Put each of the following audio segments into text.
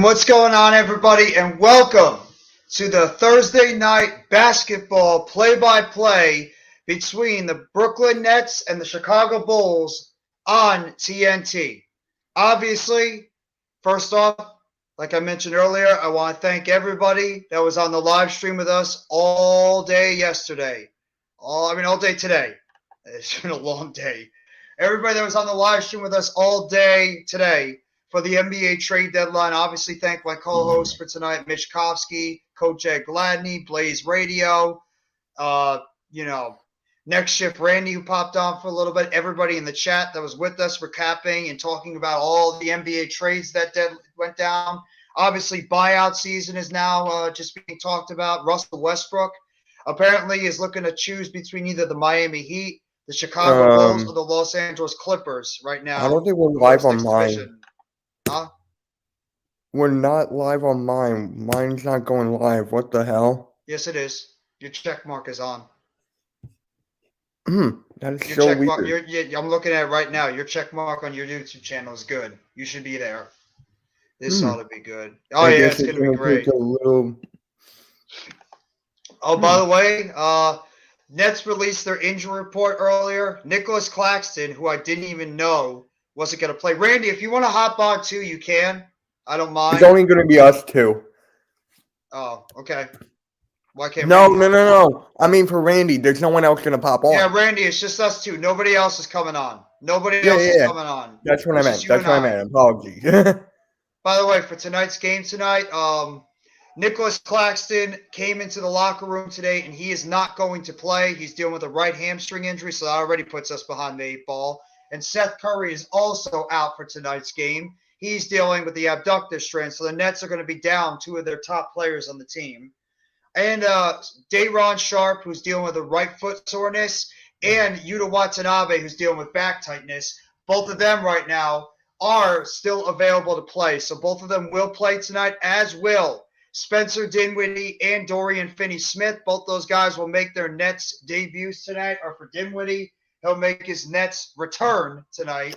And what's going on, everybody, and welcome to the Thursday night basketball play-by-play between the Brooklyn Nets and the Chicago Bulls on TNT. Obviously, first off, like I mentioned earlier, I want to thank everybody that was on the live stream with us all day yesterday. All day today. It's been a long day. Everybody that was on the live stream with us all day today for the NBA trade deadline. Obviously, thank my co-host for tonight, Mitch Kofsky, Coach Ed Gladney, Blaze Radio, Next Shift Randy, who popped on for a little bit, everybody in the chat that was with us recapping and talking about all the NBA trades that went down. Obviously, buyout season is now just being talked about. Russell Westbrook apparently is looking to choose between either the Miami Heat, the Chicago Bulls, or the Los Angeles Clippers right now. I don't think we're live on mine. Division. Huh? We're not live on mine. Mine's not going live. What the hell? Yes, it is. Your check mark is on. That is so weird. I'm looking at it right now. Your check mark on your YouTube channel is good. You should be there. This ought to be good. Oh, yeah, it's going to be great. Oh, by the way, Nets released their injury report earlier. Nicholas Claxton, who I didn't even know wasn't going to play. Randy, if you want to hop on too, you can. I don't mind. It's only going to be us two. Oh, okay. Why can't No. I mean, for Randy, there's no one else going to pop on. Yeah, Randy, it's just us two. Nobody else is coming on. Nobody else is coming on. That's what I meant. That's what I meant. Apologies. By the way, for tonight's game tonight, Nicholas Claxton came into the locker room today, and he is not going to play. He's dealing with a right hamstring injury, so that already puts us behind the 8 ball. And Seth Curry is also out for tonight's game. He's dealing with the abductor strain, so the Nets are going to be down 2 of their top players on the team. And Day'Ron Sharpe, who's dealing with a right foot soreness, and Yuta Watanabe, who's dealing with back tightness. Both of them right now are still available to play. So both of them will play tonight, as will Spencer Dinwiddie and Dorian Finney-Smith. Both those guys will make their Nets debuts tonight. Or for Dinwiddie, he'll make his Nets return tonight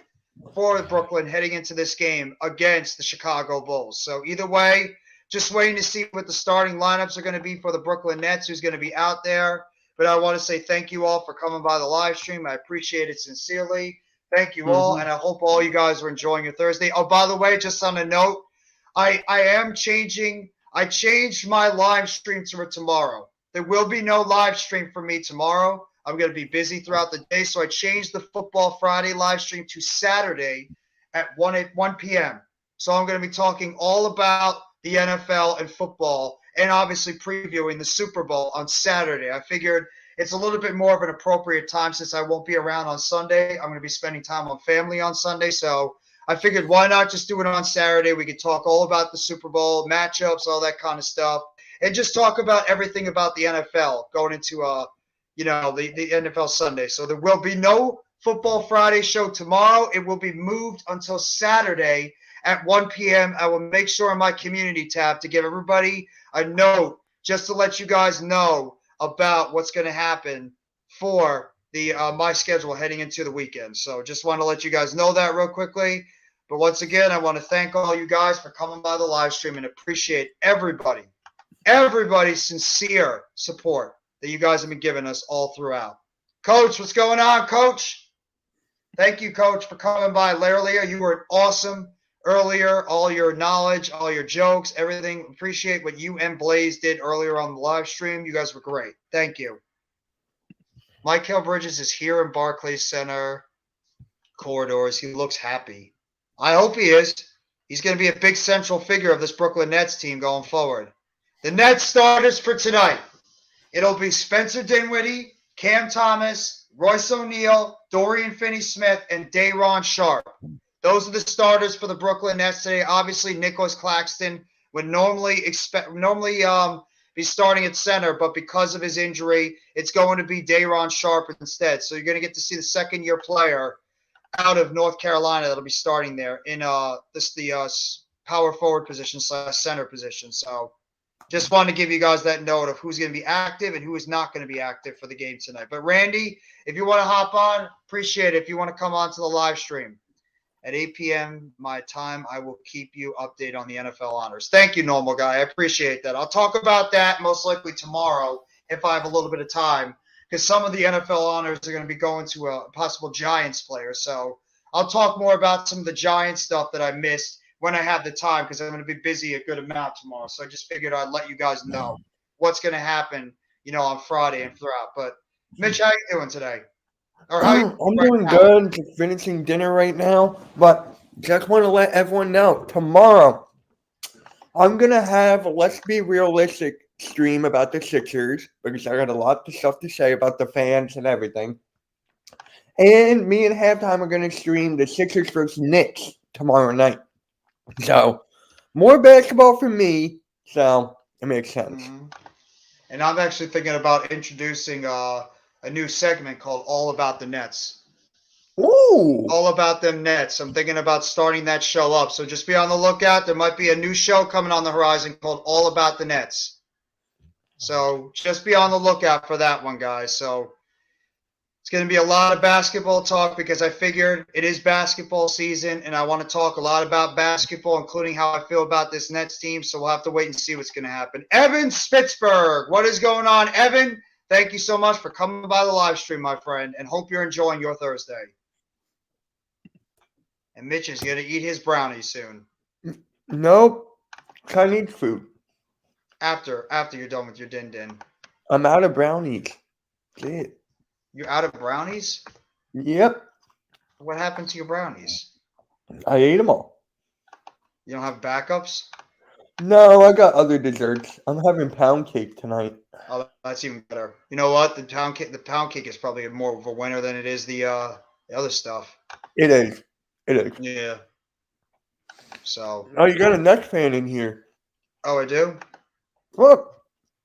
for Brooklyn heading into this game against the Chicago Bulls. So either way, just waiting to see what the starting lineups are going to be for the Brooklyn Nets, who's going to be out there. But I want to say thank you all for coming by the live stream. I appreciate it sincerely. Thank you all, and I hope all you guys are enjoying your Thursday. Oh, by the way, just on a note, I changed my live stream to tomorrow. There will be no live stream for me tomorrow. I'm going to be busy throughout the day, so I changed the Football Friday live stream to Saturday at 1 p.m. So I'm going to be talking all about the NFL and football, and obviously previewing the Super Bowl on Saturday. I figured it's a little bit more of an appropriate time since I won't be around on Sunday. I'm going to be spending time with family on Sunday, so I figured why not just do it on Saturday? We could talk all about the Super Bowl, matchups, all that kind of stuff, and just talk about everything about the NFL going into the NFL Sunday. So there will be no Football Friday show tomorrow. It will be moved until Saturday at 1 p.m. I will make sure on my community tab to give everybody a note just to let you guys know about what's going to happen for the my schedule heading into the weekend. So just want to let you guys know that real quickly. But once again, I want to thank all you guys for coming by the live stream and appreciate everybody's sincere support that you guys have been giving us all throughout. Coach, what's going on, Coach? Thank you, Coach, for coming by earlier. You were awesome earlier. All your knowledge, all your jokes, everything. Appreciate what you and Blaze did earlier on the live stream. You guys were great. Thank you. Michael Bridges is here in Barclays Center corridors. He looks happy. I hope he is. He's going to be a big central figure of this Brooklyn Nets team going forward. The Nets starters for tonight. It'll be Spencer Dinwiddie, Cam Thomas, Royce O'Neal, Dorian Finney-Smith, and Day'Ron Sharpe. Those are the starters for the Brooklyn Nets today. Obviously, Nicholas Claxton would normally be starting at center, but because of his injury, it's going to be Day'Ron Sharpe instead. So you're going to get to see the second-year player out of North Carolina that'll be starting there in the power forward position / center position. So just wanted to give you guys that note of who's going to be active and who is not going to be active for the game tonight. But Randy, if you want to hop on, appreciate it. If you want to come on to the live stream. at 8 p.m. my time. I will keep you updated on the NFL honors. Thank you, normal guy. I appreciate that. I'll talk about that most likely tomorrow if I have a little bit of time, because some of the NFL honors are going to be going to a possible Giants player. So I'll talk more about some of the Giants stuff that I missed when I have the time, because I'm going to be busy a good amount tomorrow. So I just figured I'd let you guys know what's going to happen, on Friday and throughout. But Mitch, how you doing today? Or how you I'm doing right doing now? good. Just finishing dinner right now, but just want to let everyone know tomorrow I'm gonna have a Let's Be Realistic stream about the Sixers because I got a lot of stuff to say about the fans and everything. And me and Halftime are gonna stream the Sixers versus Knicks tomorrow night. So more basketball for me. So it makes sense. Mm-hmm. And I'm actually thinking about introducing a new segment called All About the Nets. Ooh. All About Them Nets. I'm thinking about starting that show up. So just be on the lookout. There might be a new show coming on the horizon called All About the Nets. So just be on the lookout for that one, guys. So it's going to be a lot of basketball talk because I figured it is basketball season and I want to talk a lot about basketball, including how I feel about this Nets team. So we'll have to wait and see what's going to happen. Evan Spitzberg, what is going on, Evan? Thank you so much for coming by the live stream, my friend, and hope you're enjoying your Thursday. And Mitch is going to eat his brownies soon. Nope. Chinese food. After you're done with your din din. I'm out of brownies. Shit. You're out of brownies? Yep. What happened to your brownies? I ate them all. You don't have backups? No, I got other desserts. I'm having pound cake tonight. Oh, that's even better. You know what? The pound cake is probably more of a winner than it is the other stuff. It is. It is. Yeah. So. Oh, you got a Nets fan in here. Oh, I do? Look.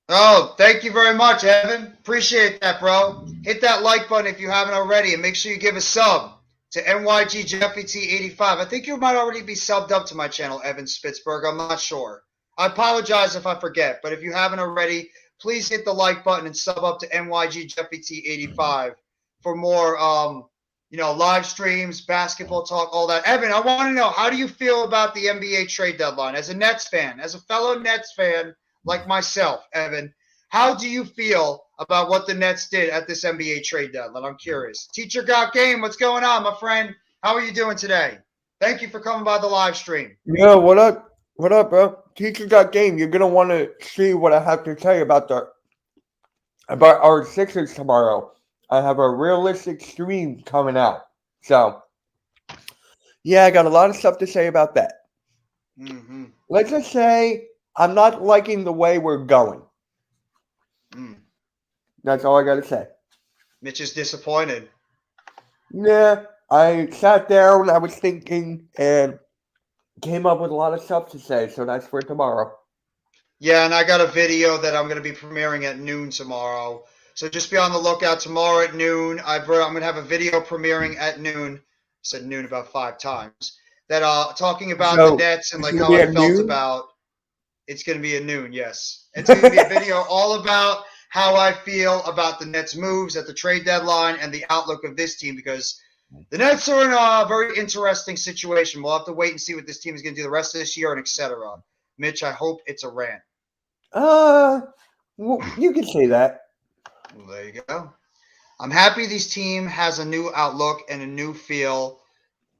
Oh, thank you very much, Evan. Appreciate that, bro. Hit that like button if you haven't already, and make sure you give a sub to NYG Jeffy T85. I think you might already be subbed up to my channel, Evan Spitzberg. I'm not sure. I apologize if I forget, but if you haven't already, please hit the like button and sub up to NYG Jeffy T85 for more, live streams, basketball talk, all that. Evan, I want to know, how do you feel about the NBA trade deadline as a Nets fan, as a fellow Nets fan like myself, Evan? How do you feel about what the Nets did at this NBA trade deadline? I'm curious. Teacher Got Game, what's going on, my friend? How are you doing today? Thank you for coming by the live stream. Yo, what up? What up, bro? Teacher Got Game. You're gonna want to see what I have to say about our Sixers tomorrow. I have a realistic stream coming out. So, yeah, I got a lot of stuff to say about that. Mm-hmm. Let's just say I'm not liking the way we're going. That's all I got to say. Mitch is disappointed. Yeah, I sat down, I was thinking, and came up with a lot of stuff to say, so that's for tomorrow. Yeah, and I got a video that I'm going to be premiering at noon tomorrow. So just be on the lookout tomorrow at noon. I'm going to have a video premiering at noon. I said noon about 5 times. That talking about the Nets and like how I felt about. It's going to be at noon, yes. It's going to be a video all about how I feel about the Nets' moves at the trade deadline and the outlook of this team, because the Nets are in a very interesting situation. We'll have to wait and see what this team is going to do the rest of this year and etc. Mitch, I hope it's a rant. Well, you can say that. Well, there you go. I'm happy this team has a new outlook and a new feel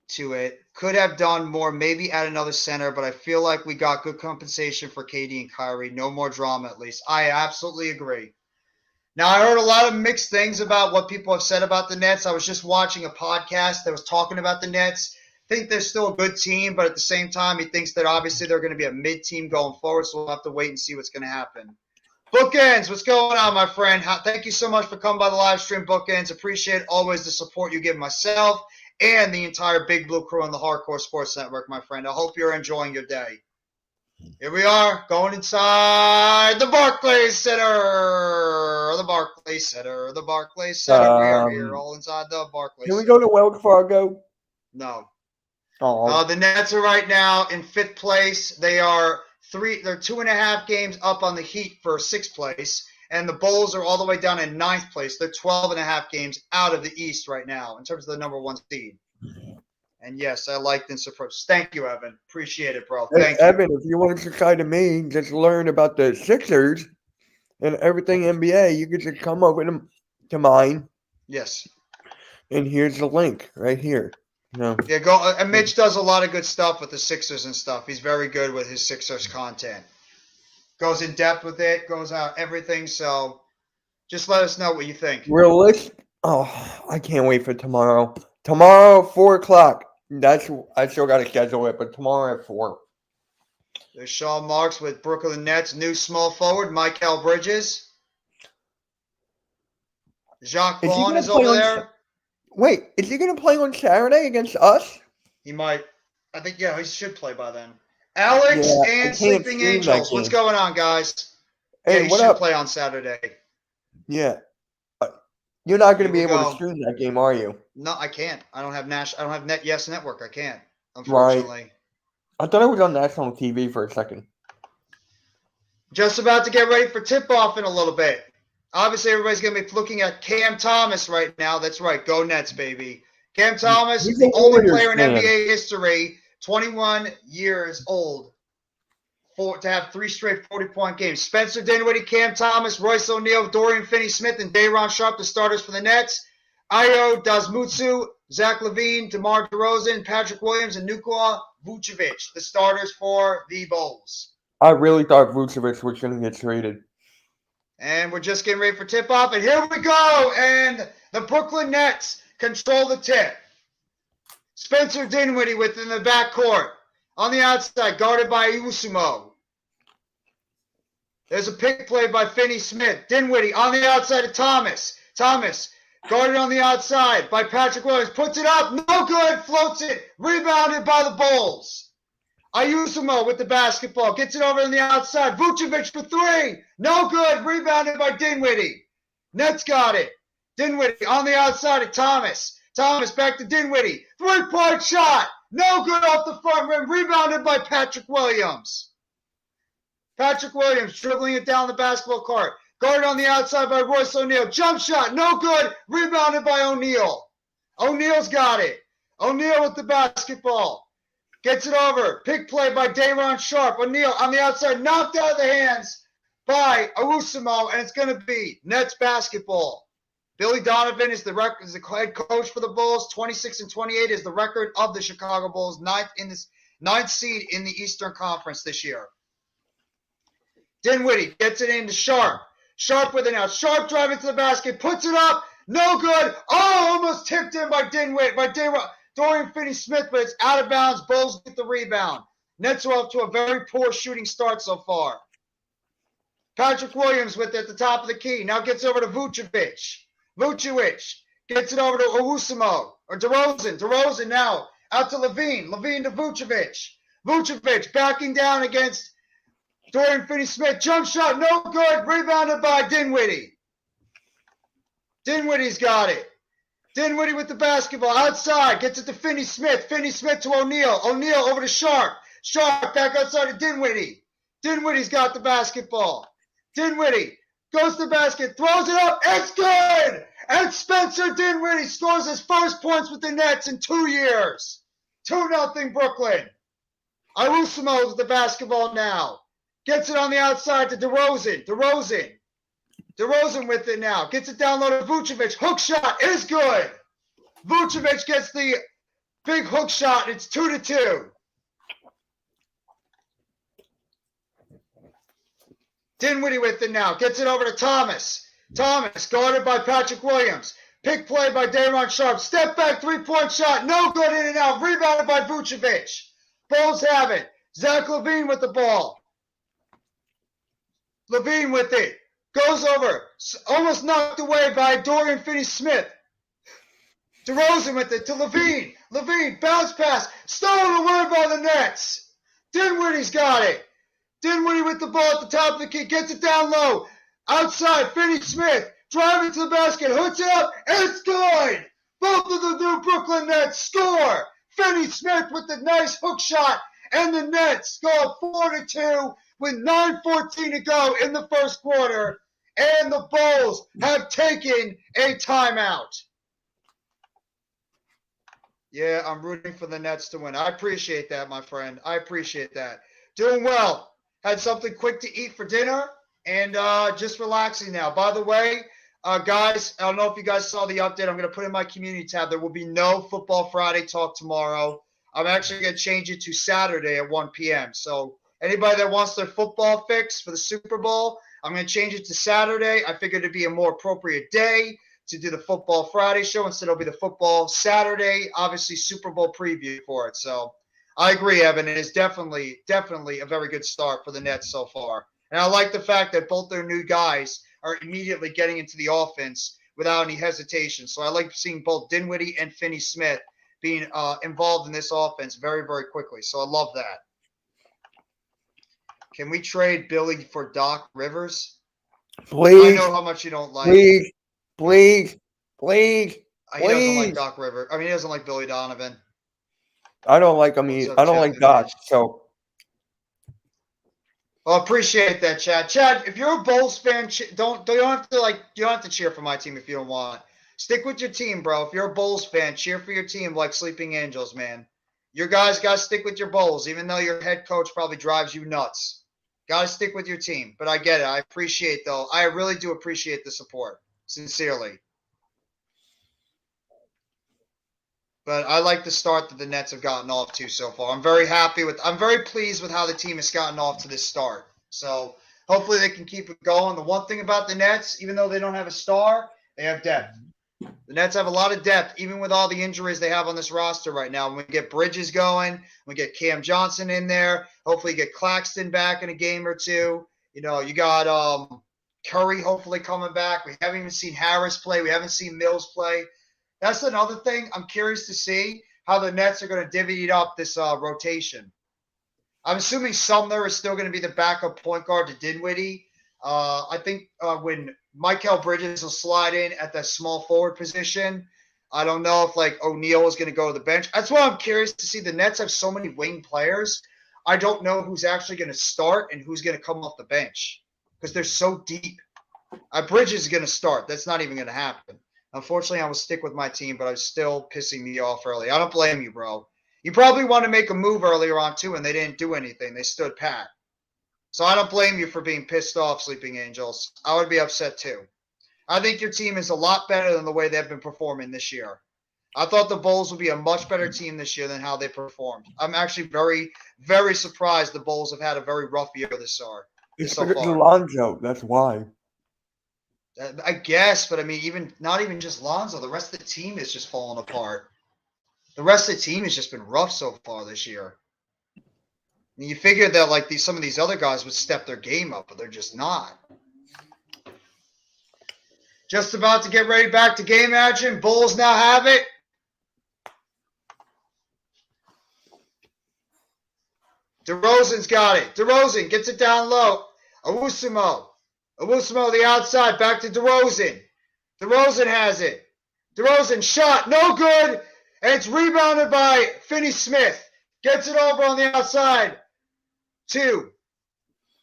to it. Could have done more, maybe add another center, but I feel like we got good compensation for KD and Kyrie. No more drama, at least. I absolutely agree. Now, I heard a lot of mixed things about what people have said about the Nets. I was just watching a podcast that was talking about the Nets. I think they're still a good team, but at the same time, he thinks that obviously they're going to be a mid-team going forward, so we'll have to wait and see what's going to happen. Bookends, what's going on, my friend? Thank you so much for coming by the live stream, Bookends. Appreciate always the support you give myself and the entire Big Blue crew on the Hardcore Sports Network, my friend. I hope you're enjoying your day. Here we are, going inside the Barclays Center. The Barclays Center. The Barclays Center. We are here, all inside the Barclays Center. Can we go to Wells Fargo? No. Oh. The Nets are right now in 5th place. They're 2.5 games up on the Heat for 6th place. And the Bulls are all the way down in 9th place. They're 12.5 games out of the East right now in terms of the number 1 seed. And yes, I liked and support. Thank you, Evan. Appreciate it, bro. Hey, Thank you. Evan, if you want to subscribe to me, just learn about the Sixers and everything NBA, you can just come over to mine, Yes. and here's the link right here. Yeah, go. And Mitch does a lot of good stuff with the Sixers and stuff. He's very good with his Sixers content. Goes in depth with it, goes out everything. So just let us know what you think. Realistic. Oh, I can't wait for tomorrow. Tomorrow, 4:00. I still got to schedule it, but tomorrow at 4. There's Sean Marks with Brooklyn Nets, new small forward, Mikal Bridges. Jacques Vaughn is over there. Wait, is he going to play on Saturday against us? He might. I think, yeah, he should play by then. Alex and Sleeping Angels. What's going on, guys? Hey, he what should up? play on Saturday. Yeah. You're not going to be able to stream that game, are you? No, I can't. I don't have I don't have Yes Network. I can't, unfortunately. Right. I thought it was on national TV for a second. Just about to get ready for tip-off in a little bit. Obviously, everybody's going to be looking at Cam Thomas right now. That's right. Go Nets, baby. Cam Thomas is the only player in NBA history, 21 years old, to have 3 straight 40-point games. Spencer Dinwiddie, Cam Thomas, Royce O'Neal, Dorian Finney-Smith, and Day'Ron Sharpe, the starters for the Nets. Ayo Dosunmu, Zach LaVine, DeMar DeRozan, Patrick Williams, and Nikola Vucevic, the starters for the Bulls. I really thought Vucevic was going to get traded. And we're just getting ready for tip-off, and here we go! And the Brooklyn Nets control the tip. Spencer Dinwiddie within the backcourt. On the outside, guarded by Usumo. There's a pick play by Finney-Smith. Dinwiddie on the outside of Thomas. Thomas guarded on the outside by Patrick Williams. Puts it up. No good. Floats it. Rebounded by the Bulls. Ayusumo with the basketball. Gets it over on the outside. Vucevic for 3. No good. Rebounded by Dinwiddie. Nets got it. Dinwiddie on the outside of Thomas. Thomas back to Dinwiddie. 3-point shot. No good off the front rim. Rebounded by Patrick Williams. Patrick Williams dribbling it down the basketball court. Guarded on the outside by Royce O'Neal. Jump shot. No good. Rebounded by O'Neal. O'Neal's got it. O'Neal with the basketball. Gets it over. Pick play by Day'Ron Sharpe. O'Neal on the outside. Knocked out of the hands by Usumo. And it's going to be Nets basketball. Billy Donovan is the head coach for the Bulls. 26-28 is the record of the Chicago Bulls. Ninth seed in the Eastern Conference this year. Dinwiddie gets it into Sharpe. Sharpe with it now. Sharpe driving to the basket. Puts it up. No good. Oh, almost tipped in by Dinwiddie. By Dorian Finney-Smith, but it's out of bounds. Bulls get the rebound. Nets are off to a very poor shooting start so far. Patrick Williams with it at the top of the key. Now gets over to Vucevic. Vucevic gets it over to Usumo. Or DeRozan. DeRozan now out to LaVine. LaVine to Vucevic. Vucevic backing down against Dorian Finney-Smith. Jump shot. No good. Rebounded by Dinwiddie. Dinwiddie's got it. Dinwiddie with the basketball outside. Gets it to Finney-Smith. Finney-Smith to O'Neal. O'Neal over to Sharpe. Sharpe back outside to Dinwiddie. Dinwiddie's got the basketball. Dinwiddie goes to the basket. Throws it up. It's good. And Spencer Dinwiddie scores his first points with the Nets in 2 years. 2-0 Brooklyn. Ayusumo with the basketball now. Gets it on the outside to DeRozan. DeRozan with it now. Gets it down low to Vucevic. Hook shot is good. Vucevic gets the big hook shot. It's 2-2. Dinwiddie with it now. Gets it over to Thomas. Thomas guarded by Patrick Williams. Pick play by Day'Ron Sharpe. Step back 3-point shot. No good, in and out. Rebounded by Vucevic. Bulls have it. Zach LaVine with the ball. LaVine with it. Goes over. Almost knocked away by Dorian Finney-Smith. DeRozan with it to LaVine. LaVine, bounce pass. Stolen away by the Nets. Dinwiddie's got it. Dinwiddie with the ball at the top of the key. Gets it down low. Outside, Finney-Smith. Driving to the basket. Hooks it up. It's good. Both of the new Brooklyn Nets score. Finney-Smith with the nice hook shot. And the Nets go up 4-2 with 9:14 to go in the first quarter. And the Bulls have taken a timeout. Yeah, I'm rooting for the Nets to win. I appreciate that, my friend. I appreciate that. Doing well. Had something quick to eat for dinner and just relaxing now. By the way, guys, I don't know if you guys saw the update. I'm going to put in my community tab. There will be no Football Friday talk tomorrow. I'm actually going to change it to Saturday at 1 p.m. So anybody that wants their football fix for the Super Bowl, I'm going to change it to Saturday. I figured it'd be a more appropriate day to do the Football Friday show. Instead, it'll be the Football Saturday, obviously Super Bowl preview for it. So I agree, Evan. It is definitely a very good start for the Nets so far. And I like the fact that both their new guys are immediately getting into the offense without any hesitation. So I like seeing both Dinwiddie and Finney Smith being involved in this offense very, very quickly. So I love that. Can we trade Billy for Doc Rivers? Please. I know how much you don't like. Please. He doesn't like Doc Rivers. I mean, he doesn't like Billy Donovan. I don't like him either. I don't like Doc. So. Well, appreciate that, Chad. Chad, if you're a Bulls fan, you don't have to cheer for my team if you don't want. Stick with your team, bro. If you're a Bulls fan, cheer for your team like Sleeping Angels, man. Your guys got to stick with your Bulls, even though your head coach probably drives you nuts. Got to stick with your team. But I get it. I appreciate, though. I really do appreciate the support. Sincerely. But I like the start that the Nets have gotten off to so far. I'm very pleased with how the team has gotten off to this start. So hopefully they can keep it going. The one thing about the Nets, even though they don't have a star, they have depth. The Nets have a lot of depth, even with all the injuries they have on this roster right now. When we get Bridges going, we get Cam Johnson in there, hopefully get Claxton back in a game or two. You know, you got Curry hopefully coming back. We haven't even seen Harris play. We haven't seen Mills play. That's another thing. I'm curious to see how the Nets are going to divvy it up this rotation. I'm assuming Sumner is still going to be the backup point guard to Dinwiddie. I think when Mikal Bridges will slide in at that small forward position, I don't know if like O'Neal is going to go to the bench. That's why I'm curious to see. The Nets have so many wing players. I don't know who's actually going to start and who's going to come off the bench because they're so deep. Bridges is going to start. That's not even going to happen. Unfortunately, I will stick with my team, but I was still pissing me off early. I don't blame you, bro. You probably want to make a move earlier on, too, and they didn't do anything. They stood pat. So I don't blame you for being pissed off, Sleeping Angels. I would be upset, too. I think your team is a lot better than the way they've been performing this year. I thought the Bulls would be a much better team this year than how they performed. I'm actually very, very surprised the Bulls have had a very rough year so far. Lonzo, that's why. I guess, but I mean, not even just Lonzo. The rest of the team is just falling apart. The rest of the team has just been rough so far this year. And you figured that like some of these other guys would step their game up, but they're just not. Just about to get ready back to game action. Bulls now have it. DeRozan's got it. DeRozan gets it down low. Owusu, the outside, back to DeRozan. DeRozan has it. DeRozan shot, no good. And it's rebounded by Finney Smith. Gets it over on the outside. 2.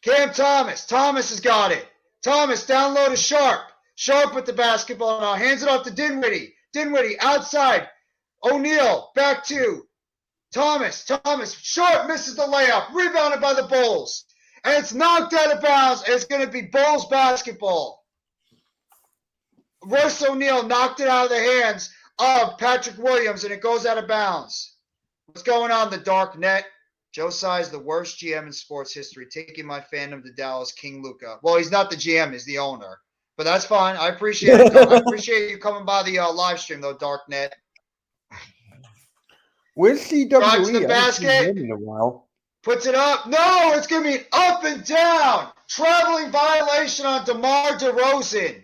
Cam Thomas. Thomas has got it. Thomas down low to Sharp. Sharp with the basketball now. Hands it off to Dinwiddie. Dinwiddie outside. O'Neal back to Thomas. Sharp misses the layup. Rebounded by the Bulls. And it's knocked out of bounds. It's going to be Bulls basketball. Royce O'Neal knocked it out of the hands of Patrick Williams, and it goes out of bounds. What's going on, the dark net? Joe Tsai is the worst GM in sports history, taking my fandom to Dallas, King Luka. Well, he's not the GM, he's the owner. But that's fine. I appreciate it. I appreciate you coming by the live stream, though, dark net. Where's CWE? Drives the basket. In a while. Puts it up. No, it's going to be up and down. Traveling violation on DeMar DeRozan.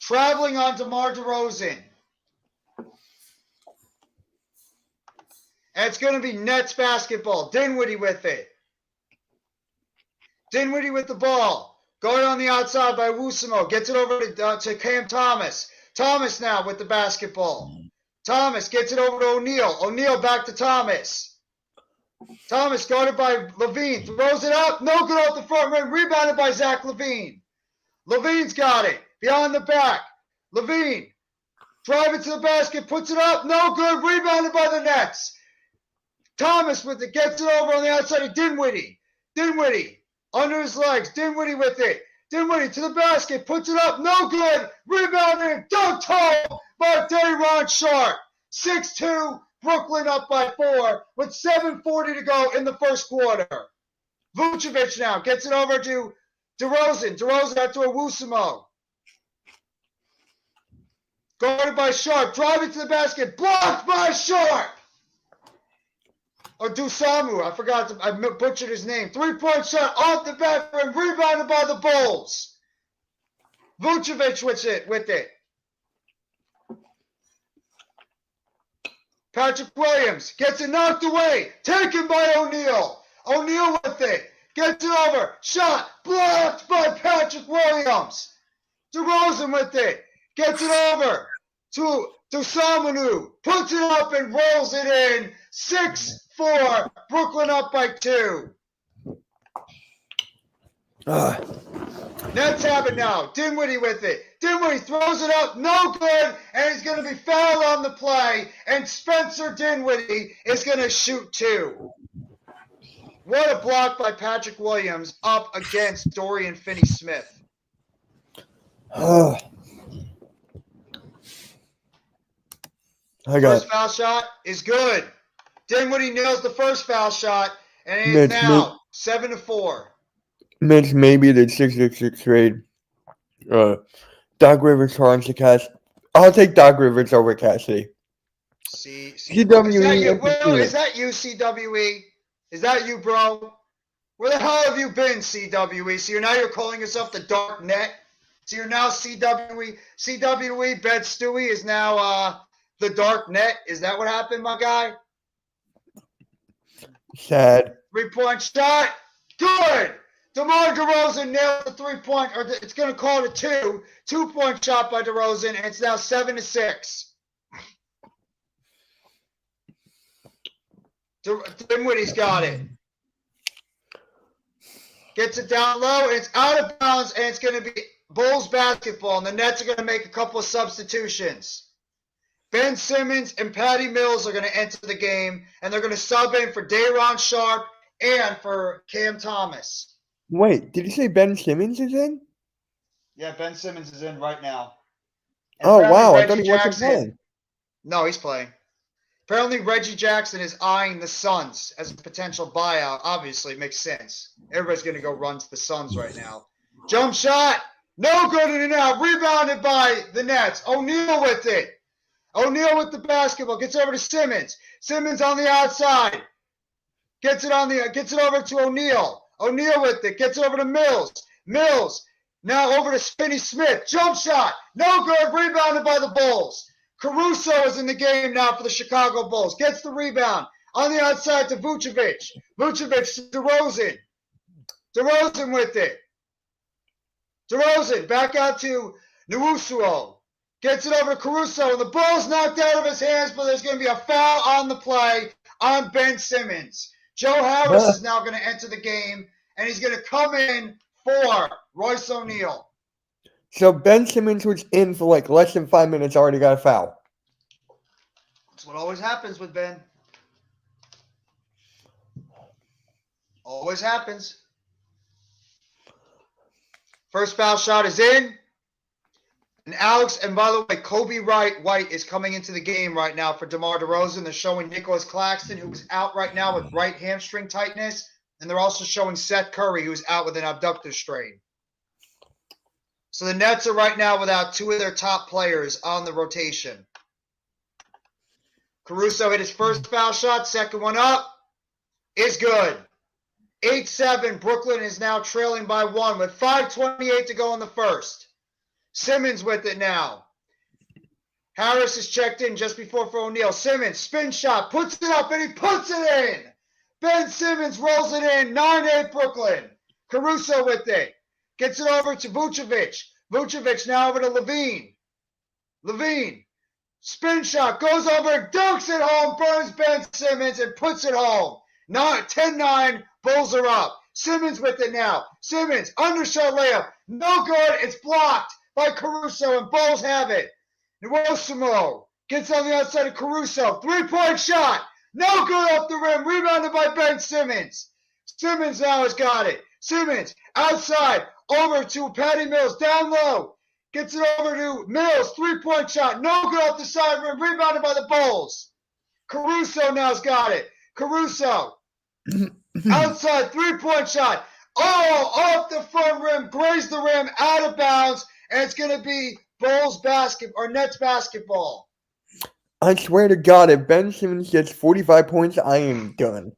Traveling on DeMar DeRozan. And it's going to be Nets basketball. Dinwiddie with it. Dinwiddie with the ball. Going on the outside by Wusimo. Gets it over to Cam Thomas. Thomas now with the basketball. Thomas gets it over to O'Neal. O'Neal back to Thomas. Thomas guarded by Levine. Throws it up. No good off the front rim. Rebounded by Zach LaVine. LaVine's got it. Behind the back. LaVine. Drive it to the basket, puts it up, no good, rebounded by the Nets. Thomas with it, gets it over on the outside of Dinwiddie. Dinwiddie, under his legs, Dinwiddie with it. Dinwiddie to the basket, puts it up, no good, rebounded, dunked home by Day'Ron Sharpe. 6-2, Brooklyn up by 4 with 7:40 to go in the first quarter. Vucevic now gets it over to DeRozan. DeRozan out to Owusu. Guarded by Sharpe. Driving to the basket. Blocked by Sharpe. Or Dusamu. I butchered his name. 3-point shot off the back rim. Rebounded by the Bulls. Vucevic with it. Patrick Williams gets it knocked away. Taken by O'Neal. O'Neal with it. Gets it over. Shot. Blocked by Patrick Williams. DeRozan with it. Gets it over to Samanu. Puts it up and rolls it in. 6-4. Brooklyn up by 2. Nets have it now. Dinwiddie with it. Dinwiddie throws it up. No good. And he's going to be fouled on the play. And Spencer Dinwiddie is going to shoot 2. What a block by Patrick Williams up against Dorian Finney-Smith. First foul shot is good. Dinwiddie nails the first foul shot, and it is now 7-4. Mitch, maybe the 6-6 trade. Doc Rivers trying to catch. I'll take Doc Rivers over Cassidy. CWE. Is that you, CWE? Is that you, bro? Where the hell have you been, CWE? So you're calling yourself the Dark Net? So you're now CWE? CWE, Bed Stewie is now the Dark Net? Is that what happened, my guy? Sad. 3-point shot. Good. DeMar DeRozan nailed the 3-point, or it's going to call it a 2. 2-point shot by DeRozan, and it's now 7-6. Dinwiddie's got it. Gets it down low, and it's out of bounds, and it's going to be Bulls basketball, and the Nets are going to make a couple of substitutions. Ben Simmons and Patty Mills are going to enter the game, and they're going to sub in for Day'Ron Sharpe and for Cam Thomas. Wait, did you say Ben Simmons is in? Yeah, Ben Simmons is in right now. And wow, I thought he wasn't playing. No, he's playing. Apparently, Reggie Jackson is eyeing the Suns as a potential buyout. Obviously, it makes sense. Everybody's going to go run to the Suns right now. Jump shot. No good, in and out. Rebounded by the Nets. O'Neal with it. O'Neal with the basketball. Gets over to Simmons. Simmons on the outside. Gets it over to O'Neal. O'Neal with it. Gets it over to Mills. Mills. Now over to Finney-Smith. Jump shot. No good. Rebounded by the Bulls. Caruso is in the game now for the Chicago Bulls. Gets the rebound. On the outside to Vucevic. Vucevic to DeRozan. DeRozan with it. DeRozan back out to Owusu. Gets it over to Caruso. And the ball's knocked out of his hands, but there's going to be a foul on the play on Ben Simmons. Joe Harris is now going to enter the game, and he's going to come in for Royce O'Neal. So Ben Simmons was in for like less than 5 minutes, already got a foul. That's what always happens with Ben. Always happens. First foul shot is in. And by the way, Kobe White is coming into the game right now for DeMar DeRozan. They're showing Nicholas Claxton, who's out right now with right hamstring tightness. And they're also showing Seth Curry, who's out with an abductor strain. So the Nets are right now without 2 of their top players on the rotation. Caruso hit his first foul shot. Second one up is good. 8-7. Brooklyn is now trailing by 1 with 5:28 to go in the first. Simmons with it now. Harris is checked in just before for O'Neal. Simmons, spin shot, puts it up, and he puts it in. Ben Simmons rolls it in. 9-8 Brooklyn. Caruso with it. Gets it over to Vucevic. Vucevic now over to Levine. Levine. Spin shot. Goes over. Dunks it home. Burns Ben Simmons and puts it home. 10-9. Bulls are up. Simmons with it now. Simmons. Undershot layup. No good. It's blocked by Caruso and Bulls have it. Nwosumo gets on the outside of Caruso. 3-point shot. No good off the rim. Rebounded by Ben Simmons. Simmons now has got it. Simmons outside. Over to Patty Mills. Down low. Gets it over to Mills. 3-point shot. No good off the side rim. Rebounded by the Bulls. Caruso now's got it. Caruso. Outside. 3-point shot. Oh, off the front rim. Grazed the rim. Out of bounds. And it's going to be Bulls basketball or Nets basketball. I swear to God, if Ben Simmons gets 45 points, I am done.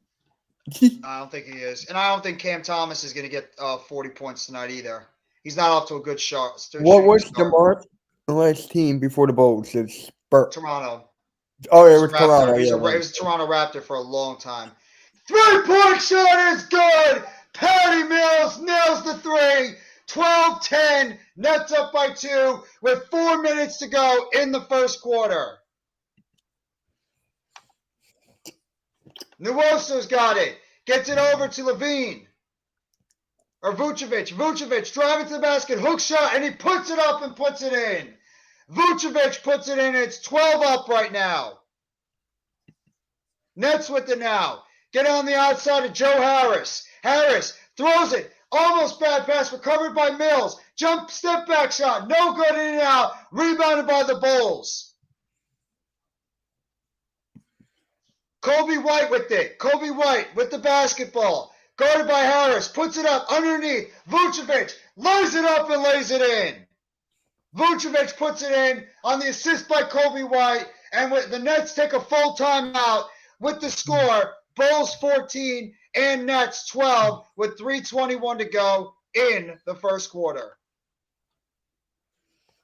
I don't think he is. And I don't think Cam Thomas is going to get 40 points tonight either. He's not off to a good start. What was DeMar's last team before the Bulls? It's Spurs. Toronto. Oh, it was Toronto. It was a Toronto Raptor for a long time. 3-point shot is good. Patty Mills nails the three. 12-10. Nets up by 2 with 4 minutes to go in the first quarter. Nwosumo's got it. Gets it over to Levine. Or Vucevic. Vucevic driving to the basket. Hook shot. And he puts it up and puts it in. Vucevic puts it in. It's 12 up right now. Nets with it now. Get on the outside of Joe Harris. Harris throws it. Almost bad pass. Recovered by Mills. Jump step back shot. No good, in and out. Rebounded by the Bulls. Kobe White with it. Kobe White with the basketball. Guarded by Harris. Puts it up underneath. Vucevic lays it up and lays it in. Vucevic puts it in on the assist by Kobe White. And the Nets take a full timeout with the score. Bulls 14 and Nets 12 with 3:21 to go in the first quarter.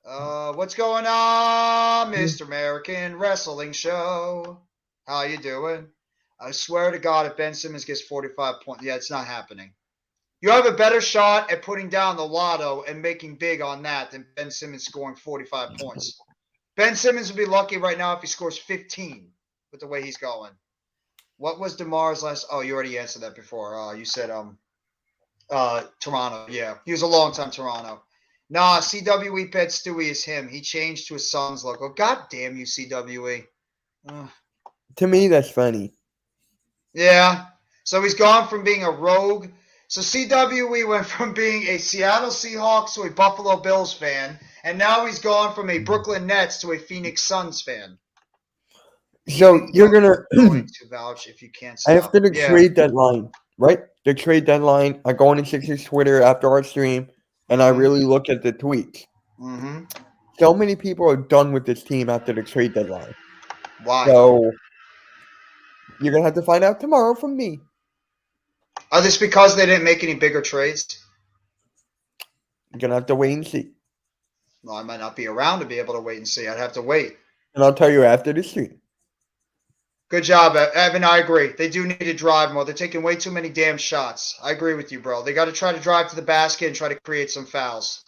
What's going on, Mr. American Wrestling Show? How you doing? I swear to God, if Ben Simmons gets 45 points, yeah, it's not happening. You have a better shot at putting down the lotto and making big on that than Ben Simmons scoring 45 points. Ben Simmons would be lucky right now if he scores 15 with the way he's going. What was DeMar's last? Oh, you already answered that before. You said Toronto. Yeah, he was a long time Toronto. Nah, CWE Pet Stewie is him. He changed to his son's logo. God damn you, CWE. To me, that's funny. Yeah. So he's gone from being a rogue. So CWE went from being a Seattle Seahawks to a Buffalo Bills fan, and now he's gone from a Brooklyn Nets to a Phoenix Suns fan. So you're going to vouch if you can't stop. After the trade deadline, right? The trade deadline, I go on to Sixers Twitter after our stream, and I really look at the tweets. Mm-hmm. So many people are done with this team after the trade deadline. Why? So you're going to have to find out tomorrow from me. Are this because they didn't make any bigger trades? You're going to have to wait and see. Well, I might not be around to be able to wait and see. I'd have to wait. And I'll tell you after the stream. Good job, Evan. I agree. They do need to drive more. They're taking way too many damn shots. I agree with you, bro. They got to try to drive to the basket and try to create some fouls.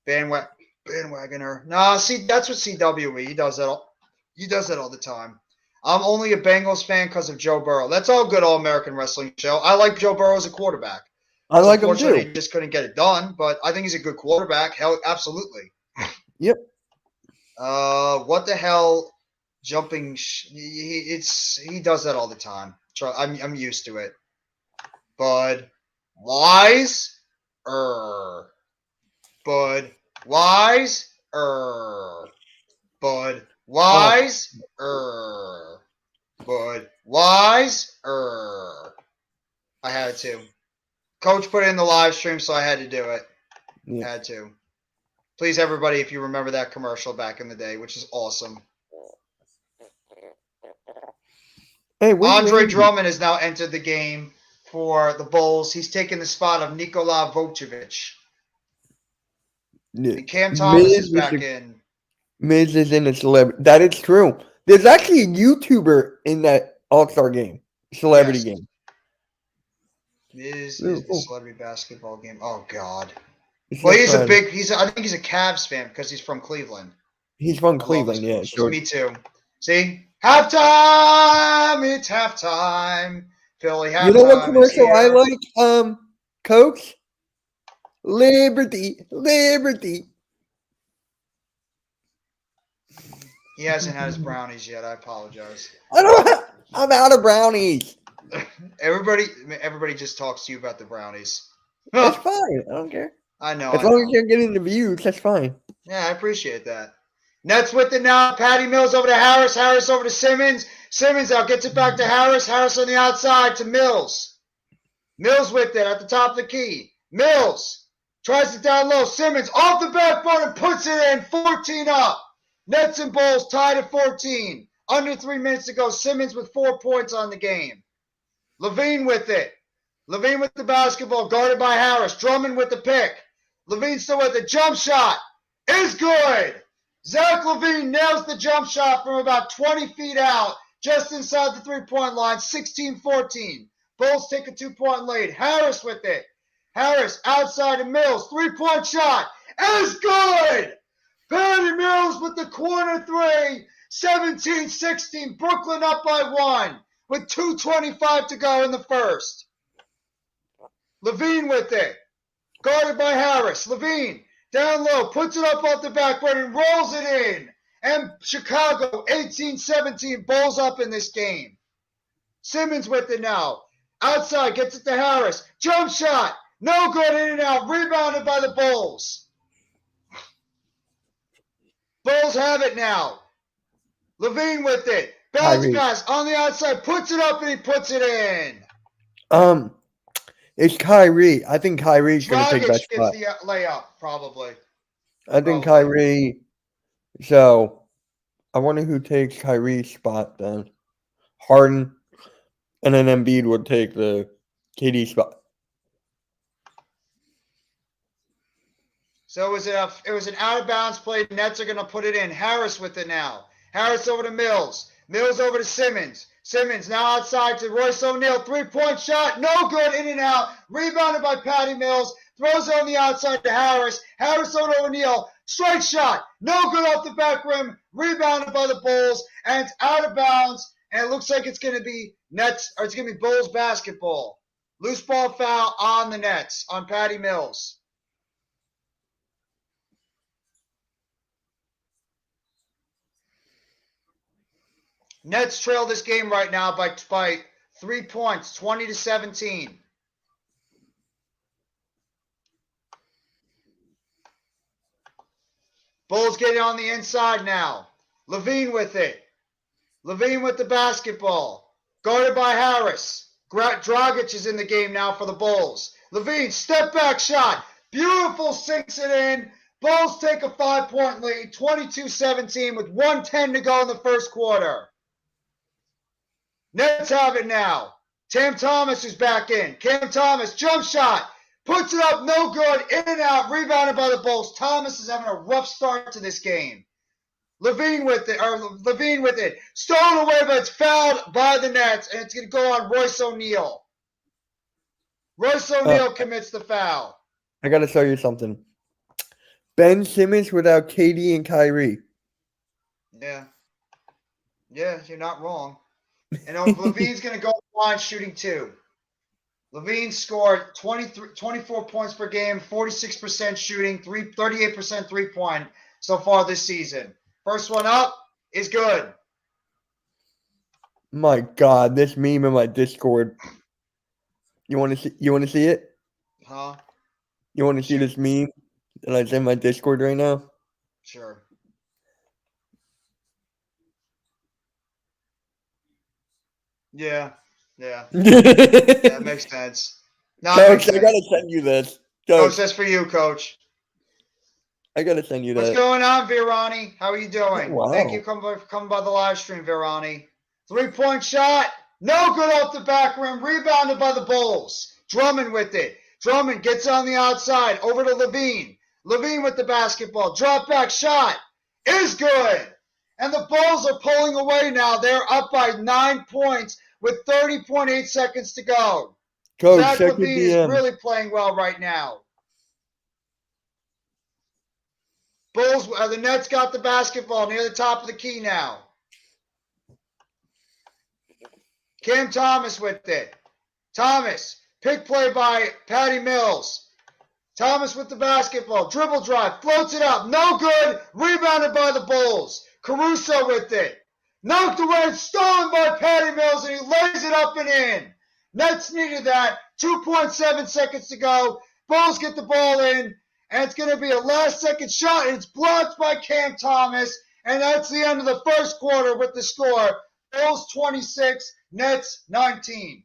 Bandwagoner. Nah, see, that's what CWE. He does that all the time. I'm only a Bengals fan because of Joe Burrow. That's all good, All-American Wrestling Show. I like Joe Burrow as a quarterback. I like him too. He just couldn't get it done, but I think he's a good quarterback. Hell, absolutely. Yep. What the hell? Jumping, he does that all the time. I'm used to it. Bud Wise, Bud Wise, Bud Wise, Bud Wise, I had to. Coach put it in the live stream, so I had to do it. Yeah. Had to. Please, everybody, if you remember that commercial back in the day, which is awesome. Hey, Andre Drummond has now entered the game for the Bulls. He's taken the spot of Nikola Vucevic. And Cam Thomas is back in. Miz is in a celebrity. That is true. There's actually a YouTuber in that All-Star game, celebrity game. Miz is the celebrity basketball game. Oh God. Well, I think he's a Cavs fan because he's from Cleveland. He's from Cleveland, yeah. Sure. Me too. See? Halftime! It's halftime. Philly halftime. You know what commercial I like, Coach? Liberty. He hasn't had his brownies yet. I apologize. I'm out of brownies. Everybody just talks to you about the brownies. That's fine. I don't care. I know. As long as you're getting the views, that's fine. Yeah, I appreciate that. Nets with it now. Patty Mills over to Harris. Harris over to Simmons. Simmons out gets it back to Harris. Harris on the outside to Mills. Mills with it at the top of the key. Mills tries it down low. Simmons off the backboard and puts it in. 14 up. Nets and Bulls tied at 14. Under 3 minutes to go. Simmons with 4 points on the game. Levine with it. Levine with the basketball, guarded by Harris. Drummond with the pick. Levine still with it. Jump shot is good. Zach Levine nails the jump shot from about 20 feet out, just inside the three-point line, 16-14. Bulls take a 2-point lead. Harris with it. Harris outside of Mills. 3-point shot is good. Patty Mills with the corner three. 17-16. Brooklyn up by 1 with 2:25 to go in the first. Levine with it. Guarded by Harris. Levine down low, puts it up off the backboard and rolls it in. And Chicago, 18-17, Bulls up in this game. Simmons with it now. Outside, gets it to Harris. Jump shot. No good, in and out. Rebounded by the Bulls. Bulls have it now. Levine with it. Bounce pass on the outside. Puts it up and he puts it in. It's Kyrie. I think Kyrie's going to take that spot. Gets the layup, probably. I think Kyrie. So, I wonder who takes Kyrie's spot then. Harden, and then Embiid would take the KD spot. So it was an out of bounds play. Nets are going to put it in. Harris with it now. Harris over to Mills. Mills over to Simmons. Simmons now outside to Royce O'Neal. 3-point shot. No good. In and out. Rebounded by Patty Mills. Throws it on the outside to Harris. Harris over to O'Neal. Straight shot. No good off the back rim. Rebounded by the Bulls. And it's out of bounds. And it looks like it's going to be Nets, or it's going to be Bulls basketball. Loose ball foul on the Nets, on Patty Mills. Nets trail this game right now by 3 points, 20-17. Bulls getting on the inside now. Levine with it. Levine with the basketball. Guarded by Harris. Dragic is in the game now for the Bulls. Levine, step back shot. Beautiful, sinks it in. Bulls take a 5-point lead, 22-17 with 1:10 to go in the first quarter. Nets have it now. Cam Thomas is back in. Cam Thomas, jump shot. Puts it up, no good. In and out, rebounded by the Bulls. Thomas is having a rough start to this game. Levine with it. Stolen away, but it's fouled by the Nets, and it's going to go on Royce O'Neal. Royce O'Neal commits the foul. I got to show you something. Ben Simmons without KD and Kyrie. Yeah. Yeah, you're not wrong. And Levine's going to go line shooting 2. Levine scored 24 points per game, 46% shooting, 38% three-point so far this season. First one up is good. My God, this meme in my Discord. You want to see it? Huh? You want to see this meme that I sent in my Discord right now? Sure. Yeah. That makes sense. Coach, I gotta send you this. Coach, that's for you, Coach. I gotta send you that. What's going on, Virani? How are you doing? Oh, wow. Thank you for coming by the live stream, Virani. 3-point shot. No good off the back rim. Rebounded by the Bulls. Drummond with it. Drummond gets on the outside. Over to Levine. Levine with the basketball. Drop back shot. Is good. And the Bulls are pulling away now. They're up by 9 points with 30.8 seconds to go. Coach, Zach Levine is really playing well right now. Bulls, the Nets got the basketball near the top of the key now. Cam Thomas with it. Thomas, pick play by Patty Mills. Thomas with the basketball. Dribble drive, floats it up. No good. Rebounded by the Bulls. Caruso with it. Knocked away, stolen by Patty Mills, and he lays it up and in. Nets needed that. 2.7 seconds to go. Bulls get the ball in, and it's going to be a last-second shot, and it's blocked by Cam Thomas, and that's the end of the first quarter with the score. Bulls 26, Nets 19.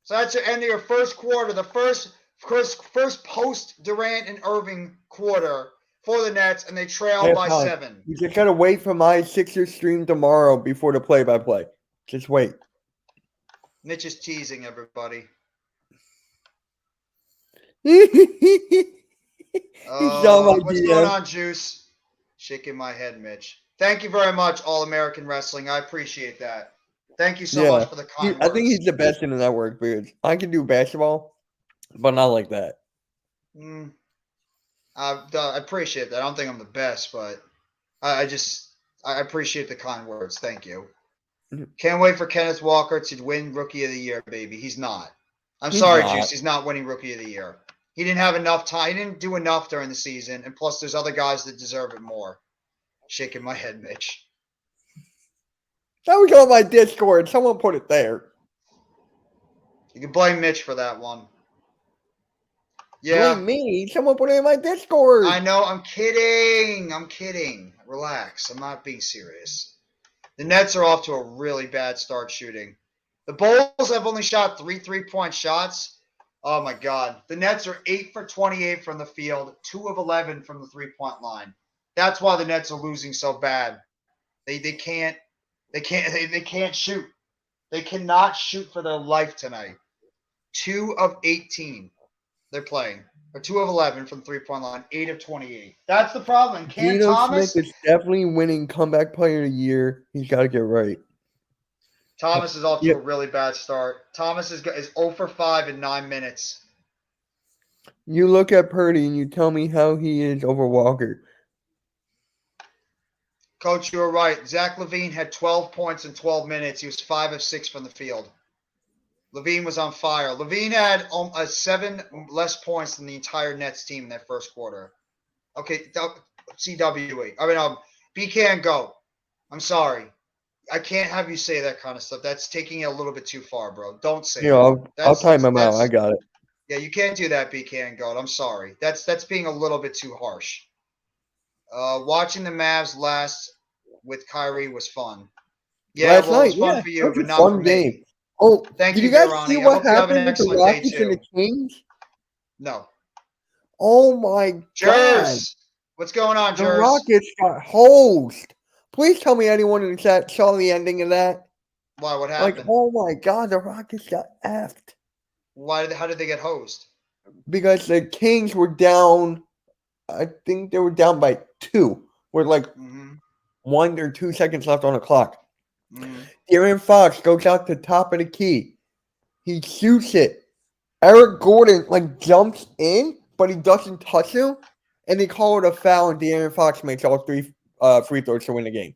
So that's the end of your first quarter, the first post Durant and Irving quarter for the Nets, and they trail by 7. You just gotta wait for my Sixers stream tomorrow before the play-by-play. Just wait. Mitch is teasing everybody. What's going on, Juice? Shaking my head, Mitch. Thank you very much, All American Wrestling. I appreciate that. Thank you so much for the kind words. I think he's the best in the network, because I can do basketball, but not like that. I appreciate that. I don't think I'm the best, but I appreciate the kind words. Thank you. Can't wait for Kenneth Walker to win Rookie of the Year, baby. He's not. He's sorry, not. Juice. He's not winning Rookie of the Year. He didn't have enough time. He didn't do enough during the season, and plus there's other guys that deserve it more. Shaking my head, Mitch. That was on my Discord. Someone put it there. You can blame Mitch for that one. Yeah. Blame me? Someone put it in my Discord. I know. I'm kidding. Relax. I'm not being serious. The Nets are off to a really bad start shooting. The Bulls have only shot 3 3-point shots. Oh, my God. The Nets are 8 for 28 from the field, 2 of 11 from the 3-point line. That's why the Nets are losing so bad. They can't shoot. They cannot shoot for their life tonight. 2 of 18 they're playing. Or 2 of 11 from the 3-point line, 8 of 28. That's the problem. Cam Thomas Smith is definitely winning comeback player of the year. He's got to get right. Thomas is off to a really bad start. Thomas is 0 for 5 in 9 minutes. You look at Purdy and you tell me how he is over Walker. Coach, you were right. Zach LaVine had 12 points in 12 minutes. He was 5 of 6 from the field. LaVine was on fire. LaVine had 7 less points than the entire Nets team in that first quarter. Okay, CWE. BK and go. I'm sorry. I can't have you say that kind of stuff. That's taking it a little bit too far, bro. Don't say that. I'll time him out. I got it. Yeah, you can't do that, BK and Goat. I'm sorry. That's being a little bit too harsh. Watching the Mavs last with Kyrie was fun. Yeah, it was fun for you, but not for me. Game. Oh, thank you you, guys Ronnie. see what happened with the Rockets and the Kings? No. Oh my God! What's going on, Jers? The Rockets got hosed. Please tell me anyone in the chat saw the ending of that. Why? What happened? Like, oh my God, the Rockets got effed. How did they get hosed? Because the Kings were down. I think they were down by 2. With like 1 or 2 seconds left on the clock. De'Aaron Fox goes out the top of the key. He shoots it. Eric Gordon jumps in, but he doesn't touch him, and they call it a foul. And De'Aaron Fox makes all 3 free throws to win the game.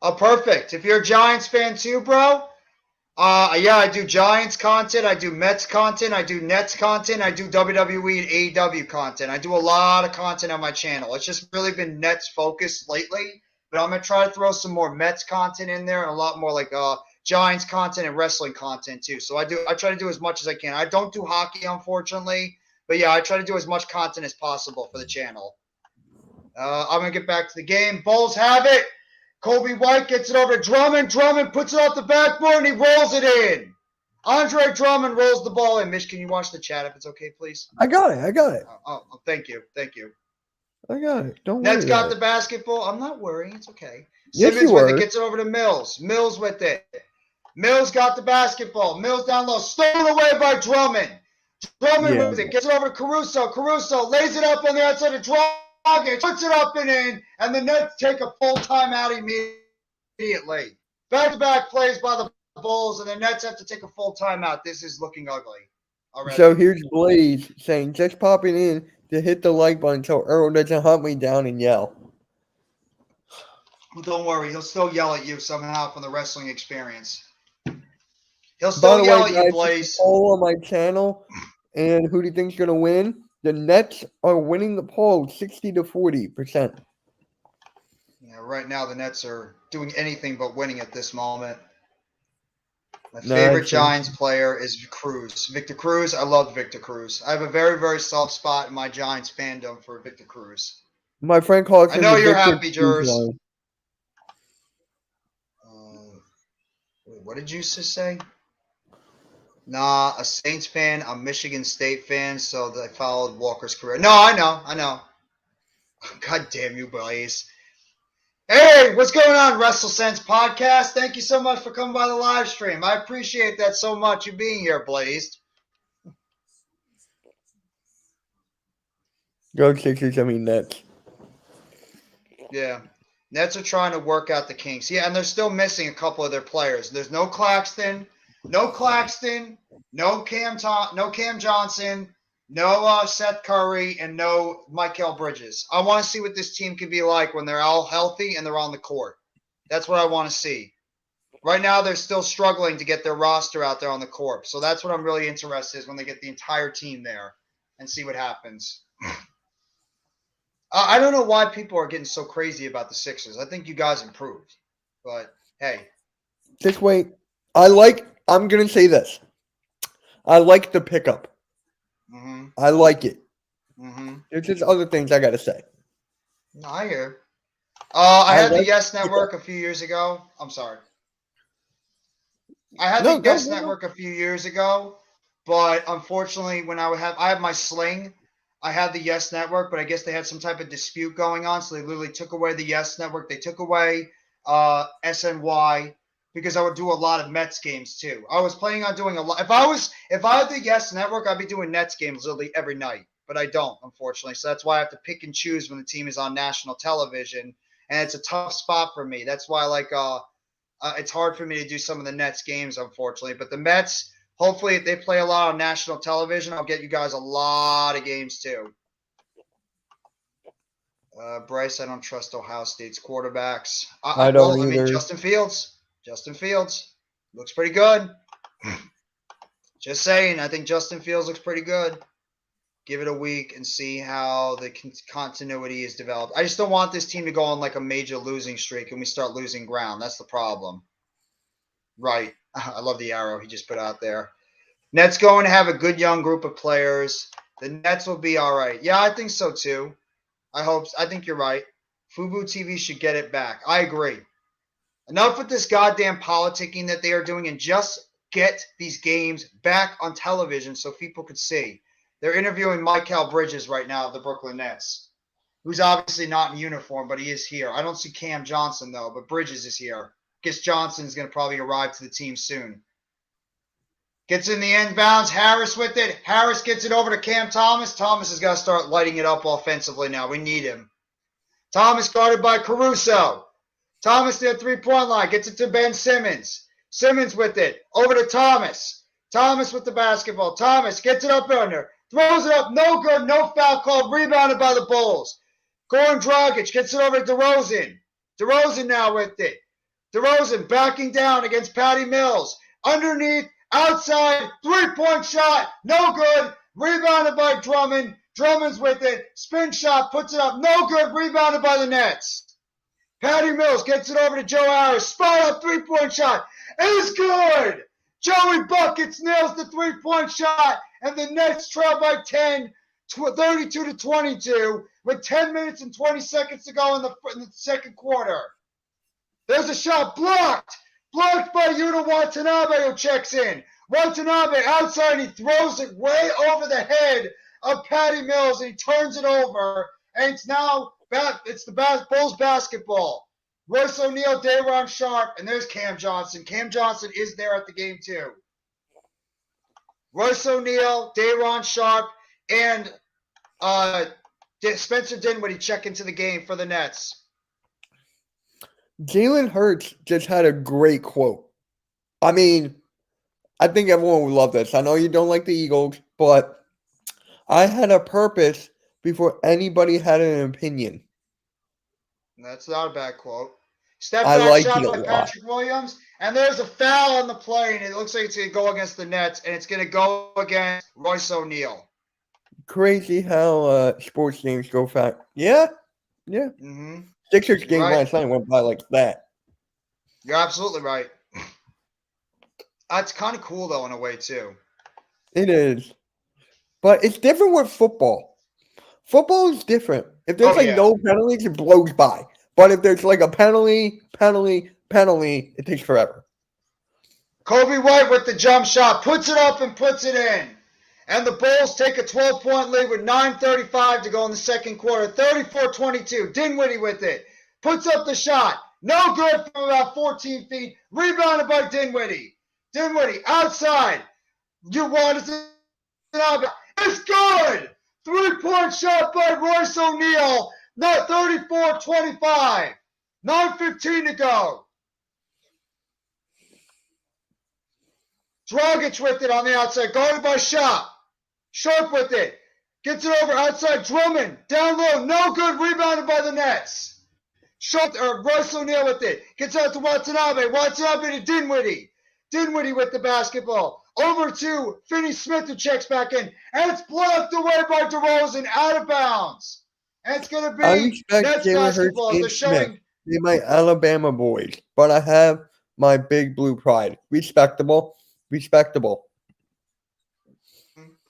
Oh, perfect! If you're a Giants fan too, bro. Yeah, I do Giants content, I do Mets content, I do Nets content, I do WWE and AEW content. I do a lot of content on my channel. It's just really been Nets focused lately, but I'm going to try to throw some more Mets content in there and a lot more Giants content and wrestling content too. So I try to do as much as I can. I don't do hockey, unfortunately, but yeah, I try to do as much content as possible for the channel. I'm going to get back to the game. Bulls have it. Kobe White gets it over to Drummond. Drummond puts it off the backboard and he rolls it in. Andre Drummond rolls the ball in. Mitch, can you watch the chat if it's okay, please? I got it. Oh, thank you. I got it. Don't worry. Nets got the basketball. I'm not worrying. It's okay. Yes, Simmons with it, gets it over to Mills. Mills with it. Mills got the basketball. Mills down low. Stolen away by Drummond. Drummond with it. Gets it over to Caruso. Caruso lays it up on the outside of Drummond. Puts it up and in, and the Nets take a full timeout immediately. Back-to-back plays by the Bulls, and the Nets have to take a full timeout. This is looking ugly already. So here's Blaze saying, just popping in to hit the like button so Earl doesn't hunt me down and yell. Well, don't worry. He'll still yell at you somehow from the wrestling experience. He'll still yell at you, Blaze. Poll on my channel, and who do you think's going to win? The Nets are winning the poll 60 to 40%. right now the Nets are doing anything but winning at this moment. My No, favorite it's- Giants player is Cruz. Victor Cruz. I love Victor Cruz. I have a very, very soft spot in my Giants fandom for Victor Cruz. My friend calls I him know the you're Victor happy, Cruz Jers. line. Wait, what did you just say? Nah, a Saints fan. I'm Michigan State fan, so I followed Walker's career. No, I know. God damn you, Blaze. Hey, what's going on, WrestleSense Podcast? Thank you so much for coming by the live stream. I appreciate that so much, you being here, Blaze. Go Sixers, I mean Nets. Yeah. Nets are trying to work out the kinks. Yeah, and they're still missing a couple of their players. There's no Claxton, no Cam Johnson, no Seth Curry, and no Mikal Bridges. I want to see what this team can be like when they're all healthy and they're on the court. That's what I want to see. Right now, they're still struggling to get their roster out there on the court. So that's what I'm really interested in when they get the entire team there and see what happens. I don't know why people are getting so crazy about the Sixers. I think you guys improved. But, hey. Just wait. I'm going to say this. I like the pickup. Mm-hmm. I like it. Mm-hmm. There's just other things I got to say. No, I hear. I had the like Yes pickup. Network a few years ago. I'm sorry. I had No, the go, Yes go, go. Network a few years ago, but unfortunately, when I have my Sling, I had the Yes Network, but I guess they had some type of dispute going on, so they literally took away the Yes Network. They took away SNY because I would do a lot of Mets games too. I was planning on doing a lot. If I had the Yes Network, I'd be doing Nets games literally every night, but I don't, unfortunately. So that's why I have to pick and choose when the team is on national television, and it's a tough spot for me. That's why it's hard for me to do some of the Nets games, unfortunately. But the Mets, hopefully, if they play a lot on national television, I'll get you guys a lot of games too. Bryce, I don't trust Ohio State's quarterbacks. I don't either. Justin Fields looks pretty good. Just saying, I think Justin Fields looks pretty good. Give it a week and see how the continuity is developed. I just don't want this team to go on like a major losing streak and we start losing ground. That's the problem. Right. I love the arrow he just put out there. Nets going to have a good young group of players. The Nets will be all right. Yeah, I think so too. I think you're right. Fubo TV should get it back. I agree. Enough with this goddamn politicking that they are doing and just get these games back on television so people could see. They're interviewing Mikal Bridges right now of the Brooklyn Nets, who's obviously not in uniform, but he is here. I don't see Cam Johnson, though, but Bridges is here. Guess Johnson's going to probably arrive to the team soon. Gets in the inbounds. Harris with it. Harris gets it over to Cam Thomas. Thomas has got to start lighting it up offensively now. We need him. Thomas guarded by Caruso. Thomas to the three-point line. Gets it to Ben Simmons. Simmons with it. Over to Thomas. Thomas with the basketball. Thomas gets it up under. Throws it up. No good. No foul called. Rebounded by the Bulls. Goran Dragic gets it over to DeRozan. DeRozan now with it. DeRozan backing down against Patty Mills. Underneath. Outside. Three-point shot. No good. Rebounded by Drummond. Drummond's with it. Spin shot. Puts it up. No good. Rebounded by the Nets. Patty Mills gets it over to Joe Harris. Spot up three-point shot. It's good. Joey Buckets nails the three-point shot, and the Nets trail by 10, 32-22, with 10 minutes and 20 seconds to go in the second quarter. There's a shot blocked. Blocked by Yuta Watanabe, who checks in. Watanabe outside, and he throws it way over the head of Patty Mills, and he turns it over, and it's now it's the Bulls basketball. Royce O'Neal, Day'Ron Sharpe, and there's Cam Johnson. Cam Johnson is there at the game too. Royce O'Neal, Day'Ron Sharpe, and Spencer Dinwiddie check into the game for the Nets. Jalen Hurts just had a great quote. I mean, I think everyone would love this. I know you don't like the Eagles, but I had a purpose before anybody had an opinion. That's not a bad quote. Step I back like shot it a by lot. Patrick Williams, and there's a foul on the play, and it looks like it's going to go against the Nets, and it's going to go against Royce O'Neal. Crazy how sports games go fast. Yeah. Mm-hmm. Sixers game Right. last night went by like that. You're absolutely right. That's kind of cool, though, in a way, too. It is. But it's different with football. Football is different. If there's no penalties, it blows by. But if there's like a penalty, it takes forever. Kobe White with the jump shot, puts it up and puts it in. And the Bulls take a 12-point lead with 9:35 to go in the second quarter. 34-22. Dinwiddie with it. Puts up the shot. No good from about 14 feet. Rebounded by Dinwiddie. Dinwiddie outside. You want it? It's good. 3-point shot by Royce O'Neal. Not 34-25. 9:15 to go. Dragic with it on the outside, guarded by Sharp. Sharp with it. Gets it over outside. Drummond down low. No good. Rebounded by the Nets. Royce O'Neal with it. Gets out to Watanabe. Watanabe to Dinwiddie. Dinwiddie with the basketball. Over to Finney-Smith who checks back in. And it's blocked away by DeRozan out of bounds. And it's going to be Nets basketball. They're showing. They're my Alabama boys. But I have my big blue pride. Respectable.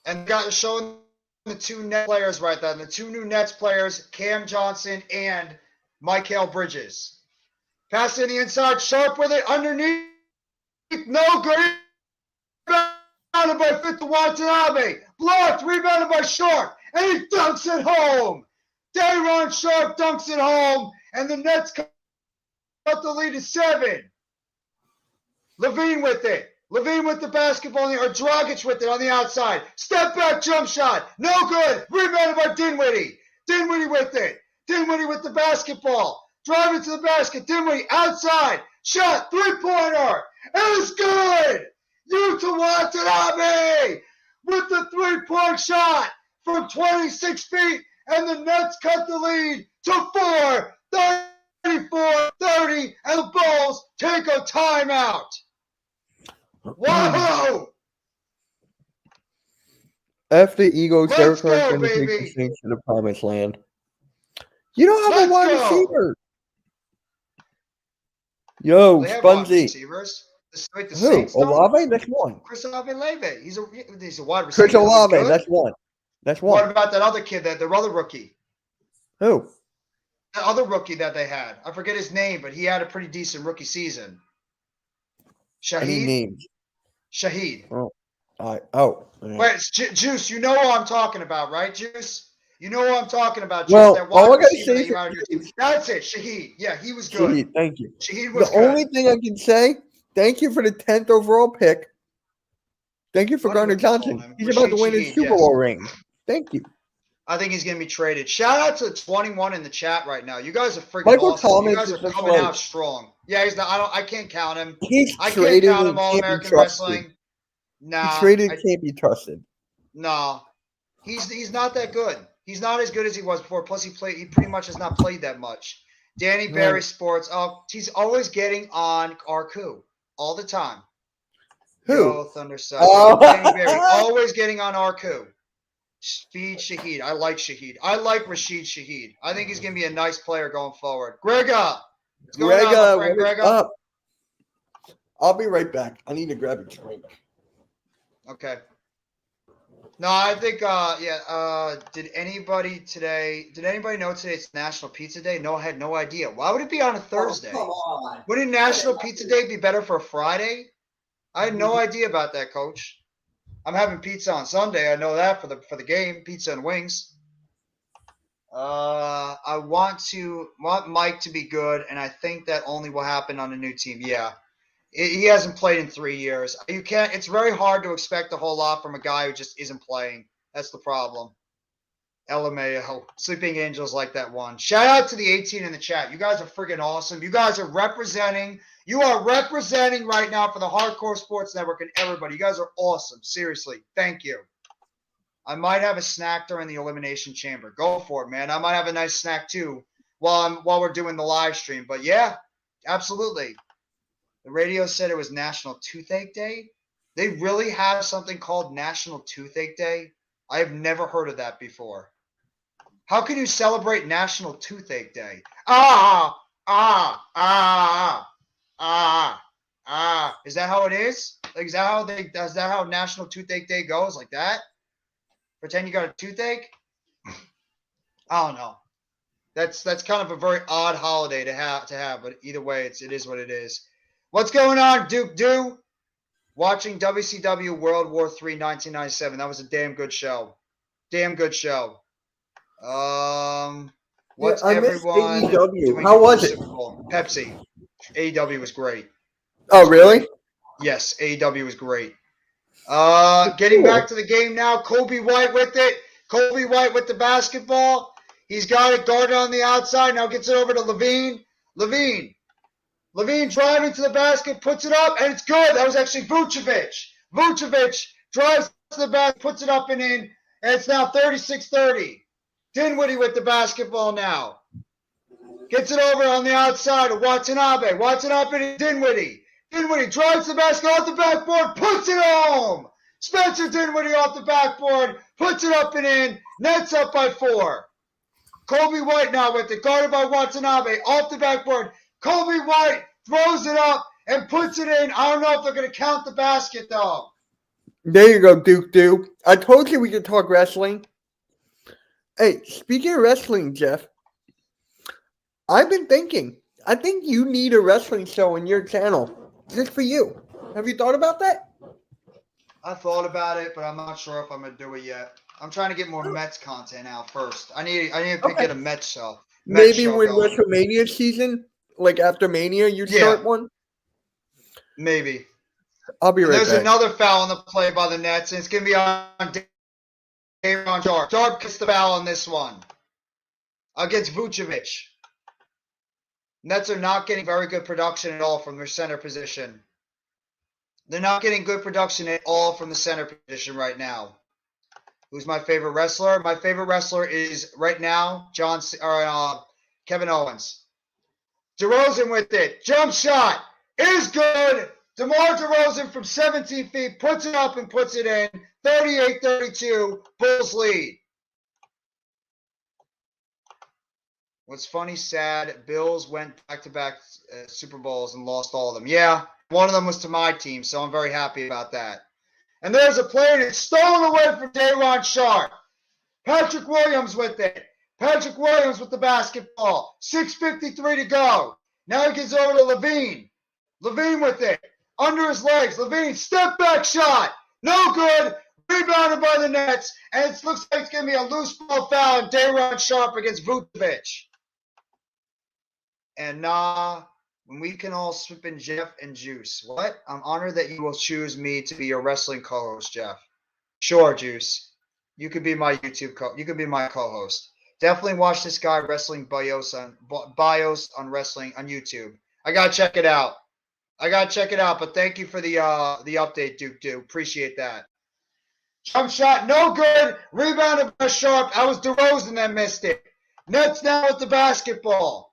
And got showing the two net players right there. The two new Nets players, Cam Johnson and Mikal Bridges. Pass in the inside, Sharp with it underneath. No good. Rebounded by Fifth Watanabe. Blocked, rebounded by Sharp. And he dunks it home. Day'Ron Sharp dunks it home. And the Nets cut the lead to 7. Levine with it. Levine with the basketball, or Dragic with it on the outside. Step back jump shot. No good. Rebounded by Dinwiddie. Dinwiddie with it. Dinwiddie with the basketball. Driving to the basket. Dinwiddie outside. Shot. 3-pointer. It was good. Yuta Watanabe with the 3-point shot from 26 feet. And the Nets cut the lead to 4. 34-30. And the Bulls take a timeout. Whoa! After Eagles, Let's Derek Carr's go, going to take baby. the Saints to the promised land. You don't have a wide receiver. Yo, They have wide Spunsy. receivers. Wait, the Who? Saints don't? Olave? That's one. Chris Olave. He's a wide receiver. Chris Olave. That's one. That's one. What about that other kid, the other rookie? Who? The other rookie that they had. I forget his name, but he had a pretty decent rookie season. Any Shaheed? names? Shaheed. Yeah. Wait, Juice, you know what I'm talking about, right, Juice? You know what I'm talking about, Juice. Well, that wide all I gotta receiver say that you had on your team. That's it, Shaheed. Yeah, he was good. Shaheed, thank you. Shaheed was the only thing I can say, thank you for the 10th overall pick. Thank you for Gardner Johnson. He's about to win his Super Bowl ring. Thank you. I think he's going to be traded. Shout out to 21 in the chat right now. You guys are freaking Michael awesome. Thomas You guys are coming out strong. Yeah, he's not. I can't count him. I can't count him All American Wrestling. Nah. He traded can't be trusted. No. He's not that good. He's not as good as he was before. Plus, he pretty much has not played that much. Danny Berry Sports. Oh, he's always getting on Arku all the time. Who? Yo, Thunder South. Danny Berry always getting on Arku. Speed Shaheed. I like Shaheed. I like Rashid Shaheed. I think he's going to be a nice player going forward. Grega. What's going on, my friend Grega? I'll be right back. I need to grab a drink. Okay. No, I think, did anybody know today it's National Pizza Day? No, I had no idea. Why would it be on a Thursday? Oh, come on. Wouldn't National Pizza Day be better for a Friday? I had no idea about that, Coach. I'm having pizza on Sunday. I know that for the game, pizza and wings. I want Mike to be good, and I think that only will happen on a new team. Yeah. He hasn't played in 3 years. It's very hard to expect a whole lot from a guy who just isn't playing. That's the problem. LMAO. Sleeping Angels like that one. Shout out to the 18 in the chat. You guys are freaking awesome. You guys are representing. You are representing right now for the Hardcore Sports Network and everybody. You guys are awesome. Seriously. Thank you. I might have a snack during the Elimination Chamber. Go for it, man. I might have a nice snack too while we're doing the live stream. But yeah, absolutely. The radio said it was National Toothache Day. They really have something called National Toothache Day? I have never heard of that before. How can you celebrate National Toothache Day? Ah, ah, ah, ah, ah. Is that how it is? Like, is that how National Toothache Day goes? Like that? Pretend you got a toothache? I don't know. That's kind of a very odd holiday to have, but either way, it is what it is. What's going on, Duke Do? Watching WCW World War III 1997. That was a damn good show. Damn good show. Yeah, What's I missed everyone AEW. doing How before the was it? Super Bowl? Pepsi. AEW was great. Oh, really? Yes, AEW was great. Getting Cool. back to the game now. Kobe White with it. Kobe White with the basketball. He's got it guarded on the outside. Now gets it over to Levine. Levine driving to the basket, puts it up, and it's good. That was actually Vucevic. Vucevic drives to the basket, puts it up and in, and it's now 36-30. Dinwiddie with the basketball now. Gets it over on the outside of Watanabe. Watanabe to Dinwiddie. Dinwiddie drives the basket off the backboard, puts it home. Spencer Dinwiddie off the backboard, puts it up and in. Nets up by 4. Kobe White now with it, guarded by Watanabe, off the backboard. Kobe White throws it up and puts it in. I don't know if they're going to count the basket, though. There you go, Duke Do. I told you we could talk wrestling. Hey, speaking of wrestling, Jeff, I've been thinking. I think you need a wrestling show on your channel just for you. Have you thought about that? I thought about it, but I'm not sure if I'm going to do it yet. I'm trying to get more Mets content out first. I need to get a Mets show. Maybe when WrestleMania season, like after Mania, you start one? Maybe. I'll be right back. There's another foul on the play by the Nets, and it's going to be on Sharp. Sharp gets the foul on this one against Vucevic. Nets are not getting very good production at all from their center position. They're not getting good production at all from the center position right now. Who's my favorite wrestler? My favorite wrestler is right now Kevin Owens. DeRozan with it. Jump shot is good. DeMar DeRozan from 17 feet puts it up and puts it in. 38-32. Bulls lead. What's funny, sad, Bills went back-to-back Super Bowls and lost all of them. Yeah, one of them was to my team, so I'm very happy about that. And there's a play that's stolen away from Day'Ron Sharpe. Patrick Williams with it. Patrick Williams with the basketball. 6:53 to go. Now he gets over to Levine. Levine with it. Under his legs. Levine, step back shot. No good. Rebounded by the Nets. And it looks like it's going to be a loose ball foul on Day'Ron Sharpe against Vucevic. And when we can all swoop in Jeff and Juice. What? I'm honored that you will choose me to be your wrestling co-host, Jeff. Sure, Juice. You could be my you could be my co-host. Definitely watch this guy wrestling bios on wrestling on YouTube. I gotta check it out. But thank you for the update, Duke Do. Appreciate that. Jump shot, no good. Rebounded by Sharpe. That was DeRozan that missed it. Nets now with the basketball.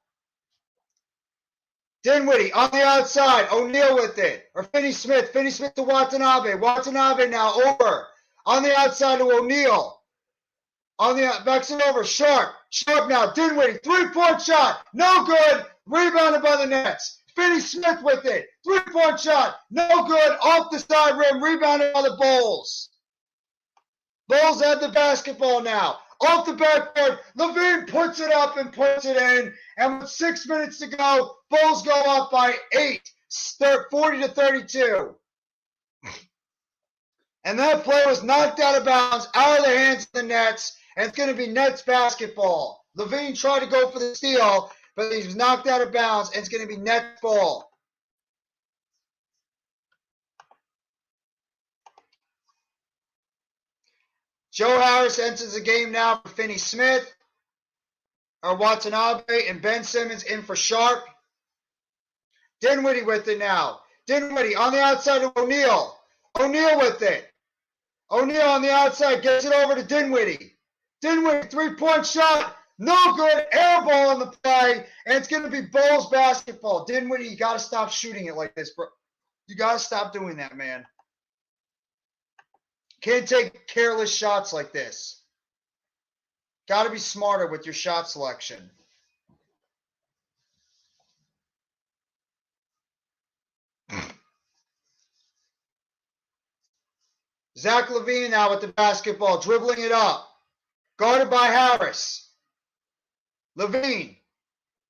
Dinwiddie on the outside. O'Neal with it. Or Finney Smith. Finney Smith to Watanabe. Watanabe now over. On the outside to O'Neal. Backs it over. Sharpe. Sharpe now. Dinwiddie. 3-point shot. No good. Rebounded by the Nets. Finney Smith with it. 3-point shot. No good. Off the side rim. Rebounded by the Bulls. Bulls have the basketball now. Off the backboard. Levine puts it up and puts it in. And with 6 minutes to go, Bulls go up by 8. 40-32. And that play was knocked out of bounds, out of the hands of the Nets, and it's going to be Nets basketball. Levine tried to go for the steal, but he was knocked out of bounds, and it's going to be Nets ball. Joe Harris enters the game now for Finney Smith, or Watanabe, and Ben Simmons in for Sharpe. Dinwiddie with it now. Dinwiddie on the outside of O'Neal. O'Neal with it. O'Neal on the outside gets it over to Dinwiddie. Dinwiddie, 3-point shot. No good. Air ball on the play. And it's going to be Bulls basketball. Dinwiddie, you got to stop shooting it like this, bro. You got to stop doing that, man. Can't take careless shots like this. Got to be smarter with your shot selection. Zach LaVine now with the basketball, dribbling it up. Guarded by Harris. LaVine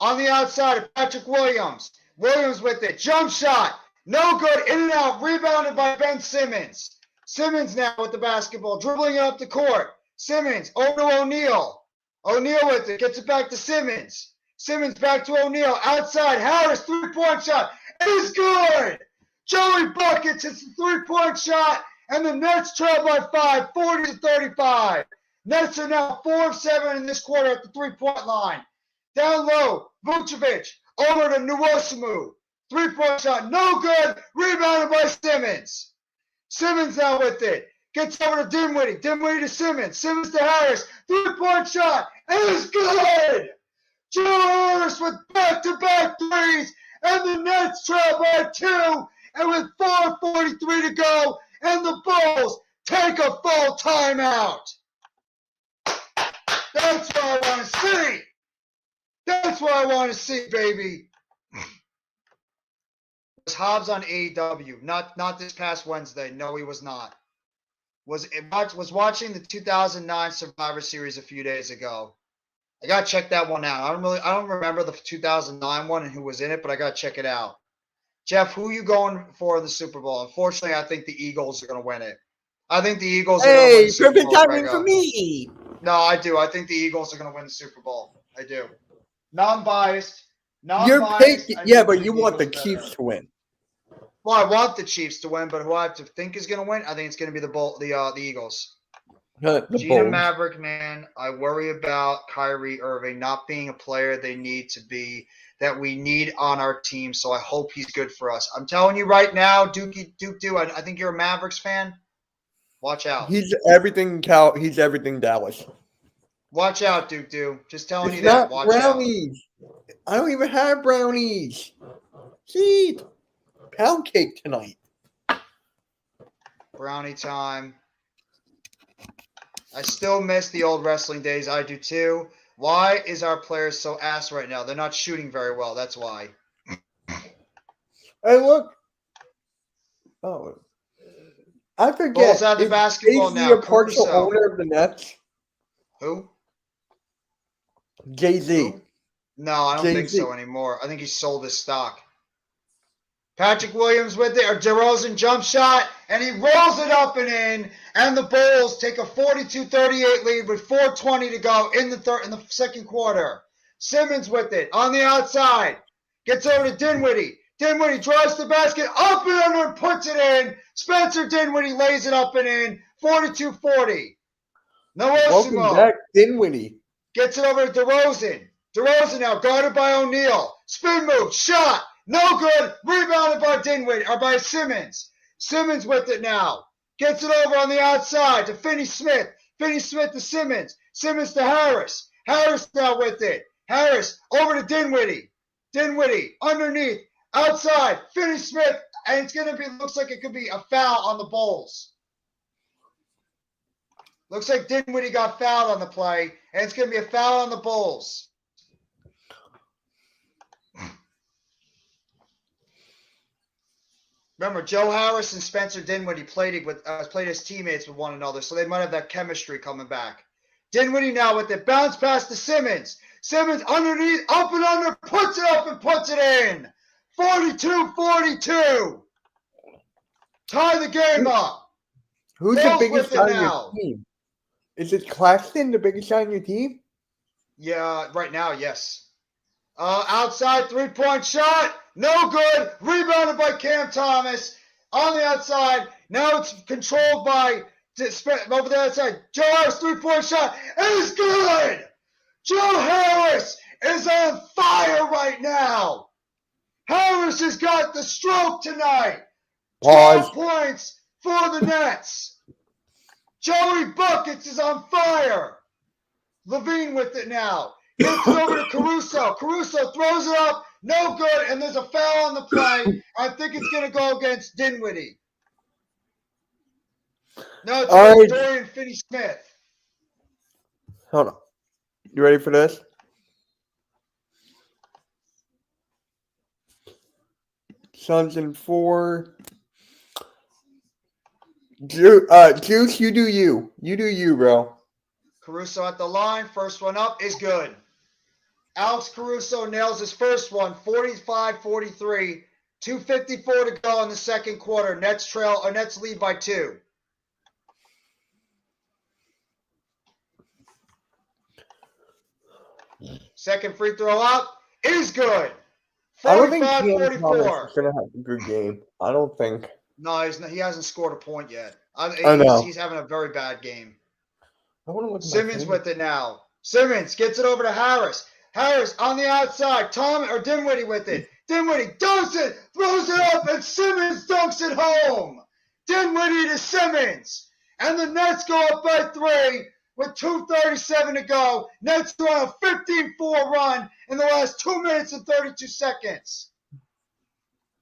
on the outside of Patrick Williams. Williams with it. Jump shot. No good. In and out. Rebounded by Ben Simmons. Simmons now with the basketball, dribbling it up the court. Simmons over to O'Neal. O'Neal with it. Gets it back to Simmons. Simmons back to O'Neal. Outside. Harris, three-point shot. It is good. Joey Buckets hits the three-point shot. And the Nets trail by 5, 40-35. Nets are now 4 of 7 in this quarter at the three-point line. Down low, Vucevic over to Nwosumu. Three-point shot, no good. Rebounded by Simmons. Simmons now with it. Gets over to Dinwiddie. Dinwiddie to Simmons. Simmons to Harris. Three-point shot. It is good. Joe Harris with back-to-back threes. And the Nets trail by 2. And with 4:43 to go. And the Bulls take a full timeout. That's what I want to see. That's what I want to see, baby. Was Hobbs on AEW? Not this past Wednesday. No, he was not. Was watching the 2009 Survivor Series a few days ago. I gotta check that one out. I don't remember the 2009 one and who was in it, but I gotta check it out. Jeff, who are you going for in the Super Bowl? Unfortunately, I think the Eagles are going to win it. I think the Eagles are going to win the Super Bowl. Perfect timing for me. No, I do. I think the Eagles are going to win the Super Bowl. I do. Non-biased. You're picking, yeah, but you want the Chiefs to win. Well, I want the Chiefs to win, but who I have to think is going to win, I think it's going to be the Eagles. Gina Maverick, man, I worry about Kyrie Irving not being a player they need to be, that we need on our team, so I hope he's good for us. I'm telling you right now, Duke, I think you're a Mavericks fan. Watch out. He's everything Dallas. Watch out, Duke. Just telling you that. Watch brownies. Out. I don't even have brownies. Eat pound cake tonight. Brownie time. I still miss the old wrestling days. I do too. Why is our players so ass right now? They're not shooting very well. That's why. Hey, look. Oh, I forget. Bulls out the basketball now. Is he a partial owner of the Nets? Who? Jay-Z. No, I don't think so anymore. I think he sold his stock. Patrick Williams with it, or DeRozan jump shot, and he rolls it up and in, and the Bulls take a 42-38 lead with 4:20 to go in the second quarter. Simmons with it on the outside, gets over to Dinwiddie. Dinwiddie drives the basket up and under and puts it in. Spencer Dinwiddie lays it up and in, 42-40. Welcome back, Dinwiddie. Gets it over to DeRozan. DeRozan now guarded by O'Neal. Spin move, shot. No good. Rebounded by Dinwiddie, or by Simmons. Simmons with it now. Gets it over on the outside to Finney Smith. Finney Smith to Simmons. Simmons to Harris. Harris now with it. Harris over to Dinwiddie. Dinwiddie underneath. Outside. Finney Smith. And it's going to be, looks like it could be a foul on the Bulls. Looks like Dinwiddie got fouled on the play. And it's going to be a foul on the Bulls. Remember, Joe Harris and Spencer Dinwiddie played as teammates with one another, so they might have that chemistry coming back. Dinwiddie now with it. Bounce pass to Simmons. Simmons underneath, up and under, puts it up and puts it in. 42-42. Tie the game up. Who's the biggest guy on your team? Is it Claxton, the biggest guy on your team? Yeah, right now, yes. Outside three-point shot. No good. Rebounded by Cam Thomas. On the outside. Now it's controlled by over the outside. Joe Harris, three-point shot. It is good. Joe Harris is on fire right now. Harris has got the stroke tonight. 12 points for the Nets. Joey Buckets is on fire. LaVine with it now. Gets it over to Caruso. Caruso throws it up. No good. And there's a foul on the play. I think it's going to go against Dinwiddie. No, it's Dorian Finney-Smith. Hold on. You ready for this? Suns in 4. Juice, you do you. You do you, bro. Caruso at the line. First one up is good. Alex Caruso nails his first one, 45-43. 2:54 to go in the second quarter. Nets lead by 2. Second free throw up is good. I don't think Cam 45-44. is gonna have a good game. I don't think. No, he hasn't scored a point yet. I know. He's having a very bad game. I want to look at Simmons with it now. Simmons gets it over to Harris. Harris on the outside. Dinwiddie with it. Dinwiddie dunks it, throws it up, and Simmons dunks it home. Dinwiddie to Simmons. And the Nets go up by 3 with 2:37 to go. Nets go on a 15-4 run in the last 2 minutes and 32 seconds.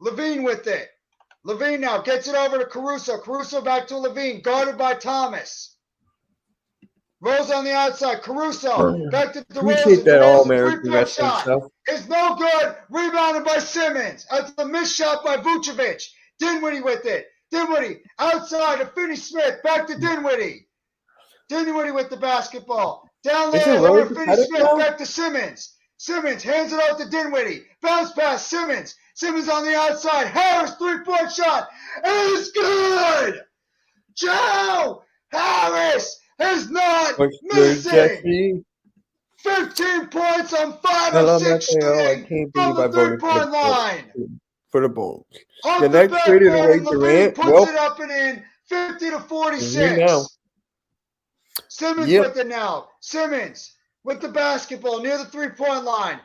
Levine with it. Levine now gets it over to Caruso. Caruso back to Levine, guarded by Thomas. Rose on the outside. Caruso back to DeRozan. Appreciate that All-American Three-point wrestling shot stuff. is no good. Rebounded by Simmons. That's the missed shot by Vucevic. Dinwiddie with it. Dinwiddie outside to Finney-Smith. Back to Dinwiddie. Dinwiddie with the basketball. Down Is it there really over to pathetic Finney-Smith. now? Back to Simmons. Simmons hands it out to Dinwiddie. Bounce pass. Simmons. Simmons on the outside. Harris, three-point shot. And it's good. Joe Harris is not What's good, missing. Jesse? 15 points on 5 Hello, of 6 Mateo. I shooting can't from believe I the voted three-point line. for the Bulls. Off The the next traded backboard, away and Levine Durant. puts Well, it up and in, 50 to you 46. know. Simmons Yep. with it now. Simmons with the basketball near the three-point line.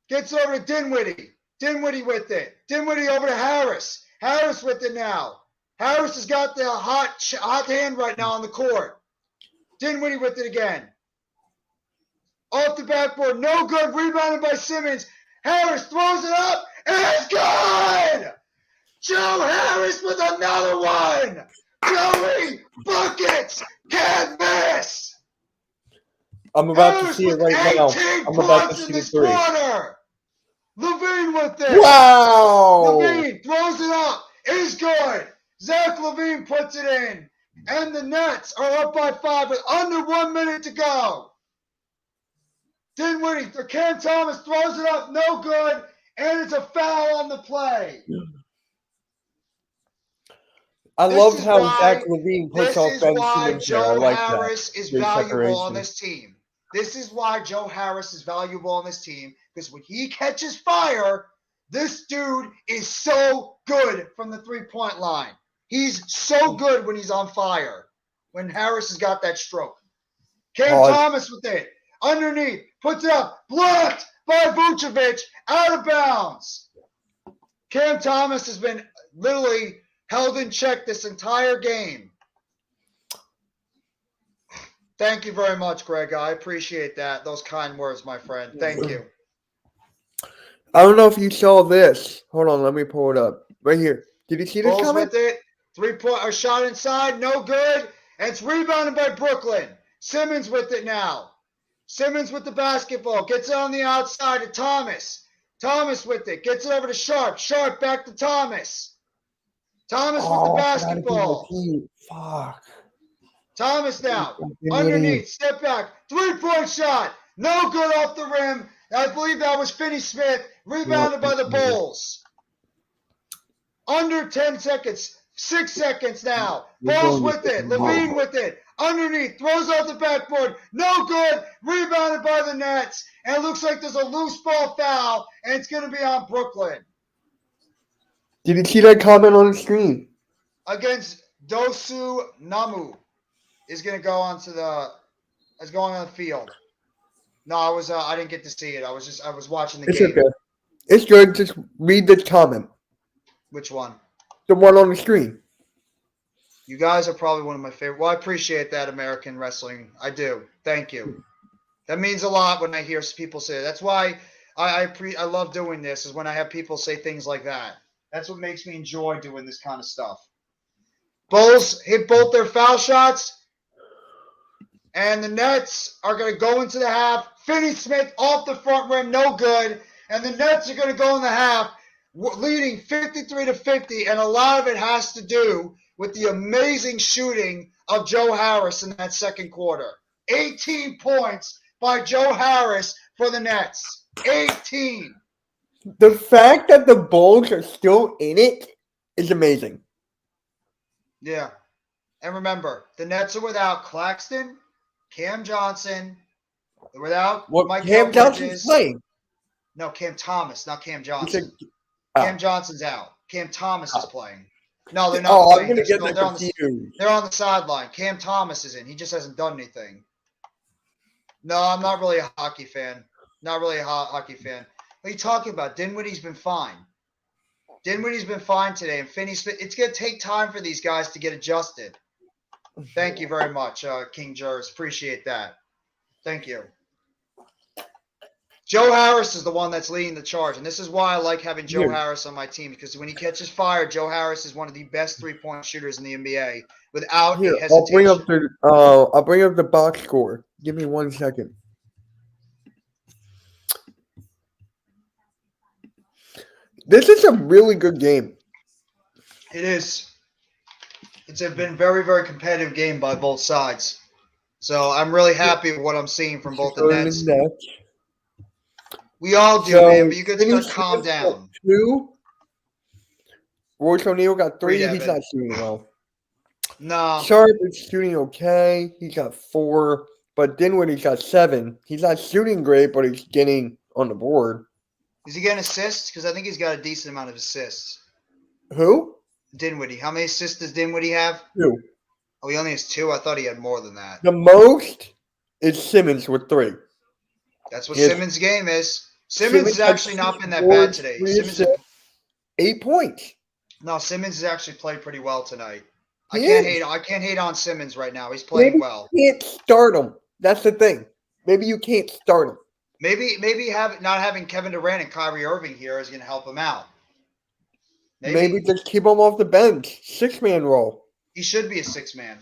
Gets over to Dinwiddie. Dinwiddie with it. Dinwiddie over to Harris. Harris with it now. Harris has got the hot hand right now on the court. Dinwiddie with it again. Off the backboard, no good. Rebounded by Simmons. Harris throws it up, and it's good! Joe Harris with another one! Joey buckets can't miss! I'm about Harris to see it with right now. 18 I'm about to points in see the this 3. quarter! Levine with it! Wow! Levine throws it up. It's good. Zach Levine puts it in. And the Nets are up by 5 with under 1 minute to go. Dinwiddie, Cam Thomas throws it up. No good. And it's a foul on the play. I This love is how why- Zach Levine puts This off is Ben why Simmons there. I Joe like Harris that. is Great valuable separation. on this team. This is why Joe Harris is valuable on this team. Because when he catches fire, this dude is so good from the three-point line. He's so good when he's on fire. When Harris has got that stroke. Cam Oh, Thomas with it. Underneath. Puts it up. Blocked by Vucevic. Out of bounds. Cam Thomas has been literally held in check this entire game. Thank you very much, Greg. I appreciate that. Those kind words, my friend. Thank you. I don't know if you saw this. Hold on, let me pull it up. Right here. Did you see this Bulls comment? with it. Three-point shot inside. No good. And it's rebounded by Brooklyn. Simmons with it now. Simmons with the basketball. Gets it on the outside to Thomas. Thomas with it. Gets it over to Sharp. Sharp back to Thomas. Thomas with the basketball. Fuck. Thomas now. Underneath. Step back. Three-point shot. No good off the rim. I believe that was Finney-Smith. Rebounded by the Bulls. Under 10 seconds. 6 seconds now. Bulls with it. Levine with it. Underneath. Throws out the backboard. No good. Rebounded by the Nets. And it looks like there's a loose ball foul. And it's going to be on Brooklyn. Did you see that comment on the screen? Against Dosu Namu. Is going to go onto the – is going on the field. No, I didn't get to see it. I was watching the It's game. okay. It's good. Just read the comment. Which one? The one on the screen. You guys are probably one of my favorite. Well, I appreciate that, American wrestling. I do. Thank you. That means a lot when I hear people say it. That's why I love doing this, is when I have people say things like that. That's what makes me enjoy doing this kind of stuff. Bulls hit both their foul shots, And the Nets are going to go into the half. Finney-Smith off the front rim, no good. And the Nets are going to go in the half leading 53-50, and a lot of it has to do with the amazing shooting of Joe Harris in that second quarter. 18 points by Joe Harris for the Nets. 18. The fact that the Bulls are still in it is amazing. Yeah. And remember, the Nets are without Claxton, Cam Johnson, they're without Mike Cam Johnson's Bridges. playing. No, Cam Thomas, not Cam Johnson. Cam Johnson's out. Cam Thomas is playing. No, they're not playing. I'm gonna they're on the sideline. Cam Thomas is in. He just hasn't done anything. No, I'm not really a hockey fan. Not really a hockey fan. What are you talking about? Dinwiddie's been fine. Dinwiddie's been fine today. And Finney-Smith, it's going to take time for these guys to get adjusted. Thank you very much, King Jers. Appreciate that. Thank you. Joe Harris is the one that's leading the charge, and this is why I like having Joe Harris on my team, because when he catches fire, Joe Harris is one of the best three-point shooters in the NBA without hesitation. I'll bring up the box score. Give me 1 second. This is a really good game. It is. It's been a very, very competitive game by both sides. So I'm really happy with what I'm seeing from both the Nets. We all do, man, but you got to calm down. 2. Royce O'Neal got 3. He's not shooting well. No. Sharp is shooting okay. He got 4. But Dinwiddie's got 7. He's not shooting great, but he's getting on the board. Is he getting assists? Because I think he's got a decent amount of assists. Who? Dinwiddie. How many assists does Dinwiddie have? 2. Oh, he only has 2? I thought he had more than that. The most is Simmons with 3. That's what Simmons' game is. Simmons has actually not been that bad today. Simmons 8 points. No, Simmons has actually played pretty well tonight. I can't hate on Simmons right now. He's playing well. You can't start him. That's the thing. Maybe you can't start him. Maybe not having Kevin Durant and Kyrie Irving here is going to help him out. Maybe just keep him off the bench. 6-man role. He should be a 6-man.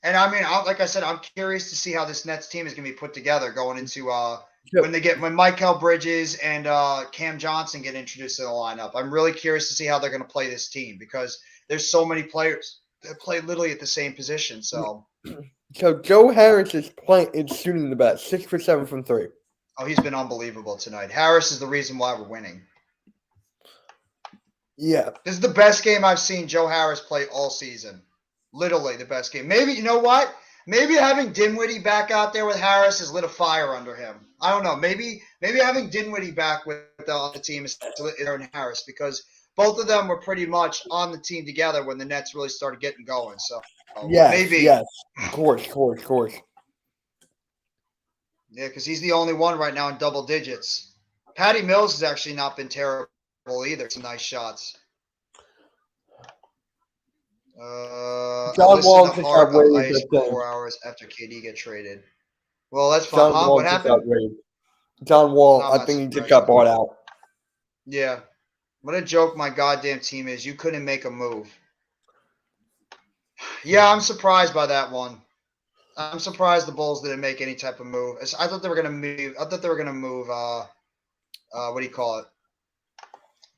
And I mean, like I said, I'm curious to see how this Nets team is going to be put together going into when Mikal Bridges and Cam Johnson get introduced to the lineup. I'm really curious to see how they're going to play this team, because there's so many players that play literally at the same position. So Joe Harris is shooting the best. 6 for 7 from 3. Oh, he's been unbelievable tonight. Harris is the reason why we're winning. Yeah. This is the best game I've seen Joe Harris play all season. Literally the best game. Maybe, you know what? Maybe having Dinwiddie back out there with Harris has lit a fire under him. I don't know. Maybe having Dinwiddie back with the other team is lit Harris, because both of them were pretty much on the team together when the Nets really started getting going. So maybe. Yes. Of course. Yeah, because he's the only one right now in double digits. Patty Mills has actually not been terrible either. Some nice shots. John Wall just got waived 4 hours after KD get traded. Well, that's fine. What happened? John Wall, I think he just got bought out. Yeah. What a joke my goddamn team is. You couldn't make a move. Yeah, I'm surprised by that one. I'm surprised the Bulls didn't make any type of move. I thought they were going to move. What do you call it?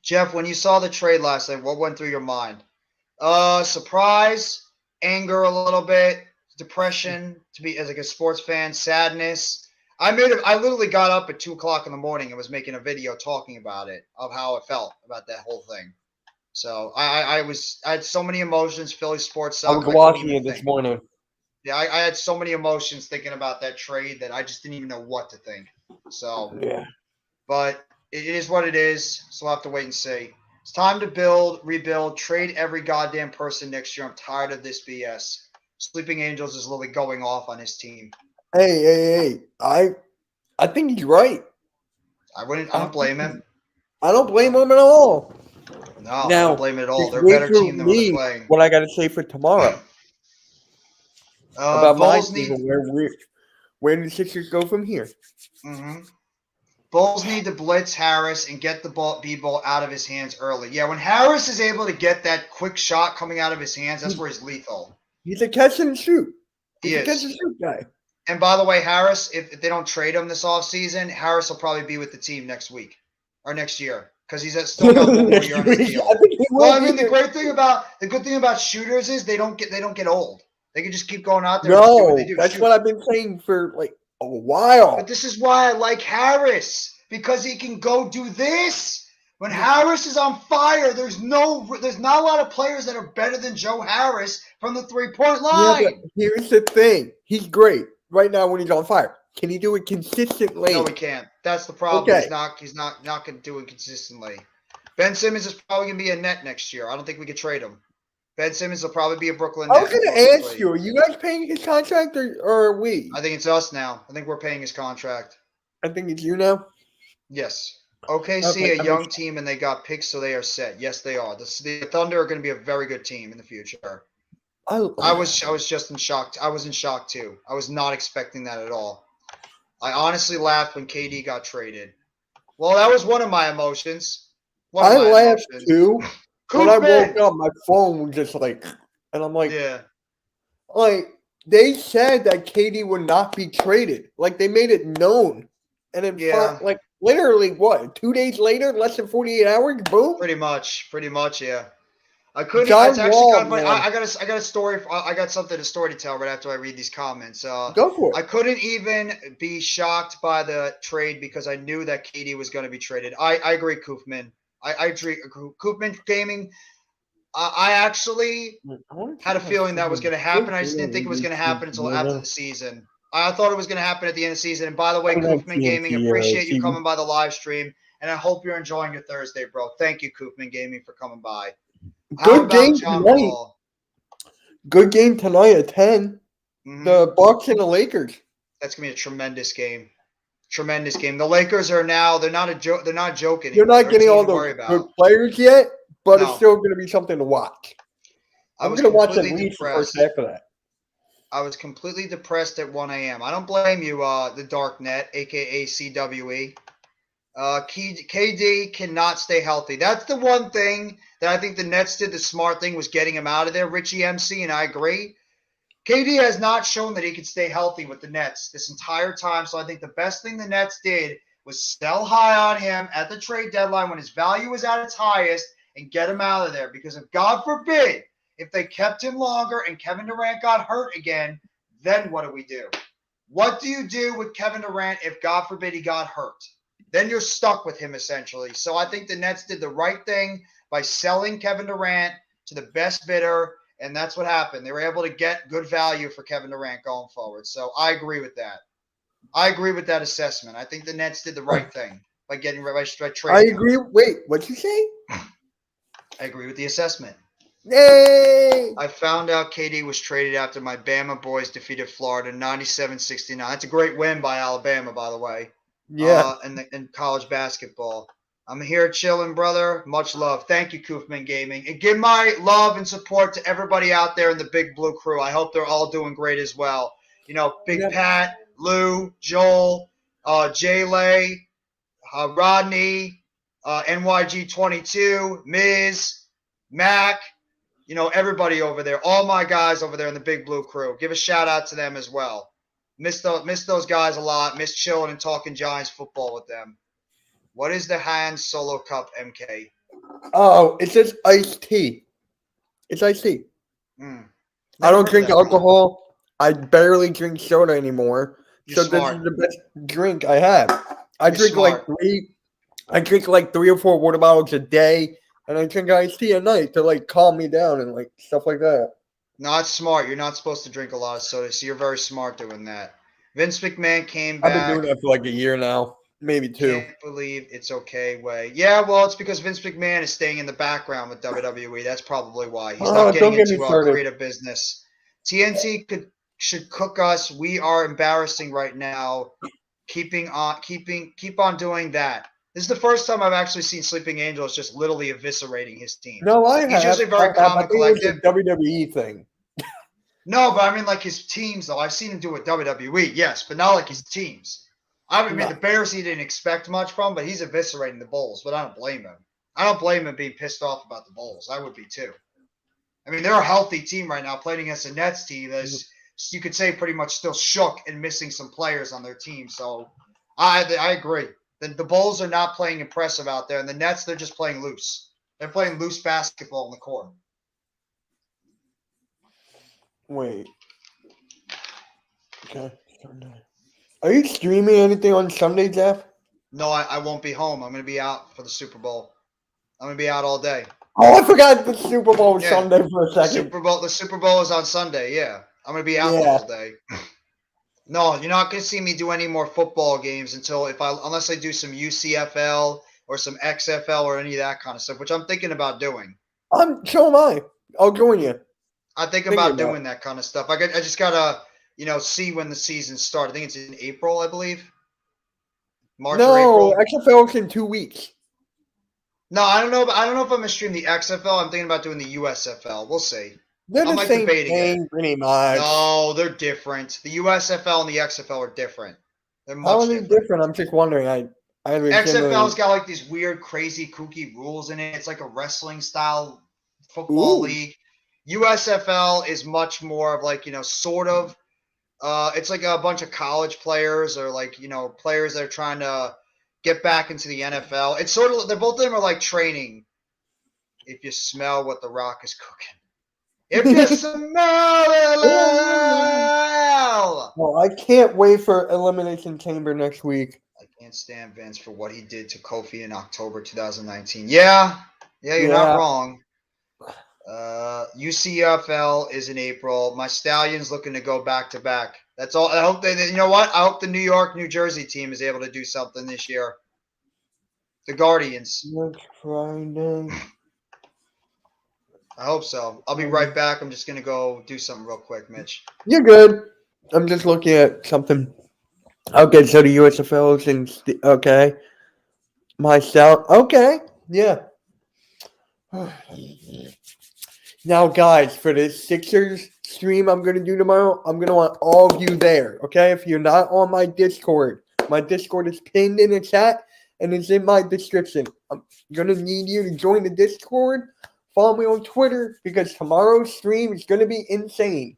Jeff, when you saw the trade last night, what went through your mind? Surprise, anger a little bit, depression, to be as like a sports fan, sadness. I literally got up at 2:00 in the morning and was making a video talking about it, of how it felt about that whole thing. So I had so many emotions. Philly sports suck. I was watching it this morning. Yeah, I had so many emotions thinking about that trade that I just didn't even know what to think. So yeah, but it is what it is. So we'll have to wait and see. It's time to rebuild, trade every goddamn person next year. I'm tired of this BS. Sleeping Angels is literally going off on his team. Hey. I think he's right. I don't blame him. I don't blame him at all. No, I don't blame him at all. They're a better team than what they're playing. What I got to say for tomorrow. About my team, where do the Sixers go from here? Mm-hmm. Bulls need to blitz Harris and get the B-ball out of his hands early. Yeah, when Harris is able to get that quick shot coming out of his hands, that's where he's lethal. He's a catch and shoot. He's a catch and shoot guy. And by the way, Harris, if they don't trade him this offseason, Harris will probably be with the team next week or next year because he's still got one more year on his deal. I think he will Well, I be mean, there. the good thing about shooters is they don't get old. They can just keep going out there. No, and do. that's Shoot. what I've been saying for like a while. But this is why I like Harris because he can go do this. When Harris is on fire, there's not a lot of players that are better than Joe Harris from the 3-point line. Yeah, but here's the thing. He's great right now when he's on fire. Can he do it consistently? No, he can't. That's the problem. Okay. He's not going to do it consistently. Ben Simmons is probably going to be a net next year. I don't think we could trade him. Ben Simmons will probably be a Brooklyn net. I was going to ask you, are you guys paying his contract or are we? I think it's us now. I think we're paying his contract. I think it's you now? Yes. OKC, a young team, and they got picks, so they are set. Yes, they are. The Thunder are going to be a very good team in the future. I was just in shock. I was in shock, too. I was not expecting that at all. I honestly laughed when KD got traded. Well, that was one of my emotions. I laughed, too. When I woke up, my phone was just like, and I'm like, yeah. Like, they said that KD would not be traded. Like, they made it known. And then, like, literally, what, 2 days later, less than 48 hours, boom? Pretty much, yeah. I couldn't. It's actually kind of funny. I got a story. I got a story to tell right after I read these comments. Go for it. I couldn't even be shocked by the trade because I knew that KD was going to be traded. I agree, Koofman. I agree, Koofman Gaming. I actually had a feeling that was going to happen. I just didn't think it was going to happen until after the season. I thought it was going to happen at the end of the season. And by the way, Koofman Gaming, appreciate you coming by the live stream, and I hope you're enjoying your Thursday, bro. Thank you, Koofman Gaming, for coming by. Good game tonight. Good game tonight at 10. Mm-hmm. The Bucks and the Lakers. That's gonna be a tremendous game. Tremendous game. The Lakers are now. They're not a joke. They're not joking. You're not getting all the good players yet, but it's still going to be something to watch. I'm going to watch at least the first half of that. I was completely depressed at 1 a.m. I don't blame you, the Dark Net, aka CWE. KD cannot stay healthy. That's the one thing that I think the Nets did the smart thing was getting him out of there, Richie MC, and I agree. KD has not shown that he can stay healthy with the Nets this entire time, so I think the best thing the Nets did was sell high on him at the trade deadline when his value was at its highest and get him out of there. Because if, God forbid, if they kept him longer and Kevin Durant got hurt again, then what do we do? What do you do with Kevin Durant if, God forbid, he got hurt? Then you're stuck with him, essentially. So I think the Nets did the right thing by selling Kevin Durant to the best bidder, and that's what happened. They were able to get good value for Kevin Durant going forward. So I agree with that. I agree with that assessment. I think the Nets did the right thing by getting by trading. I agree. Wait, what'd you say? I agree with the assessment. Yay! I found out KD was traded after my Bama boys defeated Florida 97-69. That's a great win by Alabama, by the way. Yeah. In college basketball. I'm here chilling, brother. Much love. Thank you, Koofman Gaming. And give my love and support to everybody out there in the Big Blue crew. I hope they're all doing great as well. You know, Big Pat, Lou, Joel, Jay-Lay, Rodney, NYG22, Miz, Mac, you know, everybody over there. All my guys over there in the Big Blue crew. Give a shout out to them as well. Miss those guys a lot. Miss chilling and talking Giants football with them. What is the Han Solo Cup, MK? Oh, it says iced tea. It's iced tea. I don't drink alcohol. I barely drink soda anymore. This is the best drink I have. I drink like 3 or 4 water bottles a day, and I drink iced tea at night to like calm me down and like stuff like that. No, it's smart. You're not supposed to drink a lot of soda, so you're very smart doing that. Vince McMahon came back. I've been doing that for like a year now. Maybe 2. Can't believe it's okay way. Yeah, well, it's because Vince McMahon is staying in the background with WWE. That's probably why. He's not getting into creative business. TNT should cook us. We are embarrassing right now. Keep on doing that. This is the first time I've actually seen Sleeping Angels just literally eviscerating his team. No, I have. He's usually very calm and collective. It's a WWE thing. No, but I mean like his teams, though. I've seen him do it WWE, yes, but not like his teams. I mean, the Bears he didn't expect much from, but he's eviscerating the Bulls, but I don't blame him. I don't blame him being pissed off about the Bulls. I would be too. I mean, they're a healthy team right now playing against a Nets team that's you could say pretty much still shook and missing some players on their team. So I agree. The Bulls are not playing impressive out there, and the Nets, they're just playing loose. They're playing loose basketball on the court. Wait. Okay. Sunday. Are you streaming anything on Sunday, Jeff? No, I won't be home. I'm going to be out for the Super Bowl. I'm going to be out all day. Oh, I forgot the Super Bowl was Yeah. Sunday for a The second. Super Bowl is on Sunday. Yeah, I'm going to be out the whole day. No, you're not going to see me do any more football games unless I do some UCFL or some XFL or any of that kind of stuff, which I'm thinking about doing. So am I. I'll join you. I think about doing that kind of stuff. I just gotta, see when the season starts. I think it's in April, I believe. March or April. XFL is in 2 weeks. No, I don't know. I don't know if I'm gonna stream the XFL. I'm thinking about doing the USFL. We'll see. They're the same thing, pretty much. No, they're different. The USFL and the XFL are different. They're much How are they different? I'm just wondering. XFL's got like these weird, crazy, kooky rules in it. It's like a wrestling style football league. USFL is much more of like, sort of. It's like a bunch of college players or like, players that are trying to get back into the NFL. It's sort of, both of them are like training. If you smell what The Rock is cooking. If you smell it, well, I can't wait for Elimination Chamber next week. I can't stand Vince for what he did to Kofi in October 2019. Yeah, you're not wrong. UCFL is in April. My Stallions looking to go back to back. That's all. I hope I hope the New York, New Jersey team is able to do something this year. The Guardians. Next Friday. I hope so. I'll be right back. I'm just going to go do something real quick, Mitch. You're good. I'm just looking at something. Okay, so the USFL is in. Okay. Okay. Yeah. Now, guys, for this Sixers stream I'm going to do tomorrow, I'm going to want all of you there, okay? If you're not on my Discord is pinned in the chat and it's in my description. I'm going to need you to join the Discord. Follow me on Twitter because tomorrow's stream is going to be insane.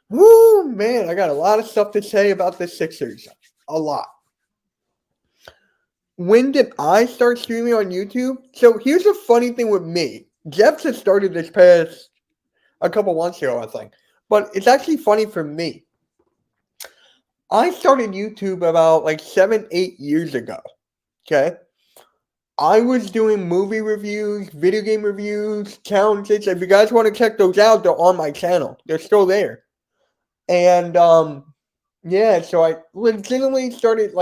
Woo, man, I got a lot of stuff to say about the Sixers. A lot. When did I start streaming on YouTube? So here's the funny thing with me. Jeff just started this past a couple months ago, I think. But it's actually funny for me. I started YouTube about 7-8 years ago. Okay? I was doing movie reviews, video game reviews, challenges. If you guys want to check those out, they're on my channel. They're still there. And, so I legitimately started,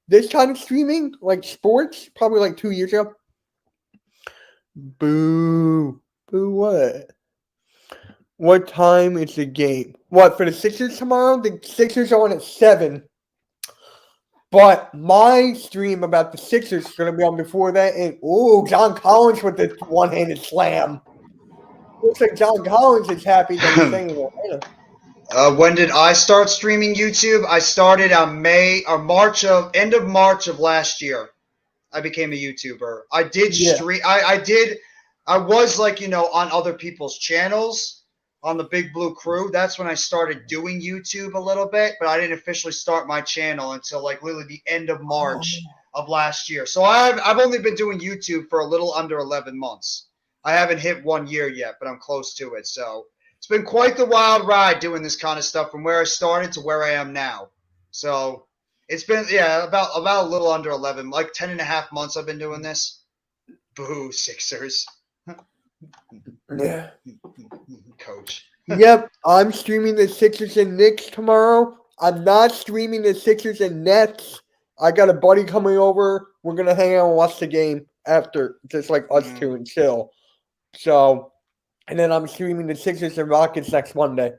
this kind of streaming, sports, probably 2 years ago. Boo. Boo what? What time is the game? What, for the Sixers tomorrow? The Sixers are on at 7. But my stream about the Sixers is going to be on before that. And, John Collins with the one-handed slam. Looks like John Collins is happy that he's saying it. When did I start streaming YouTube? I started on end of March of last year. I became a YouTuber. I did stream. I was on other people's channels on the Big Blue Crew. That's when I started doing YouTube a little bit, but I didn't officially start my channel until literally the end of March of last year. So I've only been doing YouTube for a little under 11 months. I haven't hit 1 year yet, but I'm close to it. So it's been quite the wild ride doing this kind of stuff from where I started to where I am now. So it's been, about a little under 11, 10 and a half months I've been doing this. Boo, Sixers. Yeah. Coach. Yep, I'm streaming the Sixers and Knicks tomorrow. I'm not streaming the Sixers and Nets. I got a buddy coming over. We're going to hang out and watch the game after, just us two and chill. So, and then I'm streaming the Sixers and Rockets next Monday.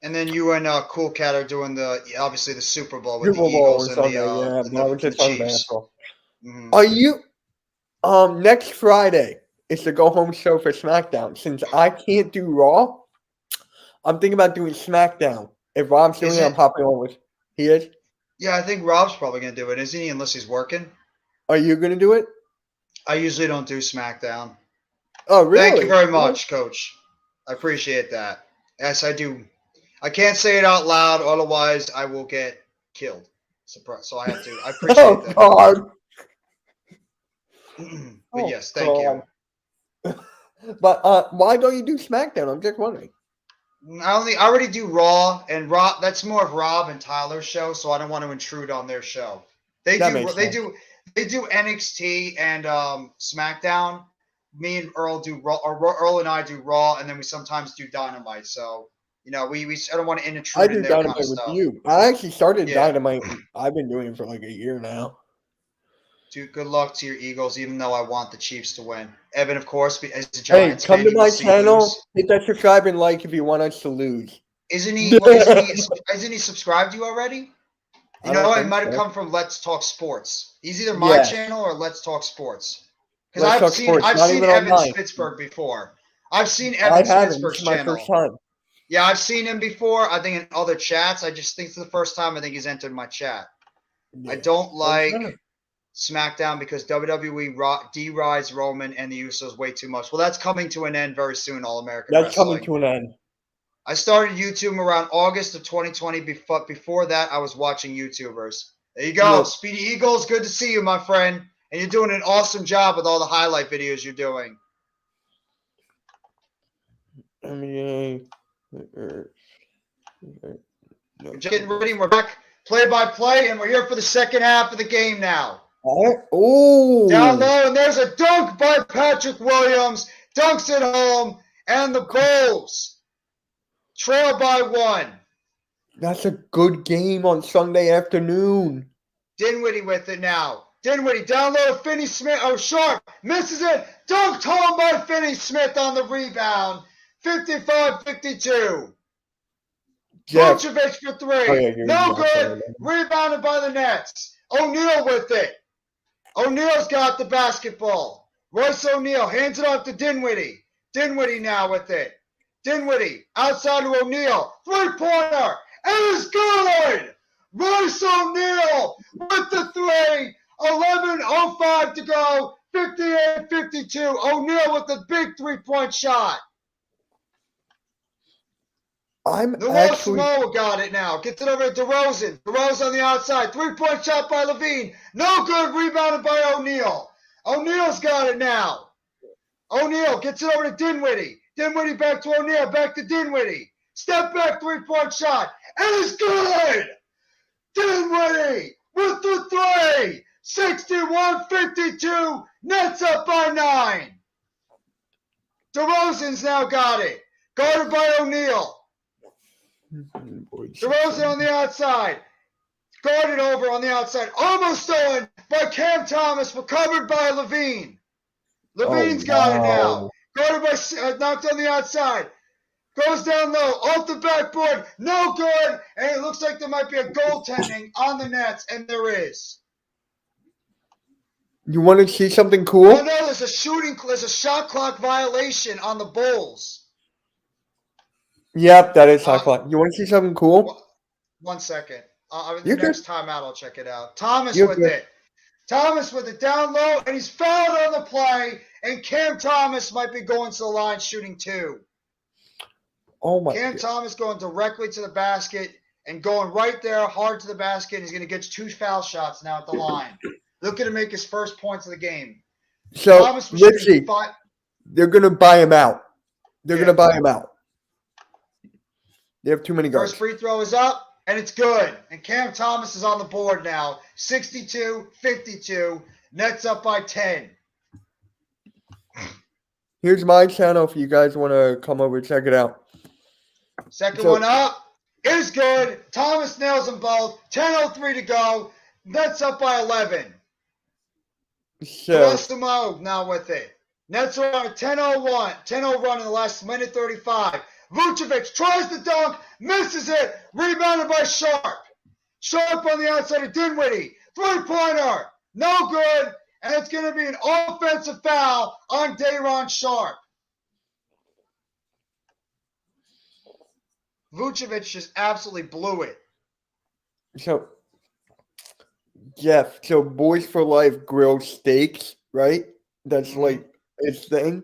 And then you and Cool Cat are doing obviously the Super Bowl with the Eagles and the Chiefs. Mm-hmm. Are you next Friday is the go home show for SmackDown. Since I can't do Raw, I'm thinking about doing SmackDown. If Rob's doing it, I'm hopping on with. He is? Yeah, I think Rob's probably gonna do it, isn't he? Unless he's working. Are you gonna do it? I usually don't do SmackDown. Oh, really? Thank you very much, Coach. I appreciate that. Yes, I do. I can't say it out loud, otherwise I will get killed. Surprise! So I have to. I Oh appreciate that. God. But yes, thank you. But why don't you do SmackDown? I'm just wondering. I already do Raw, and Raw. That's more of Rob and Tyler's show, so I don't want to intrude on their show. They That do. makes They sense. do. They do NXT and SmackDown. Me and Earl do Raw, or Earl and I do Raw, and then we sometimes do Dynamite. So we I don't want to I intrude in do their kind Dynamite of with stuff. you. I actually started Yeah. Dynamite. I've been doing it for like a year now. Dude, good luck to your Eagles, even though I want the Chiefs to win. Evan, of course, as a Hey, Giants come fan, to you will my see channel. lose. Hit that subscribe and like if you want us to lose. Isn't he? Well, isn't he subscribed to you already? I don't It think might have so. come from Let's Talk Sports. He's either my Yes. channel or Let's Talk Sports. Because Let's I've Talk seen Sports, I've not seen even on Evan mine. Spitzberg before. I've seen I Evan haven't. This Spitzberg's is my channel. first time. Yeah, I've seen him before. I think in other chats. I just think it's the first time I think he's entered my chat. Yeah. I don't like Okay. SmackDown because WWE de-rise Roman and the Usos way too much. Well, that's coming to an end very soon. All American That's Wrestling. coming to an end. I started YouTube around August of 2020. Before that, I was watching YouTubers. There you go. Yeah. Speedy Eagles, good to see you, my friend. And you're doing an awesome job with all the highlight videos you're doing. NBA. We're just getting ready, and we're back play-by-play, and we're here for the second half of the game now. Oh. Down low, and there's a dunk by Patrick Williams. Dunks it home, and the Bulls trail by 1. That's a good game on Sunday afternoon. Dinwiddie with it now. Dinwiddie down low to Finney Smith. Oh, Sharp misses it. Dunked home by Finney Smith on the rebound. 55-52. Jeff. Vucevic for 3. Oh, yeah, No good. Rebounded by the Nets. O'Neal with it. O'Neal's got the basketball. Royce O'Neal hands it off to Dinwiddie. Dinwiddie now with it. Dinwiddie outside to O'Neal. 3-pointer. And it's good. Royce O'Neal with the 3. 11:05 to go. 58-52. O'Neal with the big 3-point shot. Samoa got it now. Gets it over to DeRozan. DeRozan on the outside. 3-point shot by Levine. No good. Rebounded by O'Neal. O'Neal's got it now. O'Neal gets it over to Dinwiddie. Dinwiddie back to O'Neal. Back to Dinwiddie. Step back 3-point shot. And it's good. Dinwiddie with the 3. 61-52. Nets up by 9. DeRozan's now got it. Guarded by O'Neal. DeRozan on the outside. Guarded over on the outside. Almost stolen by Cam Thomas. Recovered by Levine. Levine's got it now. Guarded by knocked on the outside. Goes down low. Off the backboard. No good. And it looks like there might be a goaltending on the Nets. And there is. You want to see something cool? Oh, no, there's a shot clock violation on the Bulls. Yep, that is shot clock. You want to see something cool? 1 second. The next timeout, I'll check it out. Thomas with it down low, and he's fouled on the play, and Cam Thomas might be going to the line shooting 2. Oh, my Cam God. Thomas going directly to the basket and going right there hard to the basket. And he's going to get 2 foul shots now at the line. Looking to make his first points of the game. So, let's see. They're going to buy him out. They're going to buy him out. They have too many guards. First free throw is up, and it's good. And Cam Thomas is on the board now. 62-52. Nets up by 10. Here's my channel if you guys want to come over and check it out. Second one up is good. Thomas nails them both. 10:03 to go. Nets up by 11. Samoa now with it. Nets are on a 10:01. 10:0 run in the last minute 35. Vucevic tries to dunk, misses it, rebounded by Sharp. Sharp on the outside of Dinwiddie. 3-pointer, no good, and it's going to be an offensive foul on Day'Ron Sharp. Vucevic just absolutely blew it. So, Jeff, Boys for Life grilled steaks, right? That's like his thing.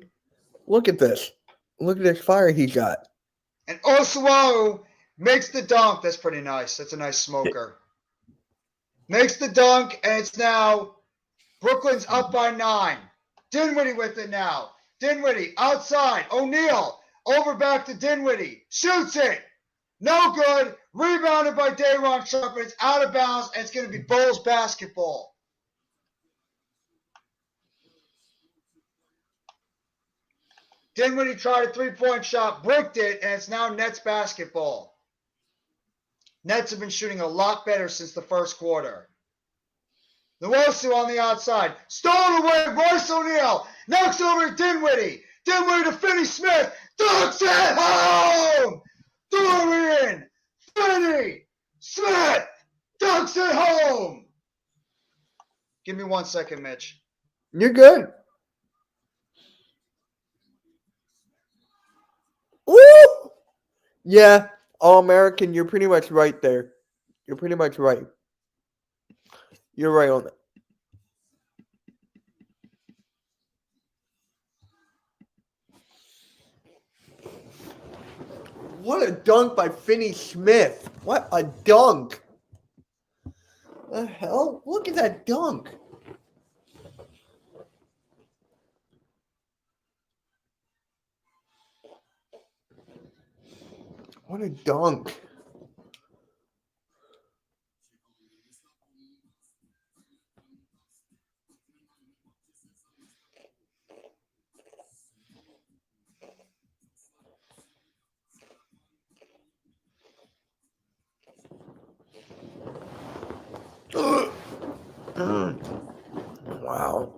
Look at this. Look at this fire he got. And Osuaru Makes the dunk. That's pretty nice. That's a nice smoker. Makes the dunk, and it's now Brooklyn's up by 9. Dinwiddie with it now. Dinwiddie outside. O'Neal over back to Dinwiddie. Shoots it. No good. Rebounded by Day'Ron Sharpe, but it's out of bounds, and it's going to be Bulls basketball. Dinwiddie tried a three-point shot, bricked it, and it's now Nets basketball. Nets have been shooting a lot better since the first quarter. Nwosu on the outside. Stolen away. Royce O'Neal knocks over to Dinwiddie. Dinwiddie to Finney-Smith. Dunks it home. Dorian Finney-Smith dunks it home. Give me 1 second, Mitch. You're good. Woo! Yeah, All-American, you're pretty much right there. You're pretty much right. You're right on that. What a dunk by Finney-Smith. What a dunk. The hell? Look at that dunk. What a dunk. Wow.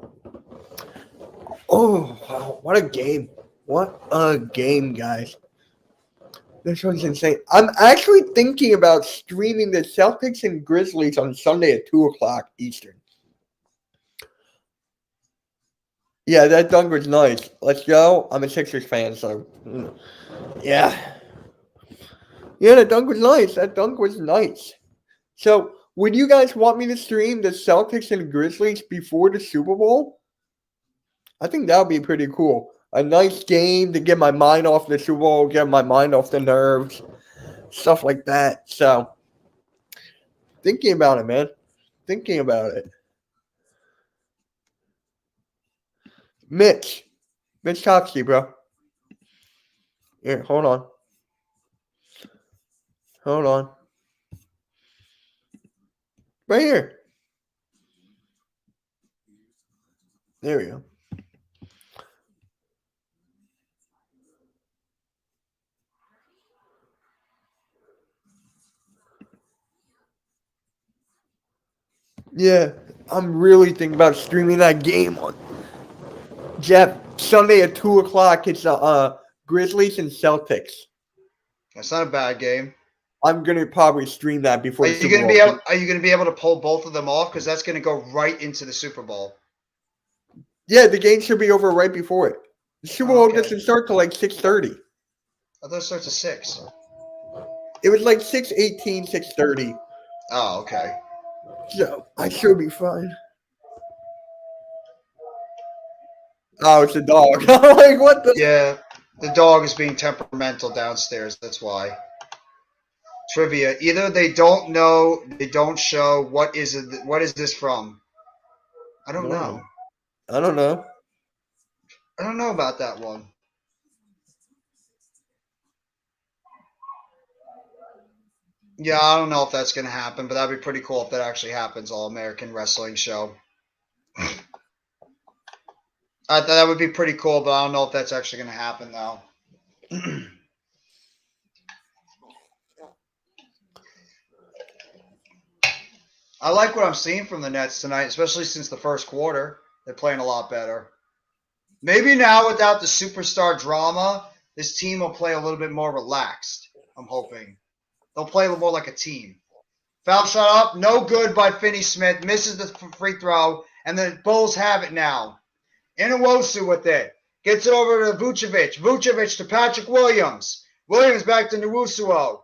Oh, wow. What a game. What a game, guys. This one's insane. I'm actually thinking about streaming the Celtics and Grizzlies on Sunday at 2 o'clock Eastern. Yeah, that dunk was nice. Let's go. I'm a Sixers fan, so yeah. Yeah, that dunk was nice. That dunk was nice. So, would you guys want me to stream the Celtics and Grizzlies before the Super Bowl? I think that would be pretty cool. A nice game to get my mind off the Super Bowl, get my mind off the nerves, stuff like that. So, thinking about it, man. Thinking about it. Mitch talks to you, bro. Here, hold on. Hold on. Right here. There we go. Yeah, I'm really thinking about streaming that game on Jeff Sunday at 2 o'clock. It's Grizzlies and Celtics. That's not a bad game. I'm gonna probably stream that before. Are you gonna be able to pull both of them off? Because that's gonna go right into the Super Bowl. Yeah, the game should be over right before it. The Super Bowl doesn't start till like 6:30. I thought it starts at 6. It was like 6:18, 6:30. Oh, okay. So I should be fine. Oh, it's a dog. I'm like, what the? Yeah, the dog is being temperamental downstairs. That's why. Trivia. Either they don't know, they don't show. What is it? What is this from? I don't know. I don't know. I don't know about that one. Yeah, I don't know if that's going to happen, but that'd be pretty cool if that actually happens. All-American Wrestling Show. I thought that would be pretty cool, but I don't know if that's actually going to happen, though. I like what I'm seeing from the Nets tonight, especially since the first quarter. They're playing a lot better. Maybe now without the superstar drama, this team will play a little bit more relaxed, I'm hoping. They'll play a little more like a team. Foul shot up, no good by Finney-Smith. Misses the free throw, and the Bulls have it now. Nwosu with it. Gets it over to Vucevic. Vucevic to Patrick Williams. Williams back to Nwosu.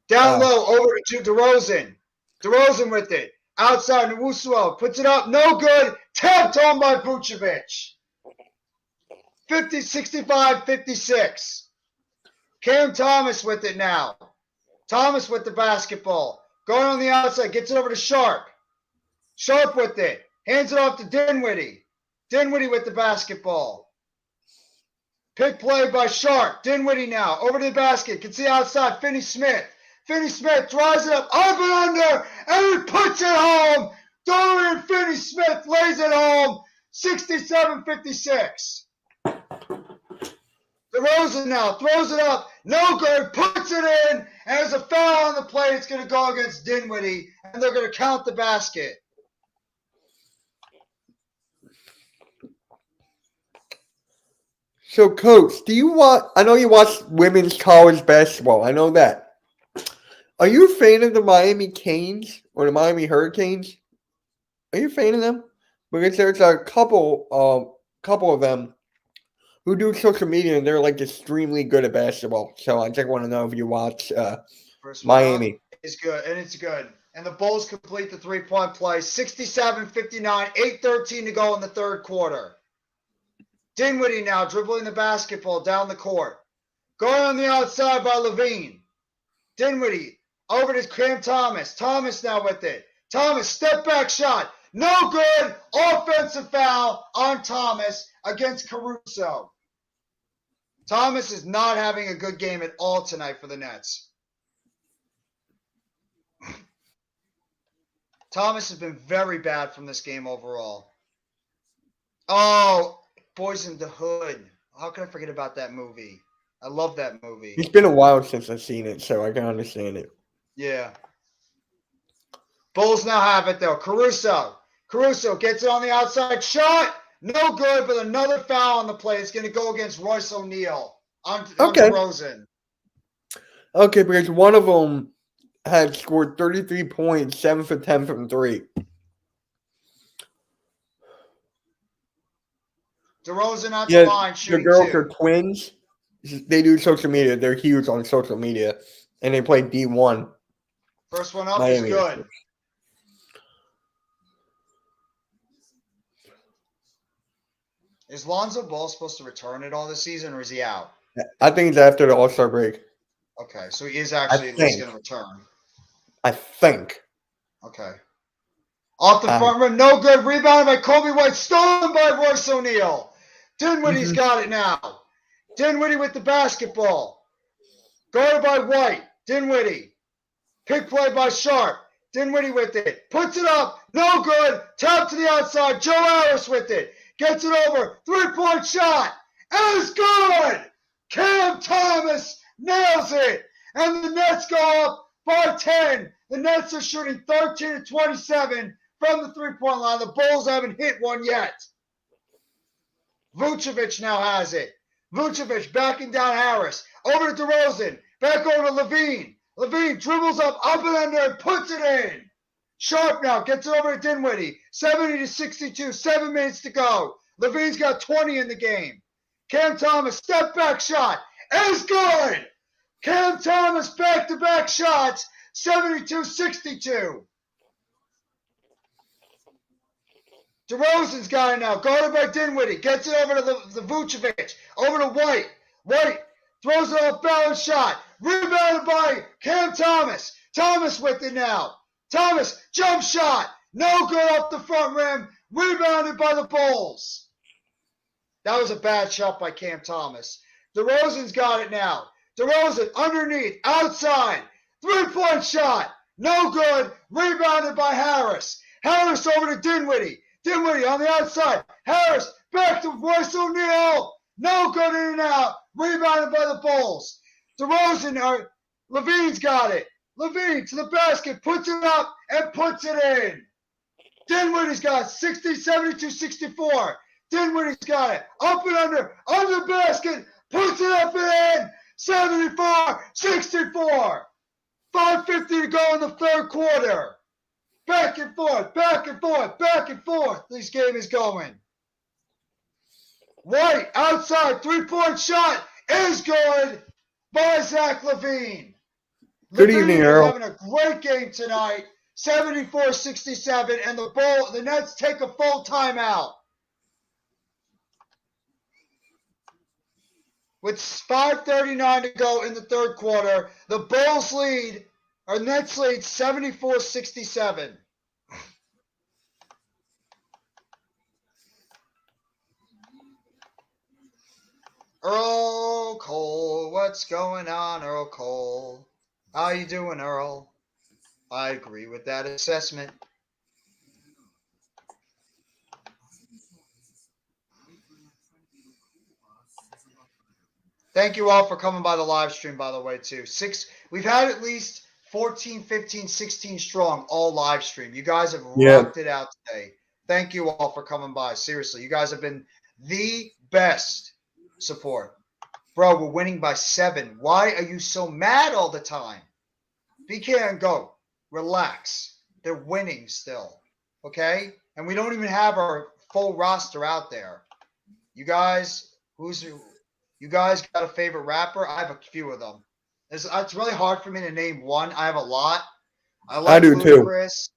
Down low, over to DeRozan. DeRozan with it. Outside, Nwosu puts it up. No good. Tapped home by Vucevic. 65-56. Cam Thomas with it now. Thomas with the basketball. Going on the outside, gets it over to Sharp. Sharp with it. Hands it off to Dinwiddie. Dinwiddie with the basketball. Pick play by Sharp. Dinwiddie now. Over to the basket. Gets the outside. Finney-Smith. Finney-Smith drives it up and under, and he puts it home. Dorian Finney-Smith lays it home. 67-56. DeRozan now throws it up. No good. Puts it in. And there's a foul on the play. It's going to go against Dinwiddie, and they're going to count the basket. So, Coach, I know you watch women's college basketball. I know that. Are you a fan of the Miami Canes or the Miami Hurricanes? Are you a fan of them? Because there's a couple of them who do social media, and they're like extremely good at basketball. So I just want to know if you watch Miami. It's good, and it's good. And the Bulls complete the three-point play. 67-59, 8:13 to go in the third quarter. Dinwiddie now dribbling the basketball down the court. Going on the outside by Levine. Dinwiddie over to Cam Thomas. Thomas now with it. Thomas, step back shot. No good. Offensive foul on Thomas against Caruso. Thomas is not having a good game at all tonight for the Nets. Thomas has been very bad from this game overall. Oh, Boys in the Hood. How can I forget about that movie? I love that movie. It's been a while since I've seen it, so I can understand it. Yeah. Bulls now have it, though. Caruso. Caruso gets it on the outside shot. No good, but another foul on the play. It's going to go against Royce O'Neal on DeRozan. Okay, because one of them had scored 33 points, 7 for 10 from 3. DeRozan on the line, shooting the girls 2. are twins. They do social media. They're huge on social media, and they play D1. First one up Miami. is good. Is Lonzo Ball supposed to return at all this season, or is he out? I think it's after the All-Star break. Okay, so he is actually at least going to return. I think. Okay. Off the front rim, no good. Rebounded by Kobe White, stolen by Royce O'Neal. Dinwiddie's got it now. Dinwiddie with the basketball. Guarded by White. Dinwiddie. Pick play by Sharp. Dinwiddie with it. Puts it up. No good. Tap to the outside. Joe Harris with it. Gets it over. 3-point shot. And it's good. Cam Thomas nails it. And the Nets go up by 10. The Nets are shooting 13-27 from the 3-point line. The Bulls haven't hit one yet. Vucevic now has it. Vucevic backing down Harris. Over to DeRozan. Back over to Levine. Levine dribbles up and under, and puts it in. Sharp now gets it over to Dinwiddie. 70-62. 7 minutes to go. Levine's got 20 in the game. Cam Thomas, step back shot. Is good. Cam Thomas back-to-back shots. 72-62. DeRozan's got it now. Guarded by Dinwiddie. Gets it over to the Vucevic. Over to White. White throws it off balance shot. Rebounded by Cam Thomas. Thomas with it now. Thomas, jump shot. No good off the front rim. Rebounded by the Bulls. That was a bad shot by Cam Thomas. DeRozan's got it now. DeRozan underneath, outside. 3-point shot. No good. Rebounded by Harris. Harris over to Dinwiddie. Dinwiddie on the outside. Harris back to Royce O'Neal. No good, in and out. Rebounded by the Bulls. DeRozan, Levine's got it. Levine to the basket, puts it up and puts it in. Dinwiddie's got 60-72-64. Dinwiddie's got it. Up and under the basket, puts it up and in. 74-64. 5:50 to go in the third quarter. Back and forth, back and forth, back and forth. This game is going. White outside, 3-point shot is good by Zach LaVine. Good evening, Earl. Having a great game tonight. 74-67, and the Nets take a full timeout. with 5:39 to go in the third quarter. The Bulls lead, or Nets lead 74-67. Earl Cole, what's going on, Earl Cole? How you doing, Earl? I agree with that assessment. Thank you all for coming by the live stream, by the way, too. We've had at least 14, 15, 16 strong all live stream. You guys have rocked it out today. Thank you all for coming by. Seriously, you guys have been the best support. Bro, we're winning by 7. Why are you so mad all the time? BK and go. Relax. They're winning still. Okay? And we don't even have our full roster out there. You guys got a favorite rapper? I have a few of them. It's really hard for me to name one. I have a lot. I do Ludacris.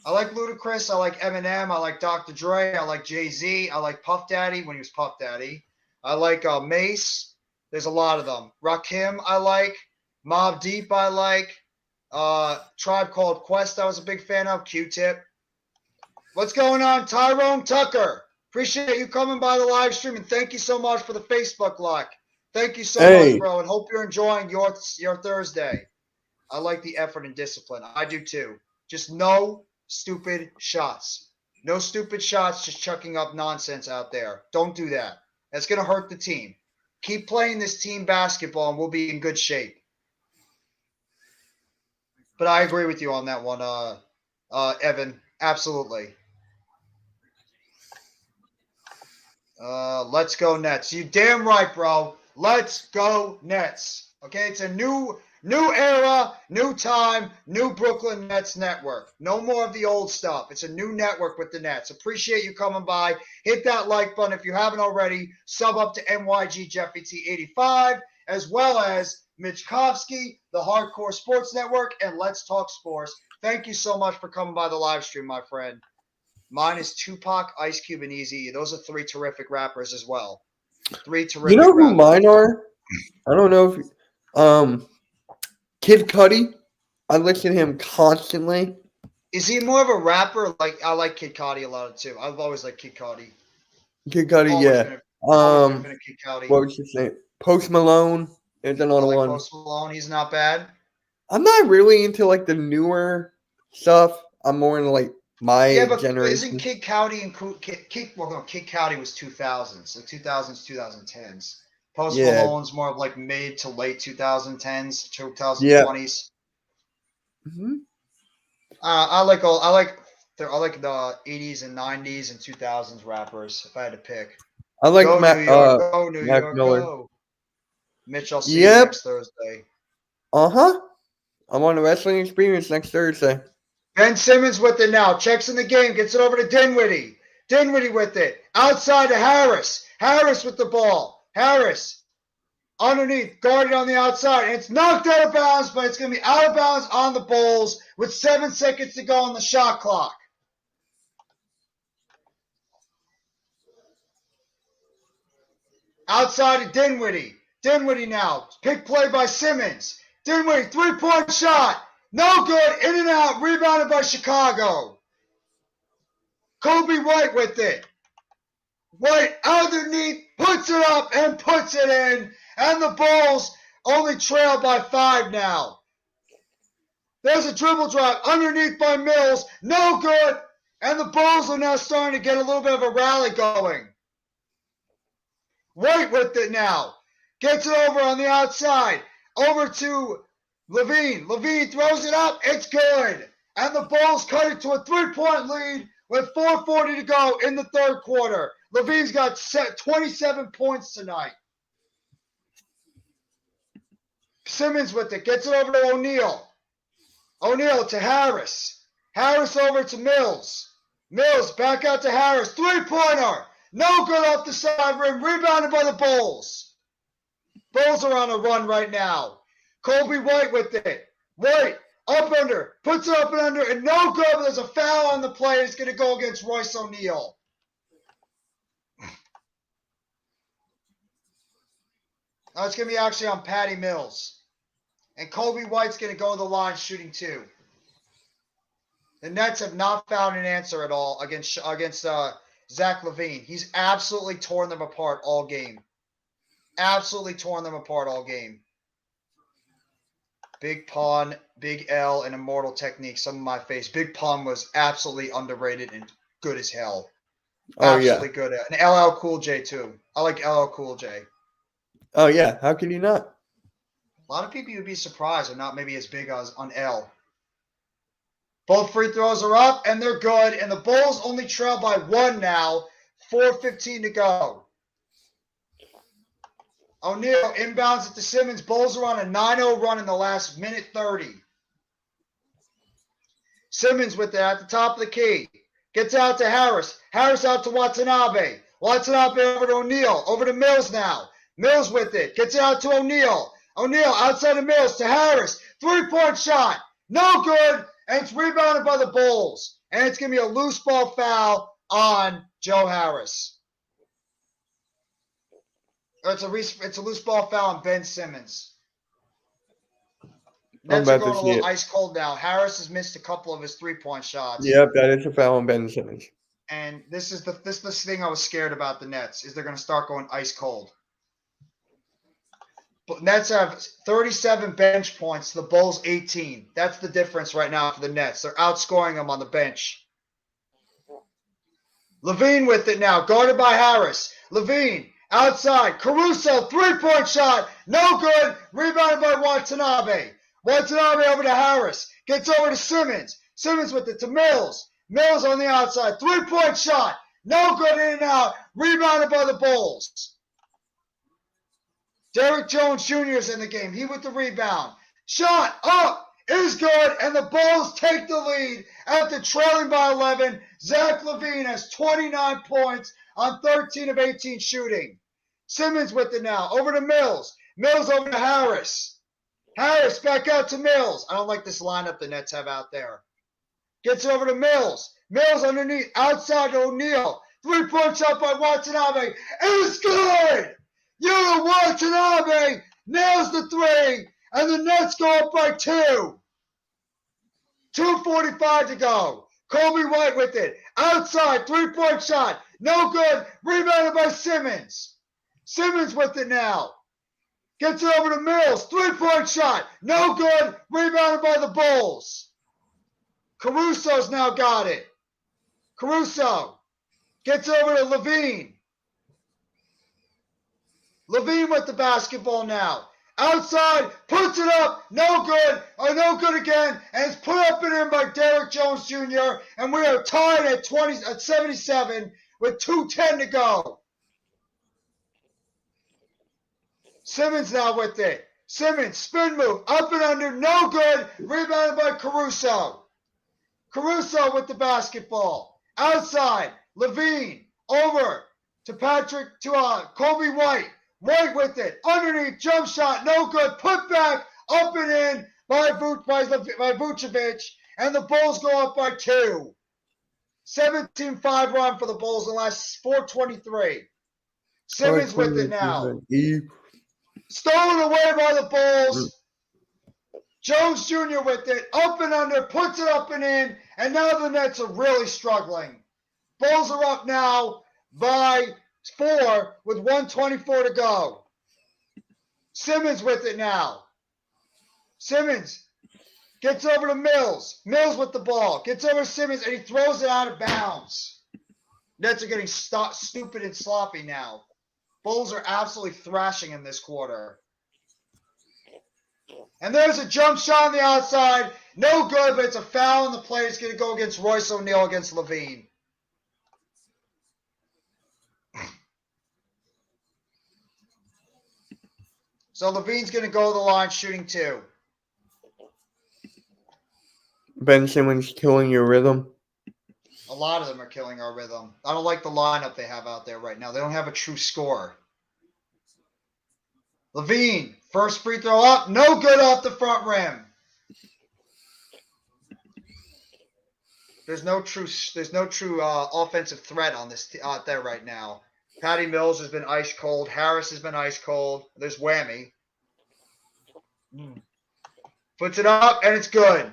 I like Ludacris. I like Eminem. I like Dr. Dre. I like Jay-Z. I like Puff Daddy when he was Puff Daddy. I like Mace. There's a lot of them. Rakim I like. Mobb Deep I like. Tribe Called Quest I was a big fan of. Q-Tip. What's going on, Tyrone Tucker? Appreciate you coming by the live stream, and thank you so much for the Facebook like. Thank you so much, bro, and hope you're enjoying your Thursday. I like the effort and discipline. I do too. Just no stupid shots. No stupid shots just chucking up nonsense out there. Don't do that. That's going to hurt the team. Keep playing this team basketball, and we'll be in good shape. But I agree with you on that one, Evan. Absolutely. Let's go Nets. You damn right, bro. Let's go Nets. Okay, it's a new era, new time, new Brooklyn Nets network. No more of the old stuff. It's a new network with the Nets. Appreciate you coming by. Hit that like button if you haven't already. Sub up to NYG Jeffy T85, as well as Mitch Kovsky, the Hardcore Sports Network, and Let's Talk Sports. Thank you so much for coming by the live stream, my friend. Mine is Tupac, Ice Cube, and Eazy. Those are 3 terrific rappers as well. 3 terrific. You know who mine are? I don't know if Kid Cudi. I listen to him constantly. Is he more of a rapper? Like I like Kid Cudi a lot too. I've always liked Kid Cudi. Kid Cudi, yeah. Been a Kid Cudi. What was his name? Post Malone is another one. Post Malone, he's not bad. I'm not really into like the newer stuff. I'm more into like my generation. Isn't Kid Cudi and Kid Cudi was 2000s, so 2000s, 2010s. Post Malone's more of like mid to late 2010s, 2020s. Yeah. Mm-hmm. I like the 80s and 90s and 2000s rappers. If I had to pick, I like New York, Miller. Go. Mitch, I'll see you next Thursday. I'm on the wrestling experience next Thursday. Ben Simmons with it now. Checks in the game. Gets it over to Dinwiddie. Dinwiddie with it. Outside to Harris. Harris with the ball. Harris underneath. Guarded on the outside. And it's knocked out of bounds, but it's going to be out of bounds on the Bulls with 7 seconds to go on the shot clock. Outside to Dinwiddie. Dinwiddie now. Pick play by Simmons. Dinwiddie, 3-point shot. No good. In and out. Rebounded by Chicago. Kobe White with it. White underneath. Puts it up and puts it in. And the Bulls only trail by 5 now. There's a dribble drive underneath by Mills. No good. And the Bulls are now starting to get a little bit of a rally going. White with it now. Gets it over on the outside. Over to Levine. Levine throws it up. It's good. And the Bulls cut it to a 3-point lead with 4:40 to go in the third quarter. Levine's got 27 points tonight. Simmons with it. Gets it over to O'Neal. O'Neal to Harris. Harris over to Mills. Mills back out to Harris. 3-pointer. No good off the side rim. Rebounded by the Bulls. Bulls are on a run right now. Kobe White with it. White up under. Puts it up and under. And no good. There's a foul on the play. It's going to go against Royce O'Neal. No, it's going to be actually on Patty Mills. And Kobe White's going to go to the line shooting 2. The Nets have not found an answer at all against Zach LaVine. He's absolutely torn them apart all game. Absolutely torn them apart all game. Big Pun, Big L, and Immortal Technique, some of my face. Big Pun was absolutely underrated and good as hell. Oh, Absolutely yeah. good. And LL Cool J, too. I like LL Cool J. Oh, yeah. How can you not? A lot of people would be surprised are not maybe as big as on L. Both free throws are up, and they're good. And the Bulls only trail by 1 now. 4:15 to go. O'Neal inbounds it to Simmons. Bulls are on a 9-0 run in the last minute 30. Simmons with it at the top of the key. Gets out to Harris. Harris out to Watanabe. Watanabe over to O'Neal. Over to Mills now. Mills with it. Gets it out to O'Neal. O'Neal outside of Mills to Harris. 3-point shot. No good. And it's rebounded by the Bulls. And it's going to be a loose ball foul on Joe Harris. Or it's a loose ball foul on Ben Simmons. Nets are going a little ice cold now. Harris has missed a couple of his 3-point shots. Yep, that is a foul on Ben Simmons. And this is the thing I was scared about the Nets is they're going to start going ice cold. But Nets have 37 bench points. The Bulls 18. That's the difference right now for the Nets. They're outscoring them on the bench. LaVine with it now, guarded by Harris. LaVine outside. Caruso 3-point shot. No good. Rebounded by Watanabe. Watanabe over to Harris. Gets over to Simmons. Simmons with it to Mills. Mills on the outside. 3-point shot. No good, in and out. Rebounded by the Bulls. Derrick Jones Jr. is in the game. He with the rebound. Shot up is good, and the Bulls take the lead after trailing by 11. Zach LaVine has 29 points on 13 of 18 shooting. Simmons with it now. Over to Mills. Mills over to Harris. Harris back out to Mills. I don't like this lineup the Nets have out there. Gets over to Mills. Mills underneath. Outside to O'Neal. 3-point shot by Watanabe. It's good! Yuta Watanabe nails the 3, and the Nets go up by 2. 2:45 to go. Kobe White with it. Outside, 3-point shot. No good. Rebounded by Simmons. Simmons with it now. Gets it over to Mills. 3-point shot. No good. Rebounded by the Bulls. Caruso's now got it. Caruso gets over to LaVine. LaVine with the basketball now. Outside, puts it up, no good, or no good again, and it's put up and in by Derrick Jones Jr., and we are tied at 77 with 2:10 to go. Simmons now with it. Simmons, spin move, up and under, no good, rebounded by Caruso. Caruso with the basketball. Outside, LaVine, over to Kobe White. White with it. Underneath, jump shot, no good. Put back, up and in by Vucevic. And the Bulls go up by 2. 17-5 run for the Bulls in the last 4:23. Simmons with it now. Stolen away by the Bulls. Jones Jr. with it. Up and under, puts it up and in. And now the Nets are really struggling. Bulls are up now by 4 with 1:24 to go. Simmons with it now. Simmons gets over to Mills. Mills with the ball. Gets over to Simmons, and he throws it out of bounds. Nets are getting stupid and sloppy now. Bulls are absolutely thrashing him this quarter. And there's a jump shot on the outside. No good, but it's a foul, and the play is going to go against Royce O'Neal against LaVine. So LaVine's going to go to the line shooting 2. Ben Simmons killing your rhythm. A lot of them are killing our rhythm. I don't like the lineup they have out there right now. They don't have a true scorer. LaVine, first free throw up, no good off the front rim. There's no true offensive threat on this out there right now. Patty Mills has been ice cold. Harris has been ice cold. There's Whammy. Puts it up, and it's good.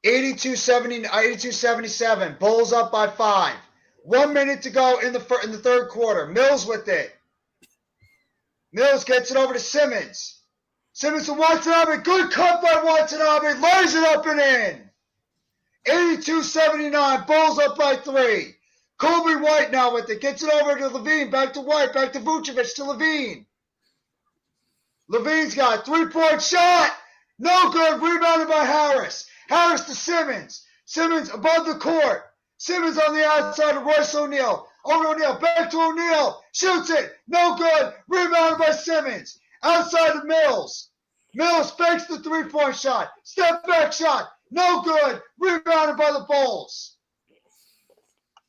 82-77. Bulls up by 5. 1 minute to go in the third quarter. Mills with it. Mills gets it over to Simmons. Simmons to Watanabe. Good cut by Watanabe. Lays it up and in. 82-79. Bulls up by 3. Kobe White now with it. Gets it over to Levine. Back to White. Back to Vucevic to Levine. Levine's got a 3-point shot. No good. Rebounded by Harris. Harris to Simmons. Simmons above the court. Simmons on the outside of Royce O'Neal. Over to O'Neal. Back to O'Neal. Shoots it. No good. Rebounded by Simmons. Outside of Mills. Mills fakes the 3-point shot. Step back shot. No good. Rebounded by the Bulls.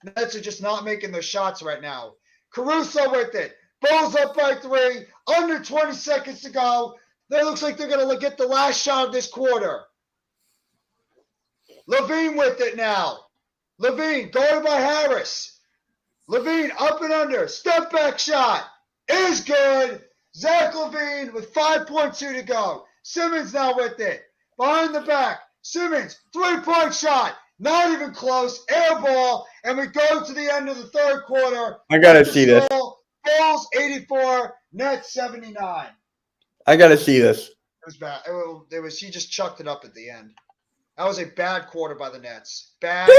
Nets are just not making their shots right now. Caruso with it. Bulls up by 3. Under 20 seconds to go. It looks like they're going to get the last shot of this quarter. Levine with it now. Levine guarded by Harris. Levine up and under. Step back shot. Is good. Zach Levine with 5.2 to go. Simmons now with it. Behind the back. Simmons, 3-point shot. Not even close. Air ball. And we go to the end of the third quarter. I gotta see this. Bulls 84, Nets 79. I gotta see this. It was bad. He just chucked it up at the end. That was a bad quarter by the Nets. Bad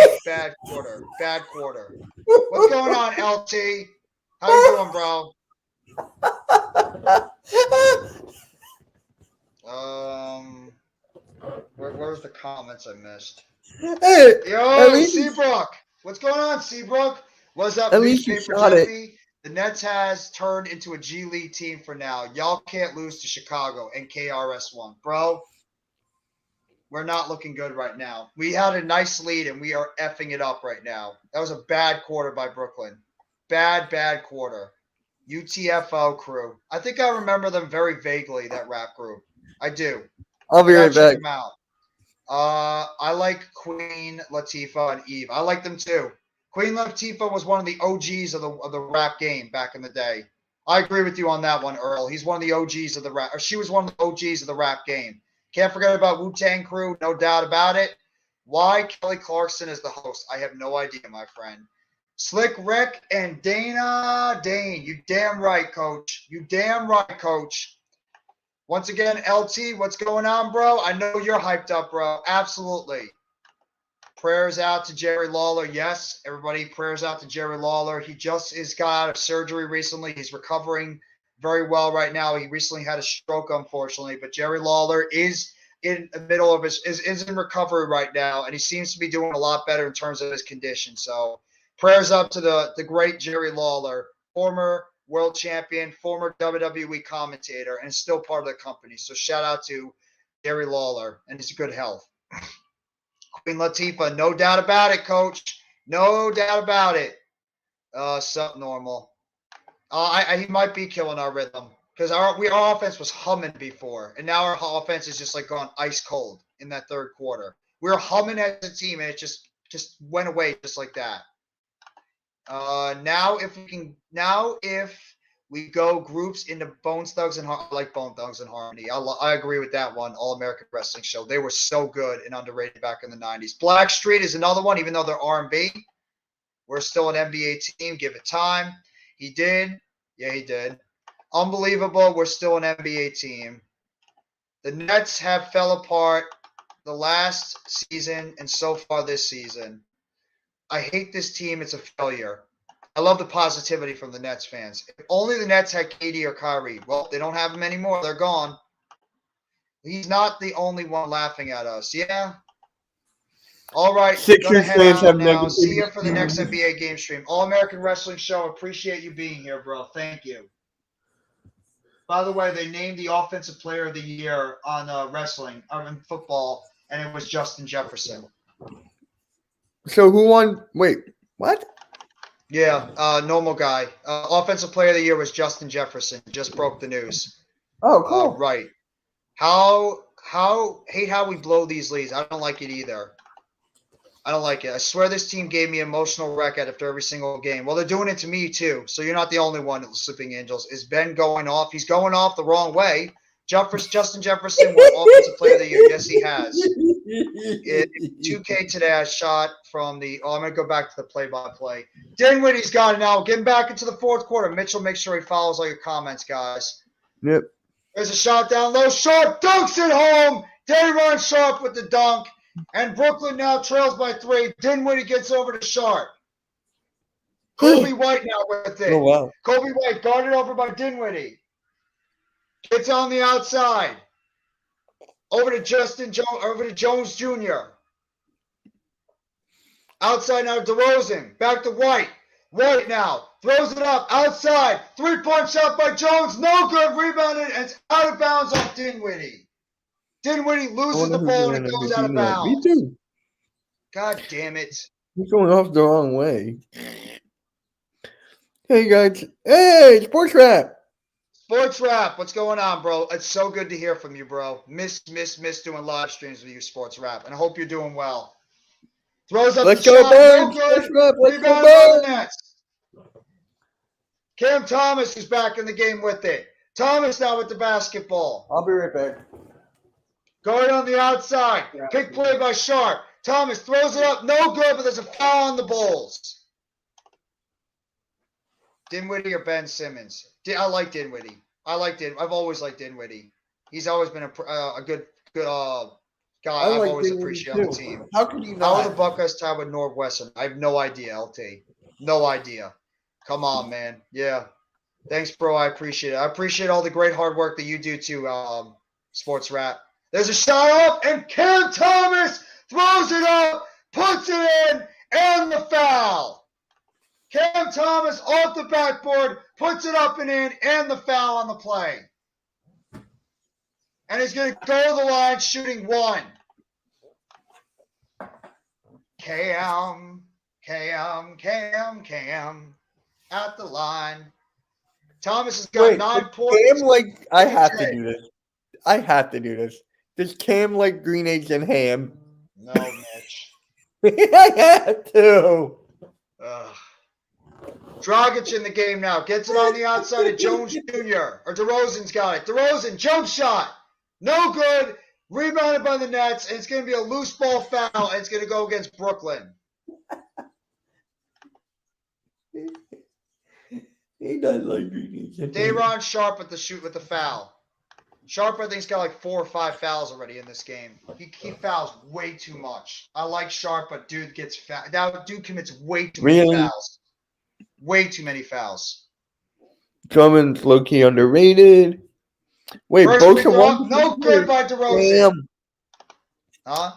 quarter. Bad quarter. What's going on, LT? How you doing, bro? Where's the comments I missed? Hey, Yo, Seabrook. What's going on, Seabrook? What's up, at least you shot it. The Nets has turned into a G League team for now. Y'all can't lose to Chicago and KRS-One. Bro, we're not looking good right now. We had a nice lead, and we are effing it up right now. That was a bad quarter by Brooklyn. Bad quarter. UTFO crew. I think I remember them very vaguely, that rap group. I do. I'll be right back. Check them out. I like Queen Latifah and Eve. I like them too. Queen Latifah was one of the OGs of the rap game back in the day. I agree with you on that one, Earl. He's one of the OGs of the rap, or she was one of the OGs of the rap game. Can't forget about Wu-Tang Crew, no doubt about it. Why Kelly Clarkson is the host? I have no idea, my friend. Slick Rick and Dana Dane. You damn right, coach. You damn right, coach. Once again, LT, what's going on, bro? I know you're hyped up, bro. Absolutely. Prayers out to Jerry Lawler. Yes, everybody, prayers out to Jerry Lawler. He just got out of surgery recently. He's recovering very well right now. He recently had a stroke, unfortunately, but Jerry Lawler is in the middle of is in recovery right now, and he seems to be doing a lot better in terms of his condition. So prayers up to the great Jerry Lawler, former world champion, former WWE commentator, and still part of the company. So shout out to Jerry Lawler and his good health. Queen Latifah, no doubt about it, coach. No doubt about it. Something normal. He might be killing our rhythm because our offense was humming before, and now our offense is just like gone ice cold in that third quarter. We were humming as a team, and it just went away just like that. Now if we go groups into Bone Thugs and I like Bone Thugs and Harmony. I agree with that one. All American Wrestling Show. They were so good and underrated back in the 90s. Blackstreet is another one, even though they're R&B. We're still an NBA team. Give it time. He did. Yeah, he did. Unbelievable. We're still an NBA team. The Nets have fell apart the last season and so far this season. I hate this team. It's a failure. I love the positivity from the Nets fans. If only the Nets had KD or Kyrie. Well, they don't have them anymore. They're gone. He's not the only one laughing at us. Yeah. All right. Sixers fans have now. See you for the next NBA game stream. All American Wrestling Show. Appreciate you being here, bro. Thank you. By the way, they named the Offensive Player of the Year on wrestling, in football, and it was Justin Jefferson. So who won? Wait, what? Yeah, normal guy. Offensive Player of the Year was Justin Jefferson. Just broke the news. Oh, cool. Right. How we blow these leads. I don't like it either. I don't like it. I swear this team gave me emotional wreck after every single game. Well, they're doing it to me too. So you're not the only one, Sleeping Angels. Is Ben going off? He's going off the wrong way. Justin Jefferson won Offensive Player of the Year. Yes, he has. 2K today, I shot from the. Oh, I'm going to go back to the play-by-play. Dinwiddie's got it now. Getting back into the fourth quarter. Mitchell, make sure he follows all your comments, guys. Yep. There's a shot down low. Sharp dunks it home. Day'Ron Sharpe with the dunk. And Brooklyn now trails by 3. Dinwiddie gets over to Sharpe. Kobe White now with it. Oh, wow. Kobe White guarded over by Dinwiddie. Gets on the outside. Over to Jones Jr. Outside now to DeRozan. Back to White. White now. Throws it up. Outside. 3-point shot by Jones. No good. Rebounded. And it's out of bounds off Dinwiddie. Dinwiddie loses the ball and it goes out of bounds. Me too. God damn it. He's going off the wrong way. Hey, guys. Hey, Sports Wrap. Sports Wrap, what's going on, bro? It's so good to hear from you, bro. Miss doing live streams with you, Sports Wrap. And I hope you're doing well. Throws up Let's the go, shot. Birds. No good. Let's Rebound go, by the Birds. Nets. Cam Thomas is back in the game with it. Thomas now with the basketball. I'll be right back. Guard on the outside. Pick play by Sharpe. Thomas throws it up. No good, but there's a foul on the Bulls. Dinwiddie or Ben Simmons? I like Dinwiddie. I've always liked Dinwiddie. He's always been a good guy. I've always appreciated on the team. How could you How not? are the Buckeyes tied with Northwestern? I have no idea, LT. No idea. Come on, man. Yeah. Thanks, bro. I appreciate it. I appreciate all the great hard work that you do too, Sports Wrap. There's a shot up, and Cam Thomas throws it up, puts it in, and the foul. Cam Thomas off the backboard, puts it up and in, and the foul on the play. And he's going to go to the line shooting 1. Cam at the line. Thomas has got 9 points. Cam, I have to do this. Does Cam like green eggs and ham? No, Mitch. I have to. Ugh. Dragic in the game now. Gets it on the outside of Jones Jr. Or DeRozan's got it. DeRozan, jump shot. No good. Rebounded by the Nets. And it's going to be a loose ball foul. And it's going to go against Brooklyn. He does like green eggs and ham. Day'Ron Sharpe with the foul. Sharpe, I think, has got 4 or 5 fouls already in this game. He fouls way too much. I like Sharpe, but dude gets fouled. Now, dude commits way too many fouls. Way too many fouls. Drummond's low-key underrated. Wait, Bosa won? No good by DeRozan. Damn. Huh?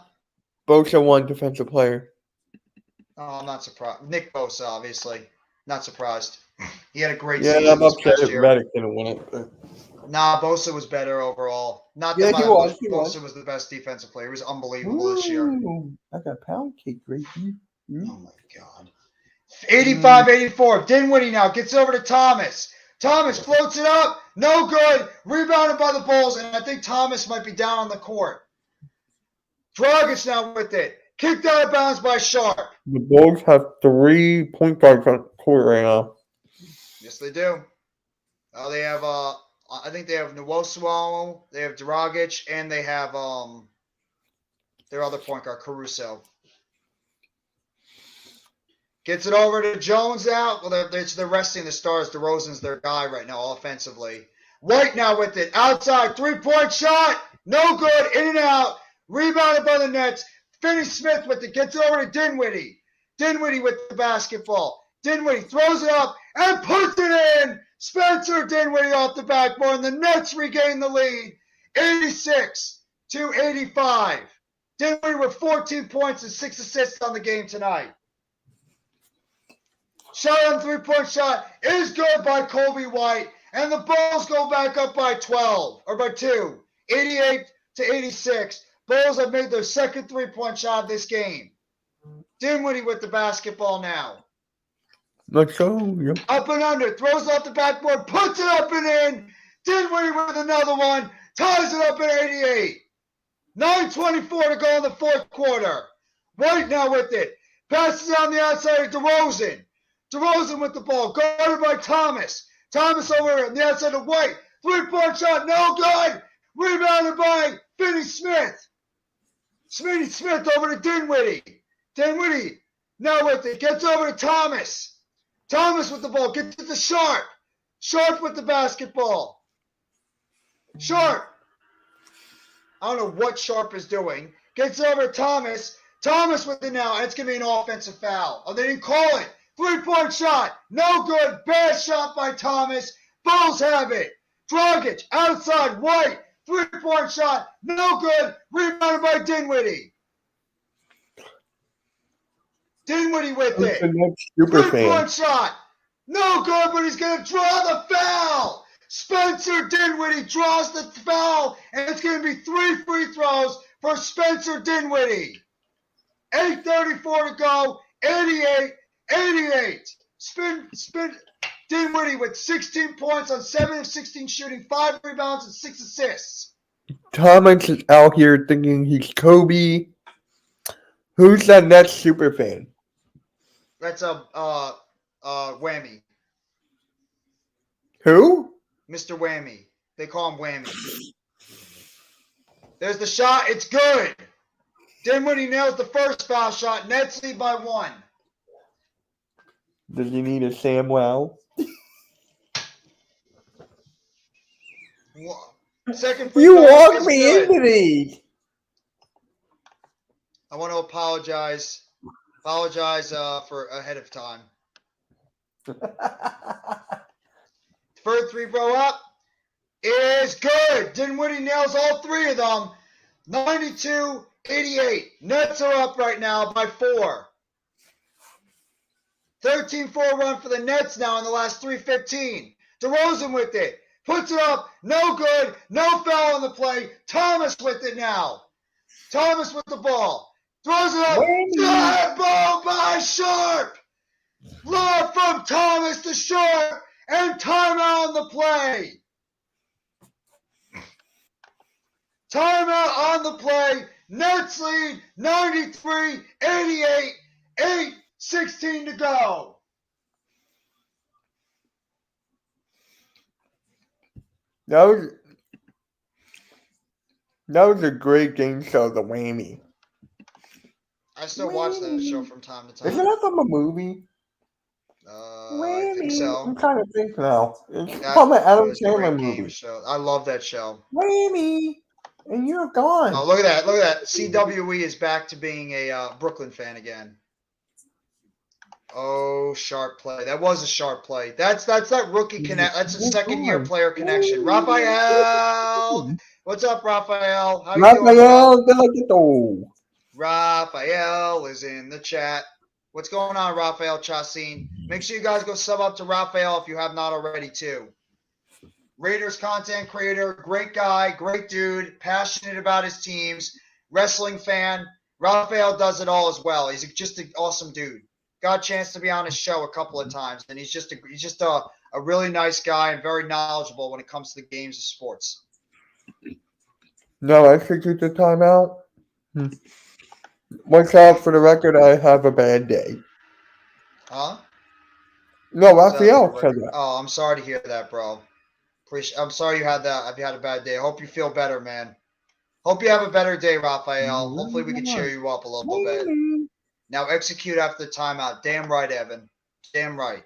Bosa won defensive player. Oh, I'm not surprised. Nick Bosa, obviously. Not surprised. He had a great Yeah, season. I'm upset this if year. Reddick didn't win it. But... Nah, Bosa was better overall. Not Yeah, that he much. was. Bosa was the best defensive player. He was unbelievable this year. Ooh, I got pound cake right here. Oh, my God. 85-84. Dinwiddie now gets over to Thomas. Thomas floats it up. No good. Rebounded by the Bulls, and I think Thomas might be down on the court. Dragic now with it. Kicked out of bounds by Sharpe. The Bulls have 3 point guards on court right now. Yes, they do. They have I think they have Nwosu, they have Dragic, and they have their other point guard, Caruso. Gets it over to Jones out. Well, they're resting the stars. DeRozan's their guy right now offensively. White now with it. Outside, 3-point shot. No good. In and out. Rebounded by the Nets. Finney-Smith with it. Gets it over to Dinwiddie. Dinwiddie with the basketball. Dinwiddie throws it up and puts it in. Spencer Dinwiddie off the backboard. And the Nets regain the lead. 86-85. Dinwiddie with 14 points and 6 assists on the game tonight. Shot on 3-point shot is good by Kobe White. And the Bulls go back up by 12, or by 2. 88-86. Bulls have made their second 3-point shot of this game. Dinwiddie with the basketball now. Let's go. Yep. Up and under. Throws off the backboard. Puts it up and in. Dinwiddie with another one. Ties it up at 88. 9:24 to go in the fourth quarter. White now with it. Passes on the outside of DeRozan. DeRozan with the ball. Guarded by Thomas. Thomas over on the outside of White. 3-point shot. No good. Rebounded by Finney Smith. Smitty Smith over to Dinwiddie. Dinwiddie now with it. Gets over to Thomas. Thomas with the ball. Gets it to Sharp. Sharp with the basketball. Sharp. I don't know what Sharp is doing. Gets over to Thomas. Thomas with it now. And it's going to be an offensive foul. Oh, they didn't call it. 3-point shot. No good. Bad shot by Thomas. Bulls have it. Dragic outside. White. 3-point shot. No good. Rebounded by Dinwiddie. Dinwiddie with it. 3-point shot. No good, but he's going to draw the foul. Spencer Dinwiddie draws the foul, and it's going to be 3 free throws for Spencer Dinwiddie. 8:34 to go. 88. Spin Dinwiddie with 16 points on 7 of 16 shooting, 5 rebounds, and 6 assists. Thomas is out here thinking he's Kobe. Who's that Nets super fan? That's a Whammy. Who? Mr. Whammy. They call him Whammy. There's the shot. It's good. Dinwiddie nails the first foul shot. Nets lead by 1. Does he need a SamWow? Second free You throw walked is me good. into these. I want to apologize. For ahead of time. Third free throw up is good. Dinwiddie nails all 3 of them. 92-88. Nets are up right now by 4. 13-4 run for the Nets now in the last 3:15. DeRozan with it. Puts it up. No good. No foul on the play. Thomas with it now. Thomas with the ball. Throws it up. Good ball by Sharp. Lob from Thomas to Sharp. And timeout on the play. Timeout on the play. Nets lead 93-88. 8:16 to go. That was a great game show, The Whammy. I still watch that show from time to time. Isn't that from a movie? I think so. I'm trying to think now. It's That from an Adam was a great Sandler game movie. show. I love that show. Whammy! And you're gone. Oh, look at that. Look at that. CWE is back to being a Brooklyn fan again. Oh, sharp play. That was a sharp play. That's that rookie connect. That's a second-year player connection. Raphael. What's up, Raphael? How you doing? Raphael Delagito. Raphael is in the chat. What's going on, Raphael Chassin? Make sure you guys go sub up to Raphael if you have not already, too. Raiders content creator, great guy, great dude, passionate about his teams, wrestling fan. Raphael does it all as well. He's just an awesome dude. Got a chance to be on his show a couple of times, and he's just a really nice guy and very knowledgeable when it comes to the games of sports. No, I should take the timeout. What's up? For the record, I have a bad day. Huh? No, Raphael said that. Oh, I'm sorry to hear that, bro. I'm sorry you had that. I've had a bad day. I hope you feel better, man. Hope you have a better day, Raphael. Hopefully we can cheer you up a little bit. Now execute after the timeout. Damn right, Evan. Damn right.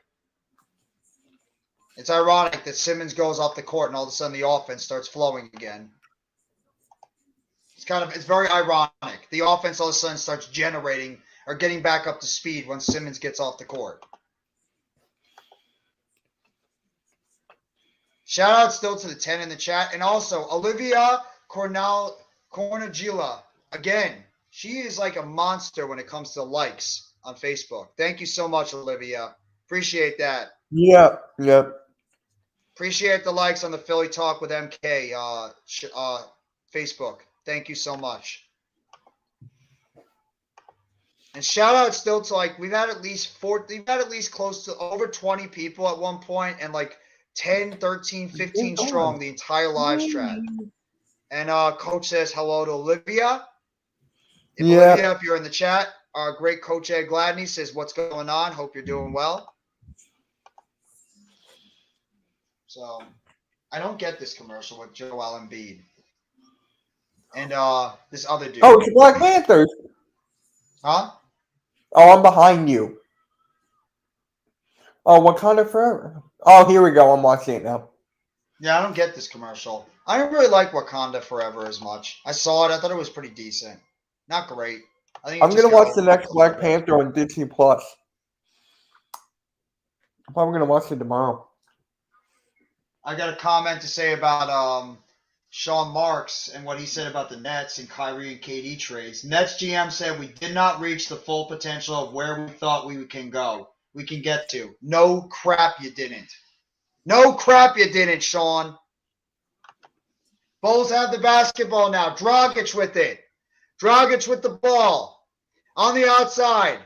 It's ironic that Simmons goes off the court and all of a sudden the offense starts flowing again. It's very ironic. The offense all of a sudden starts generating or getting back up to speed when Simmons gets off the court. Shout out still to the 10 in the chat. And also, Olivia Cornagila. Again, she is like a monster when it comes to likes on Facebook. Thank you so much, Olivia. Appreciate that. Yep. Appreciate the likes on the Philly Talk with MK Facebook. Thank you so much. And shout out still to we've had at least close to over 20 people at one point and 10, 13, 15 strong the entire live chat. And Coach says hello to Olivia. Olivia, if you're in the chat, our great coach Ed Gladney says, "What's going on? Hope you're doing well." So, I don't get this commercial with Joel Embiid and this other dude. Oh, it's Black Panthers. Huh? Oh, I'm behind you. Oh, Wakanda Forever. Oh, here we go. I'm watching it now. Yeah, I don't get this commercial. I don't really like Wakanda Forever as much. I saw it. I thought it was pretty decent. Not great. I think I'm going to watch the next Black Panther on Disney Plus. I'm probably going to watch it tomorrow. I got a comment to say about Sean Marks and what he said about the Nets and Kyrie and KD trades. Nets GM said we did not reach the full potential of where we thought we can go. We can get to. No crap, you didn't. No crap, you didn't, Sean. Bulls have the basketball now. Dragic with it. Dragic with the ball. On the outside.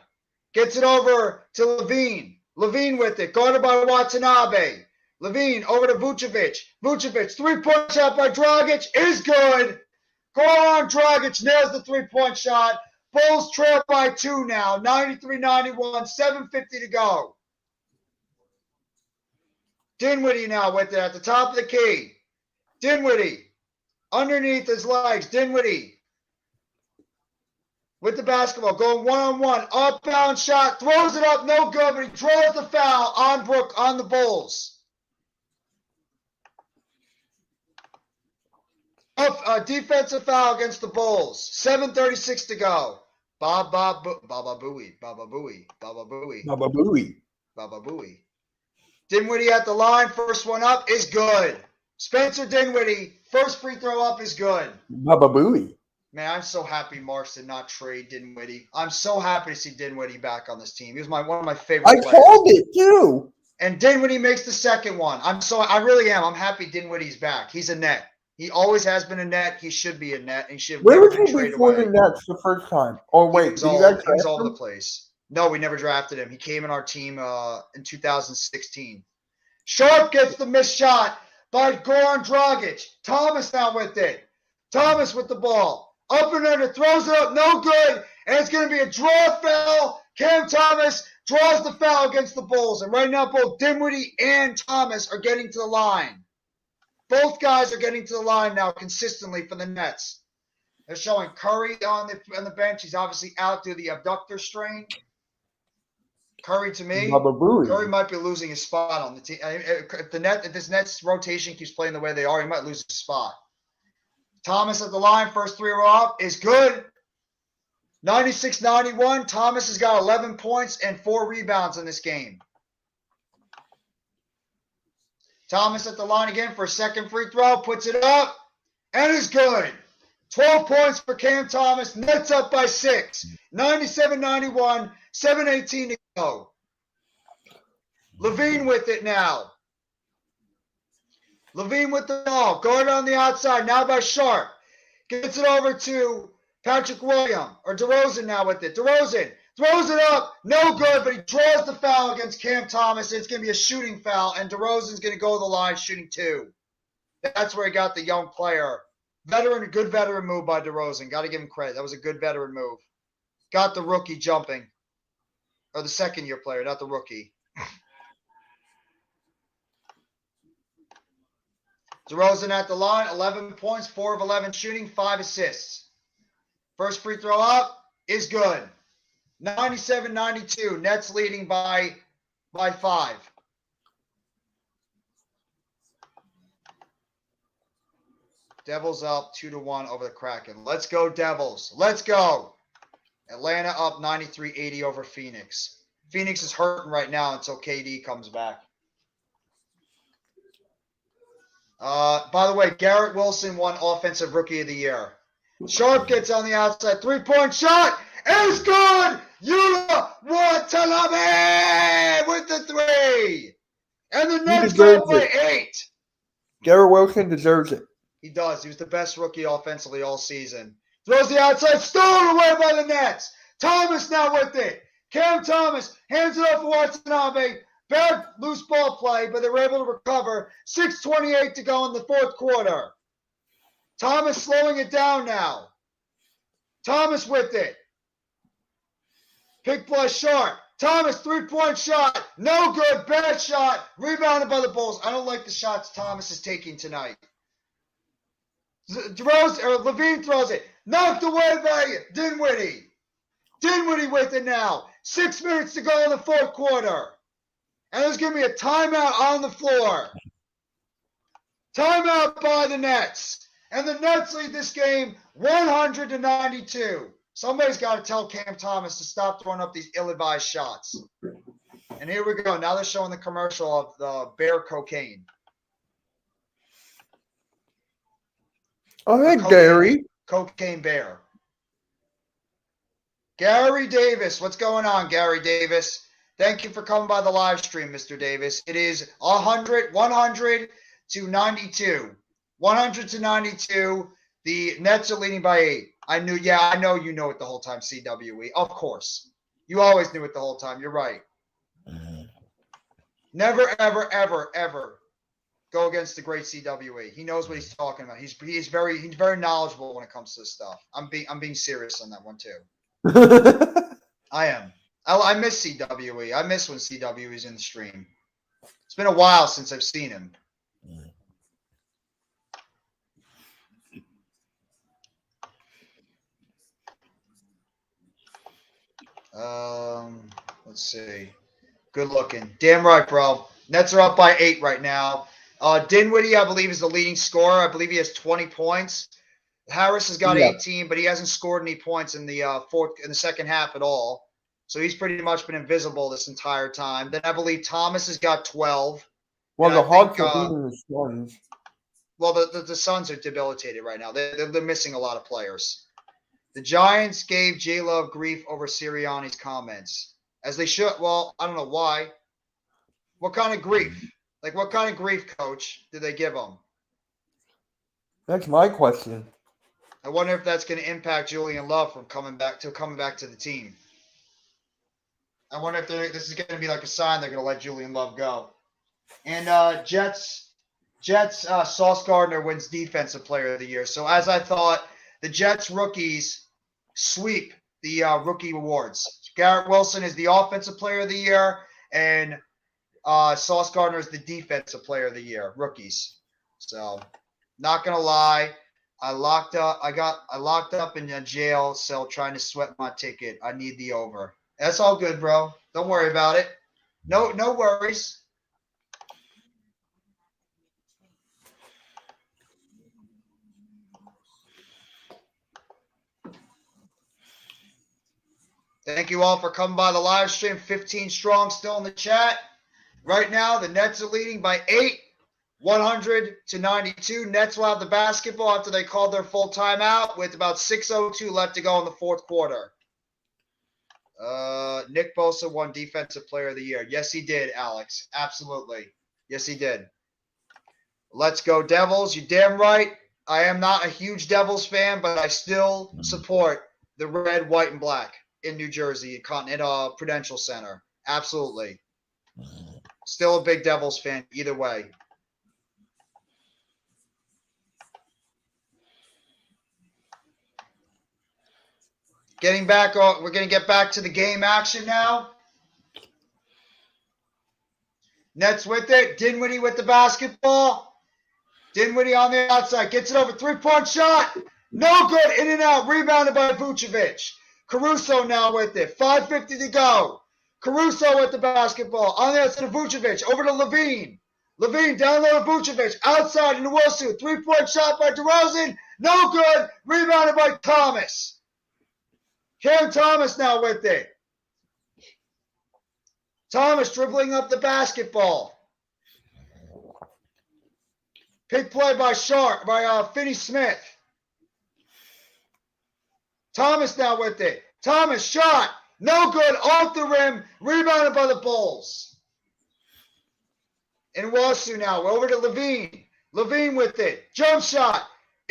Gets it over to Levine. Levine with it. Guarded by Watanabe. Levine over to Vucevic. Vucevic, three-point shot by Dragic is good. Goran Dragic nails the three-point shot. Bulls trail by 2 now. 93-91, 7:50 to go. Dinwiddie now with it at the top of the key. Dinwiddie underneath his legs. Dinwiddie with the basketball going one-on-one. Up-bound shot. Throws it up. No good, but he draws the foul on the Bulls. Defensive foul against the Bulls. 7:36 to go. Baba Booey. Dinwiddie at the line. First one up is good. Spencer Dinwiddie. First free throw up is good. Baba Booey. Man, I'm so happy Marks did not trade Dinwiddie. I'm so happy to see Dinwiddie back on this team. He was one of my favorite players. I called it too. And Dinwiddie makes the second one. I really am. I'm happy Dinwiddie's back. He's a net. He always has been a net. He should be a net. He should. Where was he before the Nets the first time? Oh wait, he was all over the place. No, we never drafted him. He came in our team in 2016. Sharp gets the missed shot by Goran Dragic. Thomas now with it. Thomas with the ball. Up and under, throws it up, no good. And it's going to be a draw foul. Cam Thomas draws the foul against the Bulls. And right now, both Dinwiddie and Thomas are getting to the line. Both guys are getting to the line now consistently for the Nets. They're showing Curry on the bench. He's obviously out due to the abductor strain. Curry, to me, Curry might be losing his spot on the team. If this Nets rotation keeps playing the way they are, he might lose his spot. Thomas at the line, first three row up is good. 96-91. Thomas has got 11 points and 4 rebounds in this game. Thomas at the line again for a second free throw, puts it up, and is good. 12 points for Cam Thomas. Nets up by 6. 97-91, 7:18 to go. Levine with it now. Levine with the ball. Guard on the outside, now by Sharp. Gets it over to Patrick Williams, or DeRozan now with it. DeRozan throws it up, no good, but he draws the foul against Cam Thomas. It's going to be a shooting foul, and DeRozan's going to go to the line shooting 2. That's where he got the young player. A good veteran move by DeRozan. Got to give him credit. That was a good veteran move. Got the rookie jumping. Or the second-year player, not the rookie. DeRozan at the line, 11 points, 4 of 11 shooting, 5 assists. First free throw up is good. 97-92. Nets leading by 5. Devils up 2-1 over the Kraken. Let's go, Devils. Let's go. Atlanta up 93-80 over Phoenix. Phoenix is hurting right now until KD comes back. By the way, Garrett Wilson won Offensive Rookie of the Year. Sharp gets on the outside. 3-point shot. It's good. Yuta Watanabe with the 3. And the Nets go by 8. Garrett Wilson deserves it. He does. He was the best rookie offensively all season. Throws the outside. Stolen away by the Nets. Thomas now with it. Cam Thomas hands it off for Watanabe. Bad loose ball play, but they were able to recover. 6:28 to go in the fourth quarter. Thomas slowing it down now. Thomas with it. Pick play Sharp. Thomas, 3-point shot. No good. Bad shot. Rebounded by the Bulls. I don't like the shots Thomas is taking tonight. Levine throws it. Knocked away by Dinwiddie. Dinwiddie with it now. 6 minutes to go in the fourth quarter. And there's going to be a timeout on the floor. Timeout by the Nets. And the Nets lead this game 100-92. Somebody's got to tell Cam Thomas to stop throwing up these ill-advised shots. And here we go. Now they're showing the commercial of the Bear cocaine. All right, Gary. Cocaine Bear. Gary Davis. What's going on, Gary Davis? Thank you for coming by the live stream, Mr. Davis. It is 100 to 92. 100 to 92. The Nets are leading by 8. I know you know it the whole time, CWE. Of course. You always knew it the whole time. You're right. Never, ever, ever, ever go against the great CWE. He knows what he's talking about. He's very knowledgeable when it comes to this stuff. I'm being serious on that one too. I am. I miss CWE. I miss when CWE is in the stream. It's been a while since I've seen him. Let's see. Good looking. Damn right, bro. Nets are up by 8 right now. Dinwiddie, I believe, is the leading scorer. I believe he has 20 points. Harris has got 18, but he hasn't scored any points in the second half at all. So he's pretty much been invisible this entire time. Then I believe Thomas has got 12. Well, the Hawks are beating the Suns. Well, the Suns are debilitated right now. They're missing a lot of players. The Giants gave J-Love grief over Sirianni's comments, as they should. Well, I don't know why. What kind of grief? Like, what kind of grief, Coach, did they give him? That's my question. I wonder if that's going to impact Julian Love from coming back to the team. I wonder if this is going to be like a sign they're going to let Julian Love go. And Jets, Sauce Gardner wins Defensive Player of the Year. So as I thought, the Jets rookies sweep the rookie awards. Garrett Wilson is the Offensive Player of the Year, and Sauce Gardner is the Defensive Player of the Year, rookies. So, not gonna lie, I got locked up in a jail cell trying to sweat my ticket. I need the over. That's all good, bro. Don't worry about it. No worries. Thank you all for coming by the live stream. 15 strong still in the chat. Right now, the Nets are leading by 8, 100 to 92. Nets will have the basketball after they called their full timeout with about 6:02 left to go in the fourth quarter. Nick Bosa won Defensive Player of the Year. Yes, he did, Alex. Absolutely. Yes, he did. Let's go, Devils. You damn right. I am not a huge Devils fan, but I still support the red, white, and black in New Jersey at Prudential Center. Absolutely. Still a big Devils fan either way. Getting back on, we're going to get back to the game action now. Nets with it. Dinwiddie with the basketball. Dinwiddie on the outside. Gets it over. 3-point shot. No good. In and out. Rebounded by Vucevic. Caruso now with it. 5:50 to go. Caruso with the basketball. On the outside of Vucevic. Over to Levine. Levine down low to Vucevic. Outside into Wilson. 3-point shot by DeRozan. No good. Rebounded by Thomas. Cam Thomas now with it. Thomas dribbling up the basketball. Pick play by Finney Smith. Thomas now with it. Thomas shot. No good. Off the rim. Rebounded by the Bulls. And Wasu now. Over to Levine. Levine with it. Jump shot.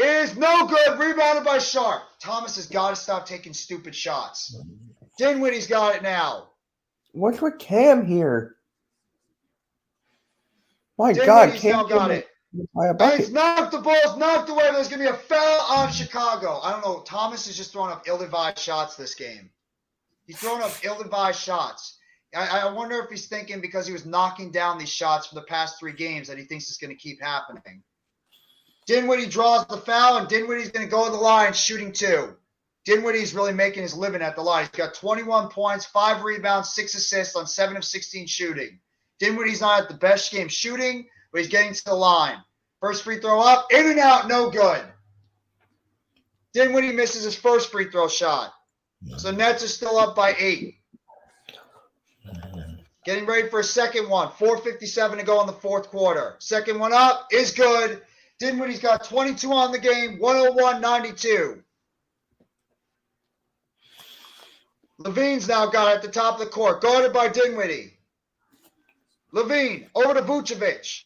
Is no good. Rebounded by Sharp. Thomas has got to stop taking stupid shots. Dinwiddie's got it now. What's with Cam here? My Dinwiddie's God, now got it. And he's knocked the balls, knocked away. There's going to be a foul on Chicago. I don't know. Thomas is just throwing up ill-advised shots this game. He's throwing up ill-advised shots. I wonder if he's thinking because he was knocking down these shots for the past 3 games that he thinks it's going to keep happening. Dinwiddie draws the foul, and Dinwiddie's going to go to the line shooting 2. Dinwiddie's really making his living at the line. He's got 21 points, 5 rebounds, 6 assists on 7 of 16 shooting. Dinwiddie's not at the best game shooting, but he's getting to the line. First free throw up, in and out, no good. Dinwiddie misses his first free throw shot. So Nets are still up by 8. Getting ready for a second one. 4:57 to go in the fourth quarter. Second one up is good. Dinwiddie's got 22 on the game, 101-92. Levine's now got it at the top of the court, guarded by Dinwiddie. Levine over to Vucevic.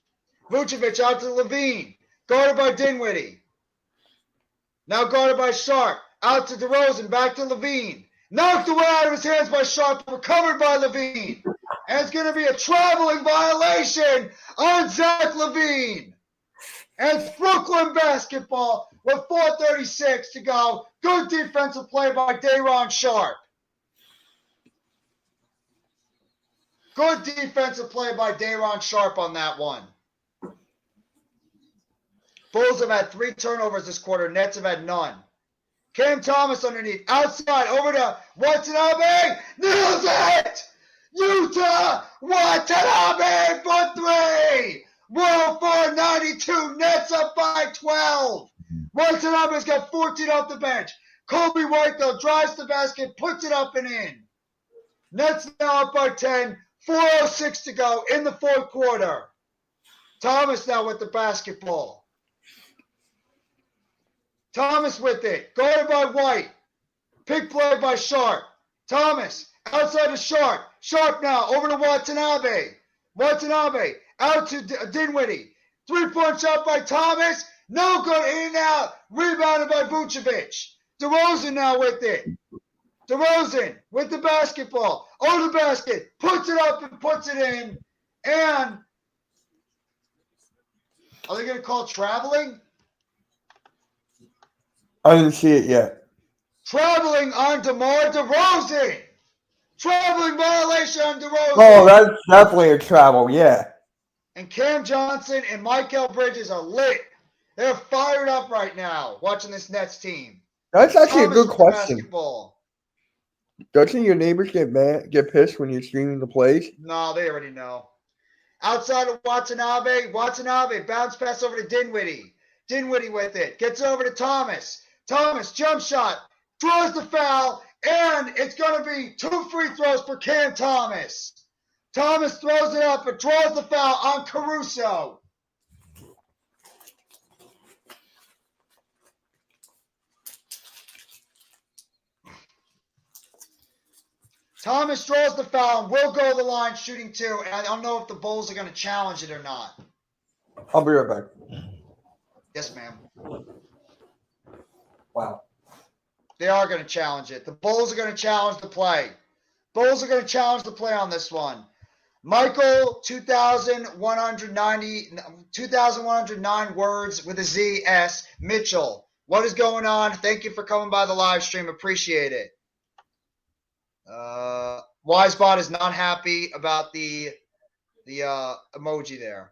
Vucevic out to Levine, guarded by Dinwiddie. Now guarded by Sharp. Out to DeRozan, back to Levine. Knocked away out of his hands by Sharp, recovered by Levine. And it's going to be a traveling violation on Zach Levine. And it's Brooklyn basketball with 4:36 to go. Good defensive play by Day'Ron Sharp. Good defensive play by Day'Ron Sharp on that one. Bulls have had 3 turnovers this quarter. Nets have had none. Cam Thomas underneath. Outside. Over to Watanabe. Nails it! Yuta Watanabe for 3! 104-92. Nets up by 12. Watanabe's got 14 off the bench. Kobe White, though, drives the basket, puts it up and in. Nets now up by 10. 4:06 to go in the fourth quarter. Thomas now with the basketball. Thomas with it. Guarded by White. Pick play by Sharp. Thomas outside to Sharp. Sharp now over to Watanabe. Watanabe out to Dinwiddie. 3-point shot by Thomas. No good. In and out. Rebounded by Vucevic. DeRozan now with it. DeRozan with the basketball. Over the basket. Puts it up and puts it in. And are they going to call traveling? I didn't see it yet. Traveling on DeMar DeRozan. Traveling violation on DeRozan. Oh, that's definitely a travel, yeah. And Cam Johnson and Michael Bridges are lit. They're fired up right now watching this Nets team. That's actually Thomas a good with the question. basketball. Doesn't your neighbors get pissed when you're streaming the plays? No, they already know. Outside of Watanabe. Watanabe bounce pass over to Dinwiddie. Dinwiddie with it. Gets over to Thomas. Thomas, jump shot. Draws the foul. And it's going to be 2 free throws for Cam Thomas. Thomas throws it up but draws the foul on Caruso. Thomas draws the foul and will go to the line shooting 2. And I don't know if the Bulls are going to challenge it or not. I'll be right back. Yes, ma'am. Wow. They are going to challenge it. The Bulls are going to challenge the play. Bulls are going to challenge the play on this one. Michael, 2,109 words with a Z, S. Mitchell, what is going on? Thank you for coming by the live stream. Appreciate it. Wisebot is not happy about the emoji there.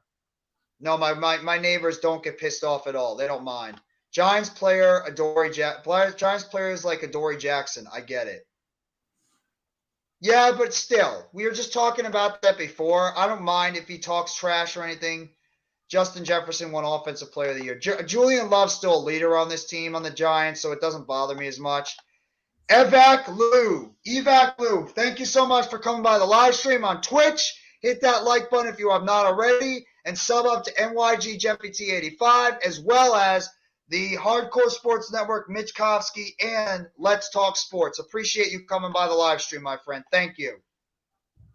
No, my neighbors don't get pissed off at all. They don't mind. Giants player Giants player is like Adoree Jackson. I get it. Yeah, but still, we were just talking about that before. I don't mind if he talks trash or anything. Justin Jefferson won Offensive Player of the Year. Julian Love's still a leader on this team on the Giants, so it doesn't bother me as much. Evac Lou, thank you so much for coming by the live stream on Twitch. Hit that like button if you have not already, and sub up to NYG Jeffy 85, as well as the Hardcore Sports Network, Mitch Kovsky, and Let's Talk Sports. Appreciate you coming by the live stream, my friend. Thank you.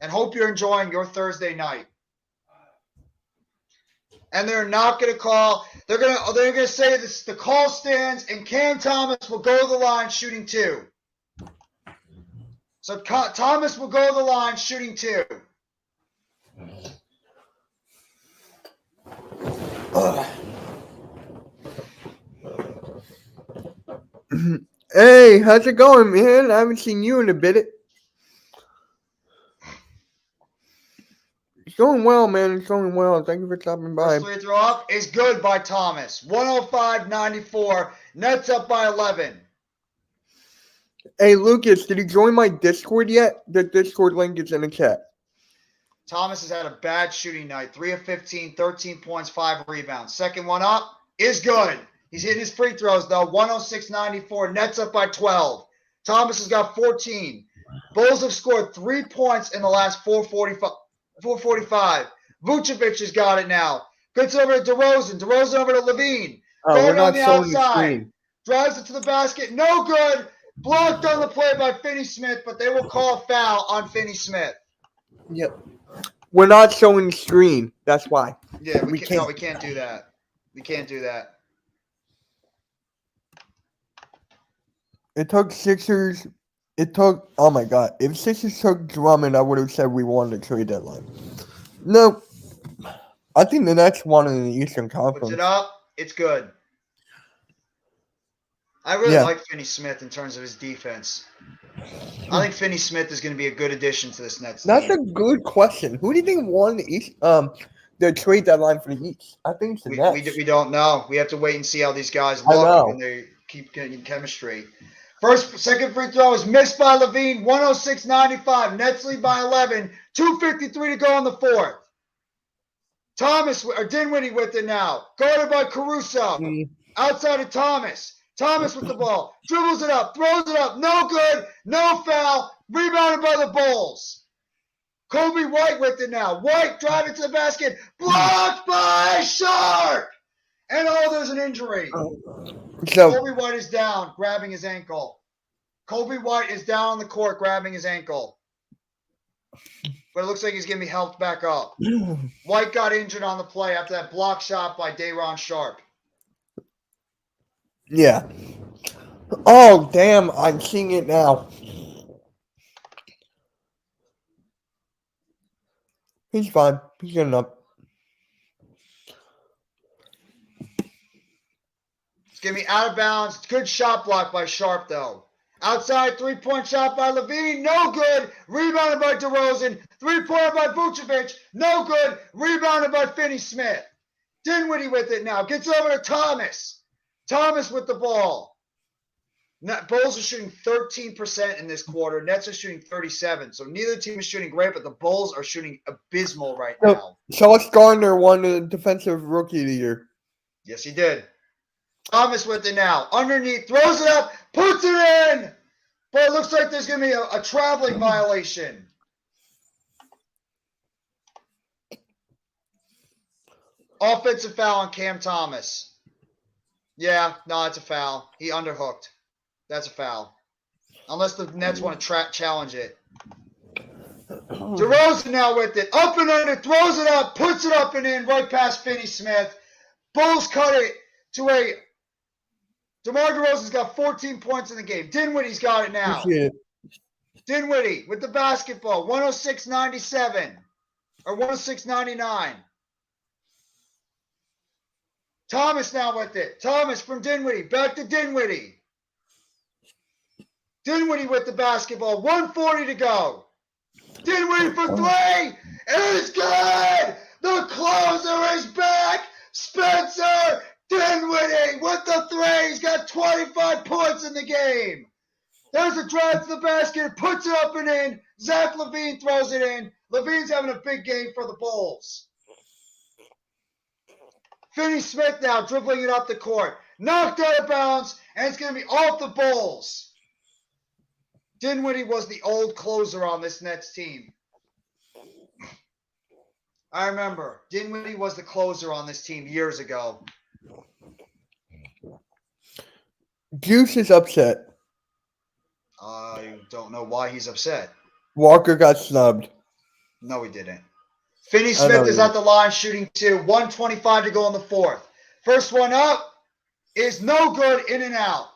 And hope you're enjoying your Thursday night. And they're not going to call. They're going to say this, the call stands, and Cam Thomas will go to the line shooting 2. So Thomas will go to the line shooting 2. Hey, how's it going, man? I haven't seen you in a bit. It's going well, man. It's going well. Thank you for stopping by. First free throw up is good by Thomas. 105-94. Nets up by 11. Hey, Lucas, did you join my Discord yet? The Discord link is in the chat. Thomas has had a bad shooting night. 3 of 15, 13 points, 5 rebounds. Second one up is good. He's hitting his free throws, though. 106-94. Nets up by 12. Thomas has got 14. Bulls have scored 3 points in the last 4:45. Vucevic has got it now. Gets over to DeRozan. DeRozan over to Levine. We're Going on not the showing the outside. screen. Drives it to the basket. No good. Blocked on the play by Finney-Smith, but they will call a foul on Finney-Smith. Yep. We're not showing the screen. That's why. Yeah, We we can't. can't do that. We can't do that. It took Sixers. Oh my God. If Sixers took Drummond, I would have said we won the trade deadline. No. I think the Nets won in the Eastern Puts Conference. it up. It's good. I really like Finney-Smith in terms of his defense. I think Finney-Smith is going to be a good addition to this Nets That's team. a good question. Who do you think won the East? The trade deadline for the East? I think it's the Nets. We don't know. We have to wait and see how these guys I know. look and they keep getting chemistry. Second free throw is missed by Levine. 106-95. Nets lead by 11. 2:53 to go in the fourth. Dinwiddie with it now. Guarded by Caruso. Outside of Thomas. Thomas with the ball. Dribbles it up. Throws it up. No good. No foul. Rebounded by the Bulls. Kobe White with it now. White driving to the basket. Blocked by Sharp. And there's an injury. So Kobe White is down, grabbing his ankle. Kobe White is down on the court, grabbing his ankle. But it looks like he's going to be helped back up. White got injured on the play after that block shot by Day'Ron Sharp. yeah. Oh damn! I'm seeing it now. He's fine. He's getting up. It's going to be out of bounds. Good shot block by Sharp, though. Outside, three-point shot by Levine. No good. Rebounded by DeRozan. Three-pointer by Vucevic. No good. Rebounded by Finney-Smith. Dinwiddie with it now. Gets over to Thomas. Thomas with the ball. Bulls are shooting 13% in this quarter. Nets are shooting 37%. So neither team is shooting great, but the Bulls are shooting abysmal right now. Sauce Gardner won the Defensive Rookie of the Year. Yes, he did. Thomas with it now. Underneath. Throws it up. Puts it in. But it looks like there's going to be a traveling violation. Offensive foul on Cam Thomas. Yeah, no, it's a foul. He underhooked. That's a foul. Unless the Nets want to challenge it. DeRozan now with it. Up and under. Throws it up. Puts it up and in. Right past Finney-Smith. Bulls cut it to a... DeMar DeRozan's got 14 points in the game. Dinwiddie's got it now. Dinwiddie with the basketball. 106-97. Or 106-99. Thomas now with it. Thomas from Dinwiddie. Back to Dinwiddie. Dinwiddie with the basketball. 1:40 to go. Dinwiddie for three. It is good. The closer is back. Spencer Dinwiddie with the three. He's got 25 points in the game. There's a drive to the basket. Puts it up and in. Zach LaVine throws it in. LaVine's having a big game for the Bulls. Finney-Smith now dribbling it up the court. Knocked out of bounds, and it's going to be off the Bulls. Dinwiddie was the old closer on this Nets team. I remember. Dinwiddie was the closer on this team years ago. Juice is upset. I don't know why he's upset. Walker got snubbed. No, he didn't. Finney-Smith is at the line shooting two. 1:25 to go in the fourth. First one up is no good, in and out.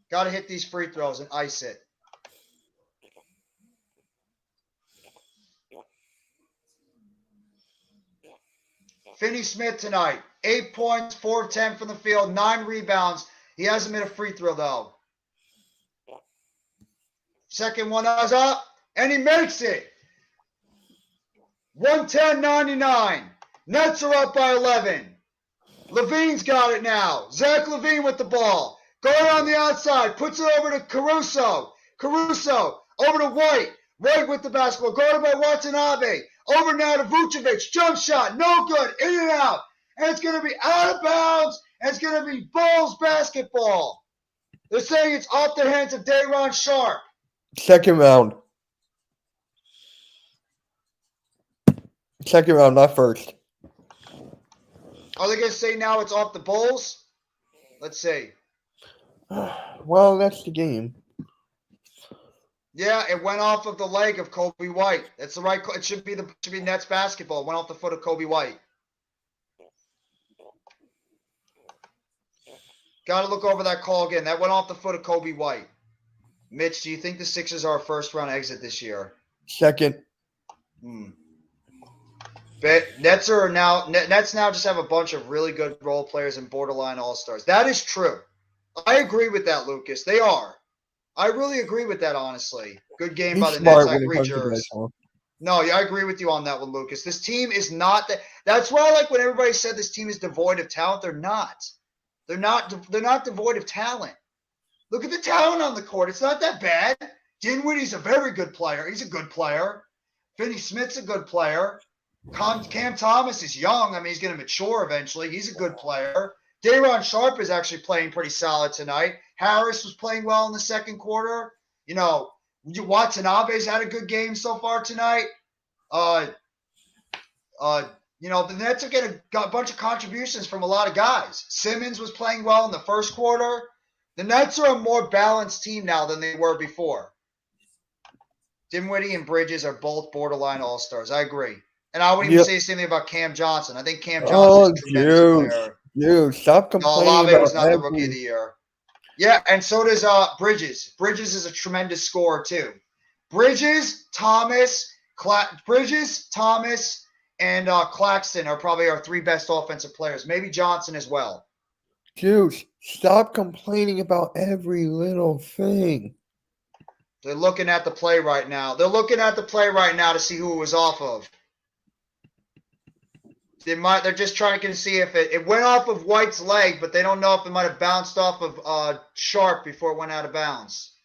Got to hit these free throws and ice it. Finney-Smith tonight. 8 points, 4 of 10 from the field, 9 rebounds. He hasn't made a free throw, though. Second one is up, and he makes it. 110-99. Nets are up by 11. Levine's got it now. Zach Levine with the ball. Going on the outside. Puts it over to Caruso. Caruso over to White. White with the basketball. Guarded by Watanabe. Over now to Vucevic. Jump shot. No good. In and out. And it's going to be out of bounds. And it's going to be Bulls basketball. They're saying it's off the hands of Day'Ron Sharpe. Second round. Second round, not first. Are they going to say now it's off the Bulls? Let's see. Well, that's the game. Yeah, it went off of the leg of Kobe White. That's the right. It should be Nets basketball. It went off the foot of Kobe White. Got to look over that call again. That went off the foot of Kobe White. Mitch, do you think the Sixers are a first-round exit this year? Second. But Nets now just have a bunch of really good role players and borderline all-stars. That is true. I agree with that, Lucas. They are. I really agree with that, honestly. Good game by the Nets. I agree, Jers. No, yeah, I agree with you on that one, Lucas. This team is not that. That's why I like when everybody said this team is devoid of talent. They're not. They're not devoid of talent. Look at the talent on the court. It's not that bad. Dinwiddie's a very good player. He's a good player. Finney Smith's a good player. Cam Thomas is young. I mean, he's going to mature eventually. He's a good player. Day'Ron Sharpe is actually playing pretty solid tonight. Harris was playing well in the second quarter. You know, Watanabe's had a good game so far tonight. You know, the Nets are getting a bunch of contributions from a lot of guys. Simmons was playing well in the first quarter. The Nets are a more balanced team now than they were before. Dinwiddie and Bridges are both borderline all-stars. I agree. And I wouldn't even say the same thing about Cam Johnson. I think Cam Johnson is a tremendous player. Dude, stop complaining. Olave was not the rookie of the year. Yeah, and so does Bridges. Bridges is a tremendous scorer too. Bridges, Thomas, and Claxton are probably our three best offensive players. Maybe Johnson as well. Dude, stop complaining about every little thing. They're looking at the play right now. To see who it was off of. They're just trying to see if it went off of White's leg, but they don't know if it might have bounced off of Sharpe before it went out of bounds.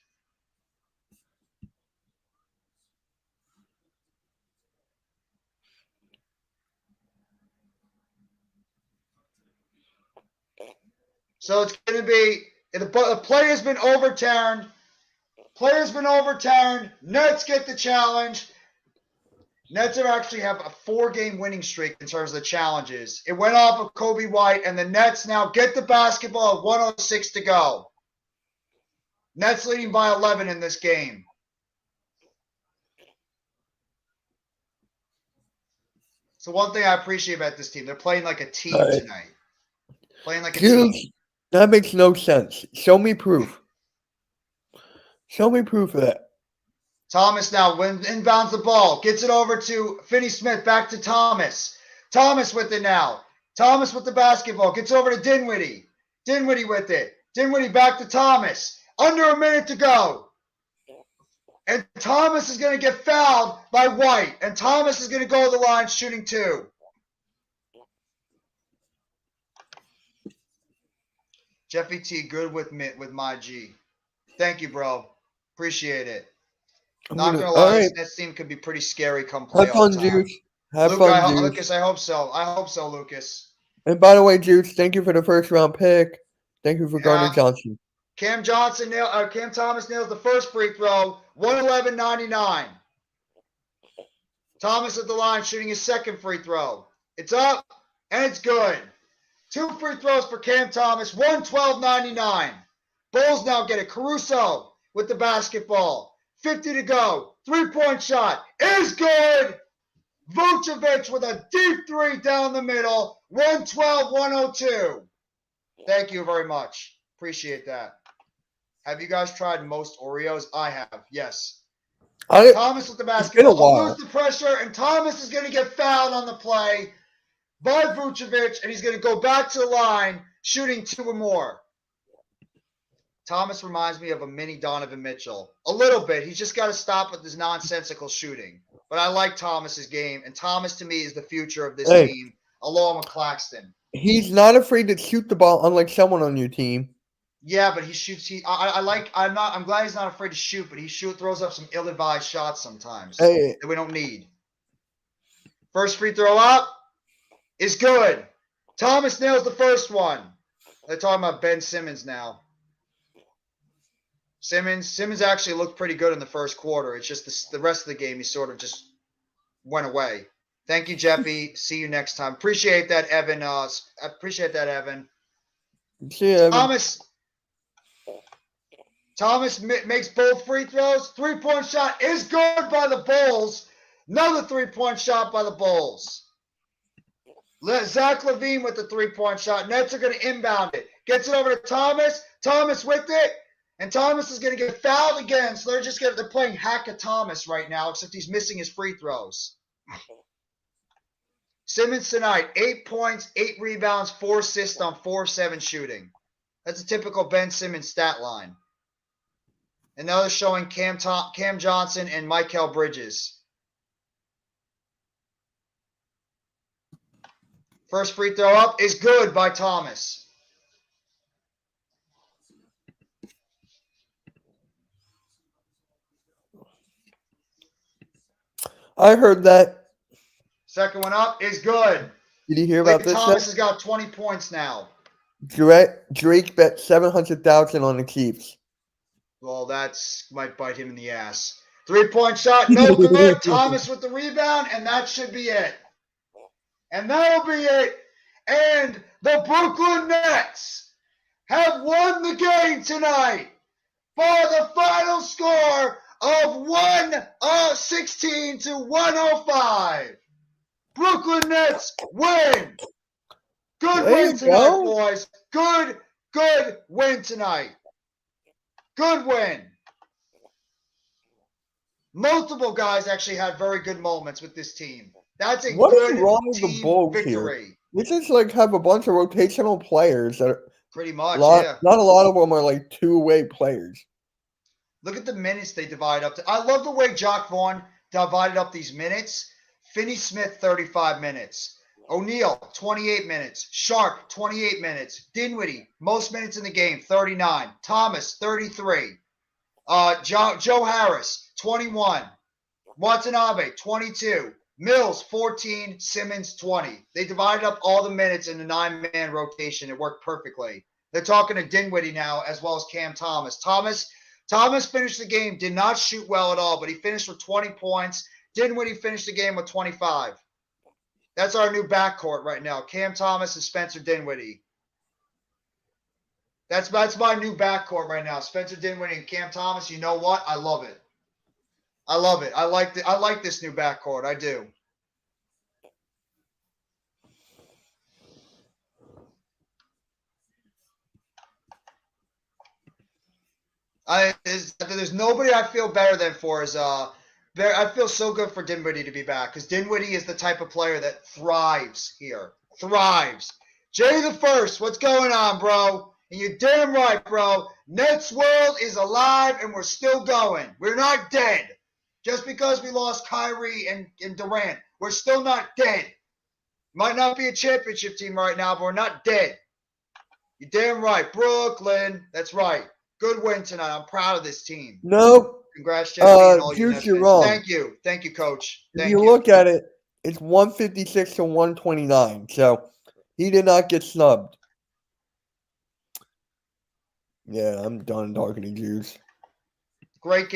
So it's going to be the play has been overturned. Nets get the challenge. Nets actually have a 4-game winning streak in terms of the challenges. It went off of Kobe White, and the Nets now get the basketball at 1:06 to go. Nets leading by 11 in this game. So one thing I appreciate about this team, they're playing like a team tonight. Playing like a team. That makes no sense. Show me proof. Show me proof of that. Thomas now inbounds the ball. Gets it over to Finney Smith. Back to Thomas. Thomas with it now. Thomas with the basketball. Gets over to Dinwiddie. Dinwiddie with it. Dinwiddie back to Thomas. Under a minute to go. And Thomas is going to get fouled by White. And Thomas is going to go to the line shooting 2. Jeffy T, good with my G. Thank you, bro. Appreciate it. Not gonna lie, this team could be pretty scary come playoff time. Have fun, Juice. Lucas, I hope so. Lucas. And by the way, Juice, thank you for the first round pick. Thank you for Gardner Johnson. Cam Thomas nails the first free throw. 111-99. Thomas at the line shooting his second free throw. It's up and it's good. 2 free throws for Cam Thomas. 112-99. Bulls now get it. Caruso with the basketball. 50 to go. 3-point shot is good. Vucevic with a deep 3 down the middle. 112-102. Thank you very much. Appreciate that. Have you guys tried most Oreos? I have. Yes. Thomas with the basketball. Lose the pressure, and Thomas is going to get fouled on the play by Vucevic, and he's going to go back to the line shooting 2 or more. Thomas reminds me of a mini Donovan Mitchell. A little bit. He's just got to stop with his nonsensical shooting. But I like Thomas's game, and Thomas to me is the future of this team, along with Claxton. He's not afraid to shoot the ball, unlike someone on your team. Yeah, but he shoots. I'm glad he's not afraid to shoot, but he throws up some ill-advised shots sometimes that we don't need. First free throw up is good. Thomas nails the first one. They're talking about Ben Simmons now. Simmons actually looked pretty good in the first quarter. It's just the rest of the game, he sort of just went away. Thank you, Jeffy. See you next time. Appreciate that, Evan. Appreciate that, Evan. See you, Evan. Thomas makes both free throws. Three-point shot is good by the Bulls. Another three-point shot by the Bulls. Zach LaVine with the three-point shot. Nets are going to inbound it. Gets it over to Thomas. Thomas with it. And Thomas is going to get fouled again. So they're playing hack at Thomas right now, except he's missing his free throws. Simmons tonight, 8 points, 8 rebounds, 4 assists on 4-7 shooting. That's a typical Ben Simmons stat line. And now they're showing Cam Johnson and Mikal Bridges. First free throw up is good by Thomas. I heard that. Second one up is good. Did you hear about this? Thomas has got 20 points now. Drake bet $700,000 on the Chiefs. Well, might bite him in the ass. 3-point shot, no good. Thomas with the rebound, and that should be it. And that'll be it. And the Brooklyn Nets have won the game tonight by the final score of 116 to 105. Brooklyn Nets win. Good win tonight, boys. Good win tonight. Good win. Multiple guys actually had very good moments with this team. That's a what good is wrong with team the Bulls victory. Here? We just have a bunch of rotational players that are pretty much. Yeah. Not a lot of them are two-way players. Look at the minutes they divide up. I love the way Jacque Vaughn divided up these minutes. Finney Smith, 35 minutes. O'Neal, 28 minutes. Sharp, 28 minutes. Dinwiddie, most minutes in the game, 39. Thomas, 33. Joe Harris, 21. Watanabe, 22. Mills, 14. Simmons, 20. They divided up all the minutes in the 9-man rotation. It worked perfectly. They're talking to Dinwiddie now as well as Cam Thomas. Thomas finished the game, did not shoot well at all, but he finished with 20 points. Dinwiddie finished the game with 25. That's our new backcourt right now. Cam Thomas and Spencer Dinwiddie. That's my new backcourt right now. Spencer Dinwiddie and Cam Thomas. You know what? I love it. I love it. I like this new backcourt. I do. There's nobody I feel better than for is I feel so good for Dinwiddie to be back because Dinwiddie is the type of player that thrives here. Thrives. Jay the First, what's going on, bro? And you're damn right, bro. Nets world is alive and we're still going. We're not dead. Just because we lost Kyrie and Durant, we're still not dead. Might not be a championship team right now, but we're not dead. You're damn right. Brooklyn. That's right. Good win tonight. I'm proud of this team. No. Congrats, Jeffy, and all Juice, you're wrong. Thank you. Thank you, Coach. If you look at it, it's 156 to 129. So he did not get snubbed. Yeah, I'm done talking to Juice. Great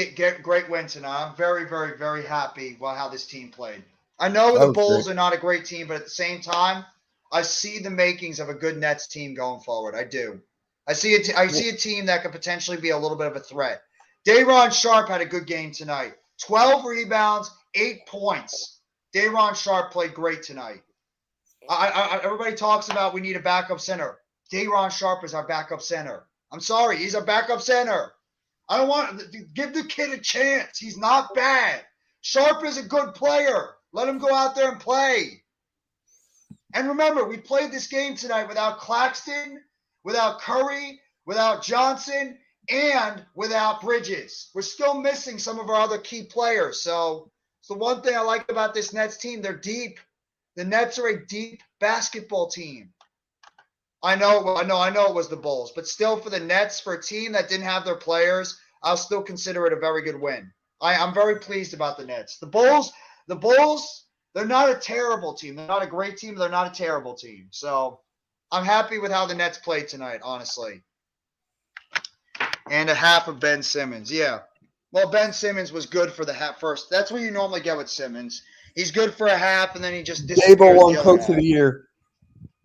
win tonight. I'm very, very, very happy about how this team played. I know the Bulls are not a great team, but at the same time, I see the makings of a good Nets team going forward. I do. I see a team that could potentially be a little bit of a threat. Day'Ron Sharpe had a good game tonight. 12 rebounds, 8 points. Day'Ron Sharpe played great tonight. Everybody talks about we need a backup center. Day'Ron Sharpe is our backup center. I'm sorry, he's our backup center. I don't want to give the kid a chance. He's not bad. Sharpe is a good player. Let him go out there and play. And remember, we played this game tonight without Claxton, without Curry, without Johnson, and without Bridges. We're still missing some of our other key players. So it's the one thing I like about this Nets team. They're deep. The Nets are a deep basketball team. I know it was the Bulls, but still for the Nets, for a team that didn't have their players, I'll still consider it a very good win. I'm very pleased about the Nets. The Bulls, they're not a terrible team. They're not a great team. They're not a terrible team. So I'm happy with how the Nets played tonight, honestly. And a half of Ben Simmons. Yeah. Well, Ben Simmons was good for the half first. That's what you normally get with Simmons. He's good for a half, and then he just disappears. Dable won Coach of the Year.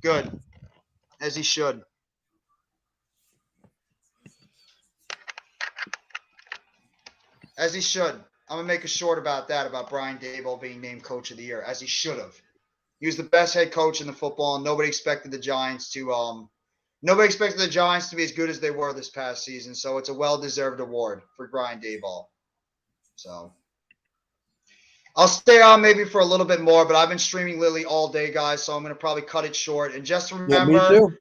Good. As he should. As he should. I'm going to make a short about that, about Brian Daboll being named Coach of the Year, as he should have. He was the best head coach in the football, and nobody expected the Giants to be as good as they were this past season. So it's a well-deserved award for Brian Daboll. So I'll stay on maybe for a little bit more, but I've been streaming Lily all day, guys, so I'm going to probably cut it short. And just remember, me too.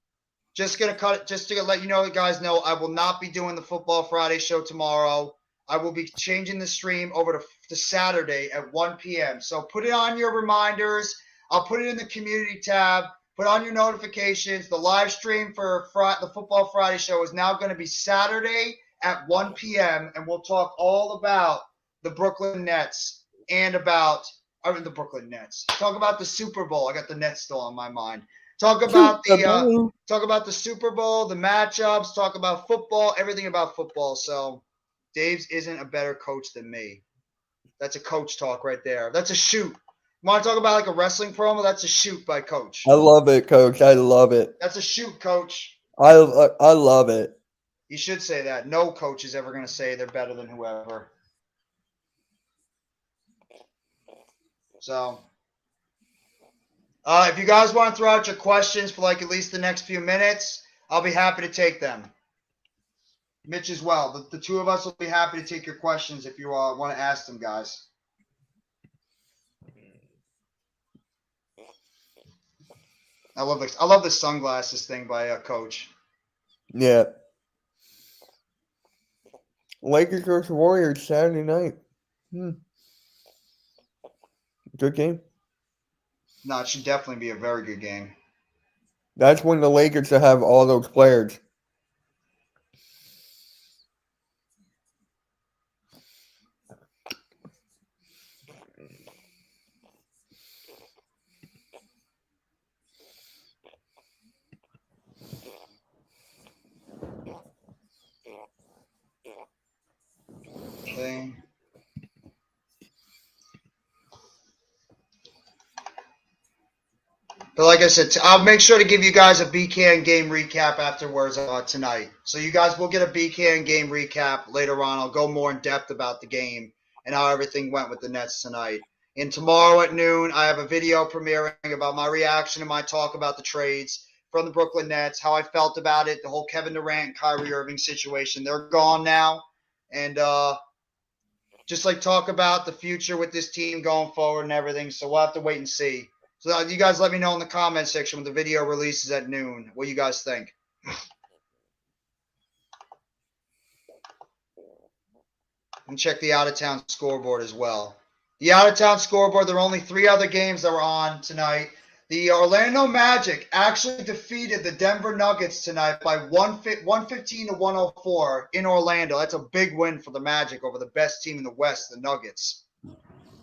Just to let you know, guys know, I will not be doing the Football Friday show tomorrow. I will be changing the stream over to Saturday at 1 p.m. So put it on your reminders. I'll put it in the community tab. Put on your notifications. The live stream for the Football Friday show is now going to be Saturday at 1 p.m. And we'll talk all about the Brooklyn Nets and the Brooklyn Nets. Talk about the Super Bowl. I got the Nets still on my mind. Talk about the Super Bowl, the matchups. Talk about football, everything about football. So Dave's isn't a better coach than me. That's a coach talk right there. That's a shoot. You want to talk about like a wrestling promo? That's a shoot by Coach. I love it, Coach. I love it. That's a shoot, Coach. I love it. You should say that. No coach is ever going to say they're better than whoever. So, if you guys want to throw out your questions for like at least the next few minutes, I'll be happy to take them. Mitch as well. The two of us will be happy to take your questions if you want to ask them, guys. I love the sunglasses thing by Coach. Yeah. Lakers versus Warriors Saturday night. Good game. No, it should definitely be a very good game. That's when the Lakers will have all those players. Thing. But like I said, I'll make sure to give you guys a BKN game recap afterwards tonight. So you guys will get a BKN game recap later on. I'll go more in depth about the game and how everything went with the Nets tonight. And tomorrow at noon, I have a video premiering about my reaction and my talk about the trades from the Brooklyn Nets, how I felt about it, the whole Kevin Durant and Kyrie Irving situation. They're gone now. And just like talk about the future with this team going forward and everything. So we'll have to wait and see. So you guys let me know in the comment section when the video releases at noon what you guys think. And check the out-of-town scoreboard as well. The out-of-town scoreboard, there are only 3 other games that were on tonight. The Orlando Magic actually defeated the Denver Nuggets tonight by 115 to 104 in Orlando. That's a big win for the Magic over the best team in the West, the Nuggets.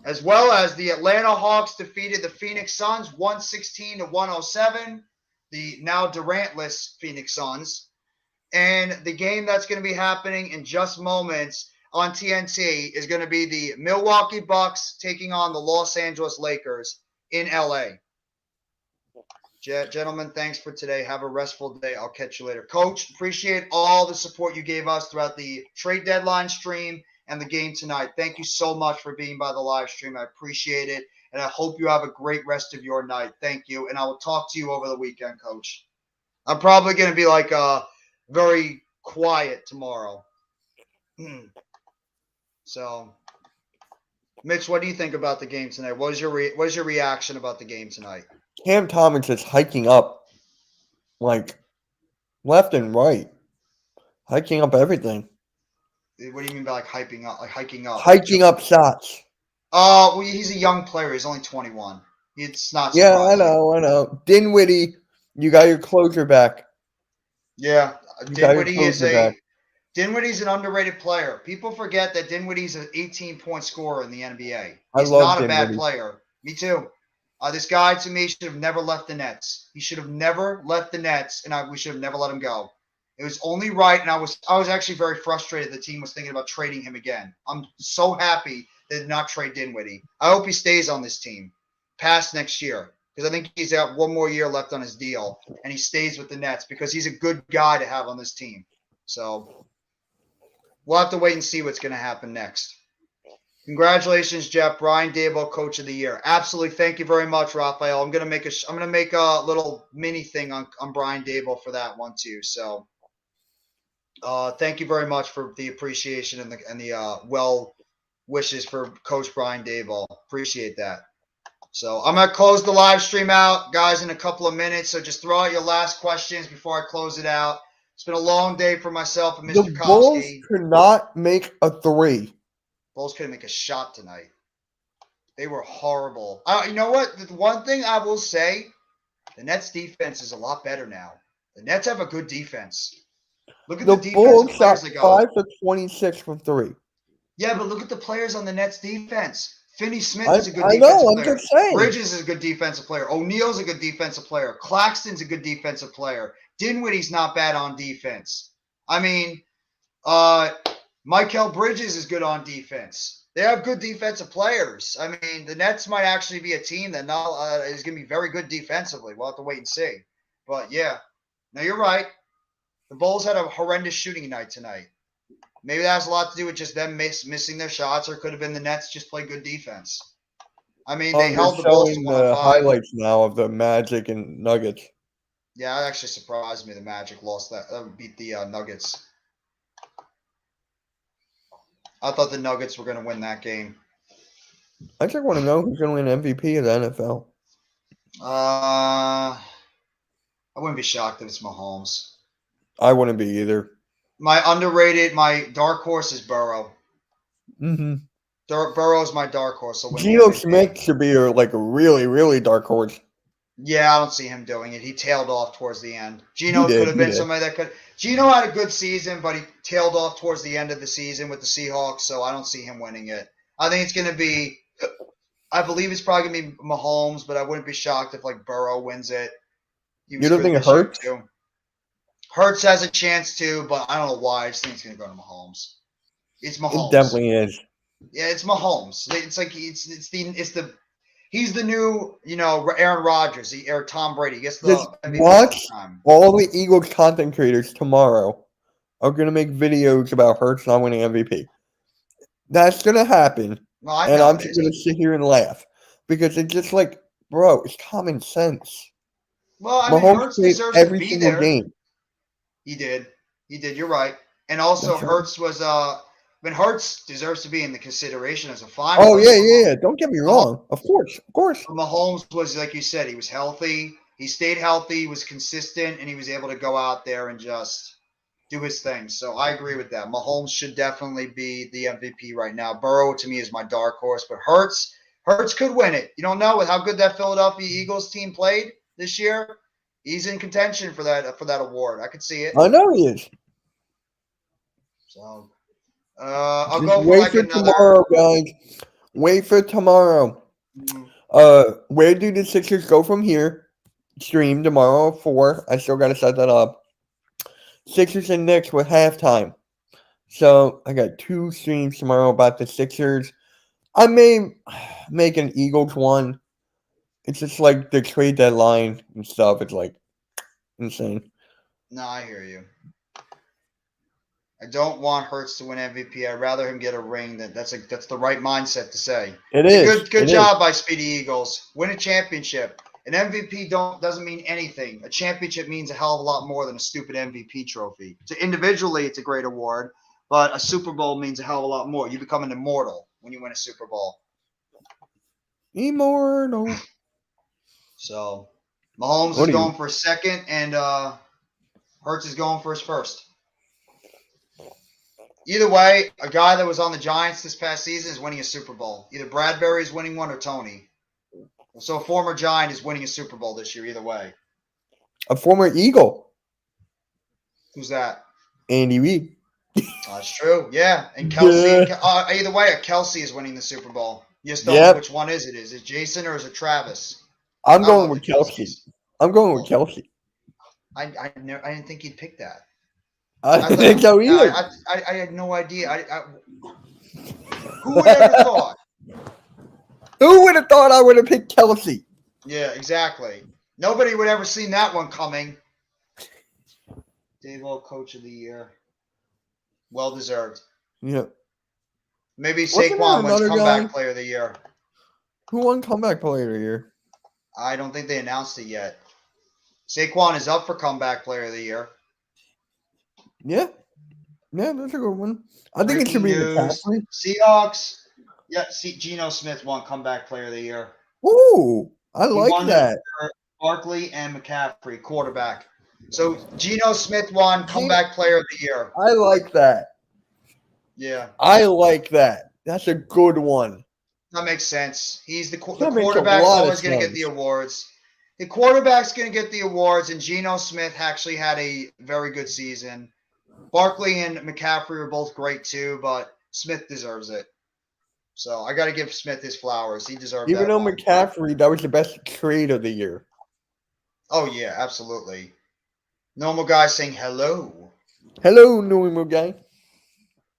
As well as the Atlanta Hawks defeated the Phoenix Suns 116 to 107, the now Durant-less Phoenix Suns. And the game that's going to be happening in just moments on TNT is going to be the Milwaukee Bucks taking on the Los Angeles Lakers in LA. Gentlemen, thanks for today. Have a restful day. I'll catch you later. Coach, appreciate all the support you gave us throughout the trade deadline stream and the game tonight. Thank you so much for being by the live stream. I appreciate it, and I hope you have a great rest of your night. Thank you, and I will talk to you over the weekend, Coach. I'm probably going to be like very quiet tomorrow. So, Mitch, what do you think about the game tonight? What is your reaction about the game tonight? Cam Thomas is hiking up like left and right. Hiking up everything. What do you mean by like hyping up? Like hiking up? Hiking up shots. Well, he's a young player. He's only 21. It's not Yeah, I surprising. know. Dinwiddie, you got your closer back. Yeah, You got your closer back. Dinwiddie's an underrated player. People forget that Dinwiddie's an 18-point scorer in the NBA. I He's love not a bad Dinwiddie. Me too. This guy to me should have never left the Nets. He should have never left the Nets, and we should have never let him go. It was only right, and I was actually very frustrated. The team was thinking about trading him again. I'm so happy they did not trade Dinwiddie. I hope he stays on this team past next year because I think he's got one more year left on his deal, and he stays with the Nets because he's a good guy to have on this team. So we'll have to wait and see what's going to happen next. Congratulations, Jeff. Brian Daboll, Coach of the Year. Absolutely. Thank you very much, Raphael. I'm gonna make a little mini thing on Brian Daboll for that one too. So, thank you very much for the appreciation and the well wishes for Coach Brian Daboll. Appreciate that. So I'm gonna close the live stream out, guys, in a couple of minutes. So just throw out your last questions before I close it out. It's been a long day for myself and Mr. The Bulls Kowski. could not make a three. Bulls couldn't make a shot tonight. They were horrible. You know what? The one thing I will say, the Nets defense is a lot better now. The Nets have a good defense. Look at the defensive Bulls players shot they got. 5 for 26 from three. Yeah, but look at the players on the Nets defense. Finney Smith is a good I defensive know, player. I'm just saying. Bridges is a good defensive player. O'Neal's a good defensive player. Claxton's a good defensive player. Dinwiddie's not bad on defense. I mean, Mikal Bridges is good on defense. They have good defensive players. I mean, the Nets might actually be a team that now is going to be very good defensively. We'll have to wait and see. But, yeah. No, you're right. The Bulls had a horrendous shooting night tonight. Maybe that has a lot to do with just them missing their shots, or it could have been the Nets just play good defense. I mean, they held the Bulls to 105. The highlights now of the Magic and Nuggets. Yeah, that actually surprised me. The Magic beat the Nuggets. I thought the Nuggets were going to win that game. I just want to know who's going to win MVP of the NFL. I wouldn't be shocked if it's Mahomes. I wouldn't be either. My dark horse is Burrow. Mm-hmm. Burrow's my dark horse. Geno Smith should be a really, really dark horse. Yeah, I don't see him doing it. He tailed off towards the end. Geno could have been somebody that could. Geno had a good season, but he tailed off towards the end of the season with the Seahawks, so I don't see him winning it. I think it's going to be – I believe it's probably going to be Mahomes, but I wouldn't be shocked if, like, Burrow wins it. You don't think it hurts? Hurts has a chance to, but I don't know why. I just think it's going to go to Mahomes. It's Mahomes. It definitely is. Yeah, it's Mahomes. It's like he's the new, Aaron Rodgers, or Tom Brady. He gets the MVP watch all the Eagles content creators tomorrow are going to make videos about Hurts not winning MVP. That's going to happen. No, and I'm just going to sit here and laugh because it's just like, bro, it's common sense. Well, I mean, Hurts deserves every to be single there. Game. He did. You're right. And also, Hurts was Hurts deserves to be in the consideration as a finalist. Oh, yeah. Don't get me wrong. Of course. Mahomes was, like you said, he was healthy. He stayed healthy, he was consistent, and he was able to go out there and just do his thing. So I agree with that. Mahomes should definitely be the MVP right now. Burrow, to me, is my dark horse. But Hurts could win it. You don't know with how good that Philadelphia Eagles team played this year. He's in contention for that award. I could see it. I know he is. So I'll just go for wait for tomorrow, guys. Wait for tomorrow. Mm-hmm. Where do the Sixers go from here? Stream tomorrow at 4. I still got to set that up. Sixers and Knicks with halftime. So I got 2 streams tomorrow about the Sixers. I may make an Eagles one. It's just like the trade deadline and stuff. It's like insane. No, I hear you. I don't want Hurts to win MVP. I'd rather him get a ring. That's the right mindset to say. It is. Good job by Speedy Eagles. Win a championship. An MVP doesn't mean anything. A championship means a hell of a lot more than a stupid MVP trophy. So individually, it's a great award, but a Super Bowl means a hell of a lot more. You become an immortal when you win a Super Bowl. Immortal. So Mahomes is going for a second, and Hurts is going for his first. Either way, a guy that was on the Giants this past season is winning a Super Bowl. Either Bradbury is winning one or Tony. So a former Giant is winning a Super Bowl this year. Either way, A former Eagle, who's that? Andy Reid. That's true. Yeah, and Kelsey. Yeah. Either way, Kelsey is winning the Super Bowl. You just don't know Yep. which one is it. Is it Jason or is it Travis? I'm I going love with the Kelsey. Kelceys. I'm going with Kelsey. I didn't think he'd pick that. I think so either. I had no idea. Who would ever thought? Who would have thought I would have picked Kelsey? Yeah, exactly. Nobody would ever seen that one coming. Dave-O Coach of the Year. Well deserved. Yeah. Maybe Wasn't there Saquon wins another Comeback guy? Player of the Year. Who won comeback player of the year? I don't think they announced it yet. Saquon is up for Comeback Player of the Year. Yeah. Yeah, that's a good one. I think it should Breaking be news. McCaffrey. Seahawks. Yeah, Geno Smith won Comeback Player of the Year. Ooh, I He like won that. for Barkley and McCaffrey, quarterback. So Geno Smith won Comeback Player of the Year. I like that. Yeah, I like that. That's a good one. that makes sense. He's the That makes a quarterback's lot of always going to get sense. the awards. The quarterback's going to get the awards, and Geno Smith actually had a very good season. Barkley and McCaffrey are both great too, but Smith deserves it. So I got to give Smith his flowers. He deserved Even that though one. McCaffrey, that was the best trade of the year. Oh yeah, absolutely. Normal guy saying hello. Hello, normal guy.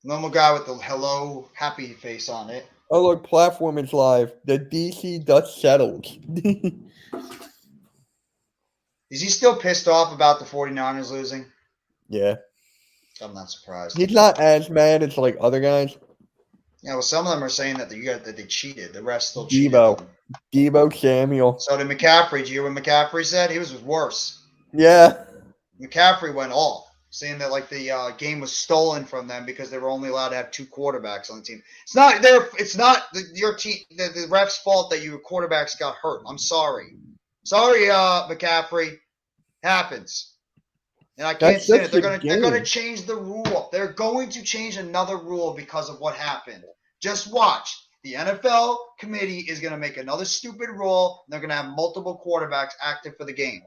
Normal guy with the hello happy face on it. Oh, look, platform is live. The DC dust settled. Is he still pissed off about the 49ers losing? Yeah. I'm not surprised. He's not as mad as like other guys. Yeah, well, some of them are saying that they cheated. The refs still cheated. Debo. them. Debo Samuel. So did McCaffrey. Did you hear what McCaffrey said? He was worse. Yeah. McCaffrey went off, saying that like the game was stolen from them because they were only allowed to have two quarterbacks on the team. It's not their. It's not your team. The ref's fault that your quarterbacks got hurt. I'm sorry. Sorry, McCaffrey. Happens. And I can't That's say such it. a They're gonna game. change the rule. They're going to change another rule because of what happened. Just watch. The NFL committee is gonna make another stupid rule. And they're gonna have multiple quarterbacks active for the game.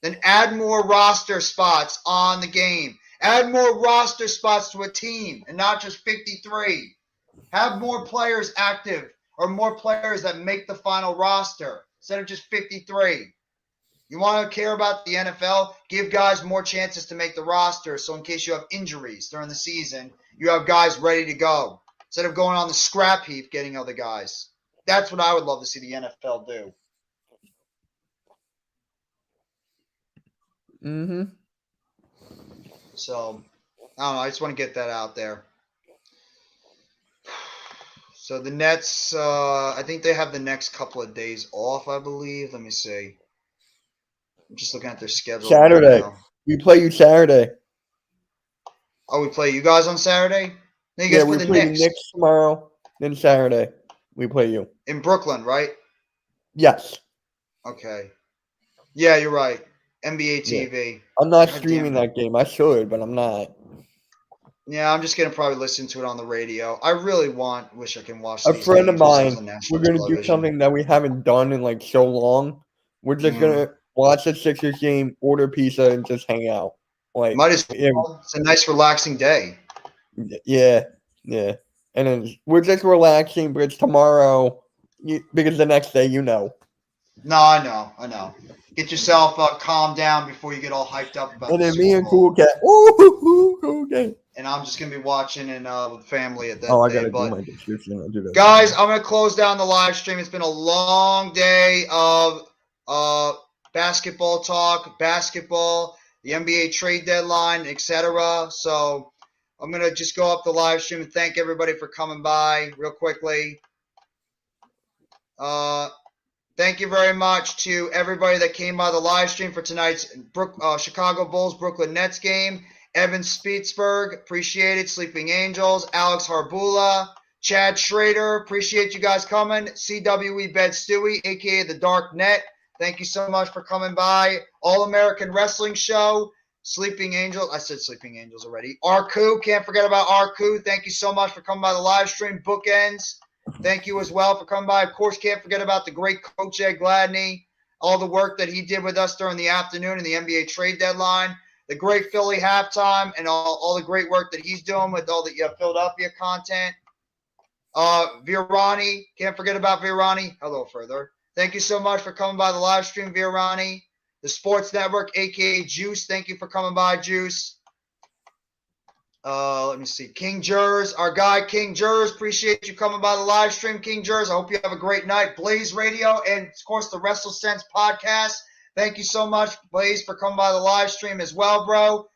Then add more roster spots on the game. Add more roster spots to a team and not just 53. Have more players active or more players that make the final roster instead of just 53. You want to care about the NFL? Give guys more chances to make the roster so in case you have injuries during the season, you have guys ready to go instead of going on the scrap heap getting other guys. That's what I would love to see the NFL do. Mm-hmm. So, I don't know. I just want to get that out there. So the Nets, I think they have the next couple of days off, I believe. Let me see. I'm just looking at their schedule. Saturday. Right now. We play you Saturday. Oh, we play you guys on Saturday? No, you guys Yeah, play we the play Knicks the Knicks tomorrow. Then Saturday, we play you. in Brooklyn, right? Yes. Okay. Yeah, you're right. NBA Yeah. TV. I'm not God streaming damn it. that game. I should, but I'm not. Yeah, I'm just gonna probably listen to it on the radio. I really wish I can watch A these friend of games just mine, on national we're gonna do television. something that we haven't done in like so long. We're just gonna watch the Sixers game, order pizza, and just hang out. Like, Might as well. It's a nice, relaxing day. yeah. And then we're just relaxing, but it's tomorrow because the next day, No, I know. Get yourself calmed down before you get all hyped up about And the then Super me and Bowl. Cool Cat. Ooh, Cool Cat. And I'm just gonna be watching and with family at that Oh, I day. gotta do But my description. I'll do that. guys, I'm gonna close down the live stream. It's been a long day of basketball talk, basketball, the NBA trade deadline, etc. So I'm gonna just go up the live stream and thank everybody for coming by real quickly. Thank you very much to everybody that came by the live stream for tonight's Chicago Bulls Brooklyn Nets game. Evan Spitzberg, appreciate it. Sleeping Angels, Alex Harbula, Chad Schrader, appreciate you guys coming. CWE Bed Stewie, aka the Dark Net, thank you so much for coming by. All American Wrestling Show, Sleeping Angels. I said Sleeping Angels already. Arku. Can't forget about Arku. Thank you so much for coming by the live stream. Bookends. Thank you as well for coming by. Of course, can't forget about the great Coach Ed Gladney. All the work that he did with us during the afternoon in the NBA trade deadline. The great Philly halftime and all the great work that he's doing with all the Philadelphia content. Virani. Can't forget about Virani. Hello, further. Thank you so much for coming by the live stream, Virani. The Sports Network, a.k.a. Juice. Thank you for coming by, Juice. Let me see. King Jers, our guy King Jers. Appreciate you coming by the live stream, King Jers. I hope you have a great night. Blaze Radio and, of course, the WrestleSense podcast. Thank you so much, Blaze, for coming by the live stream as well, bro.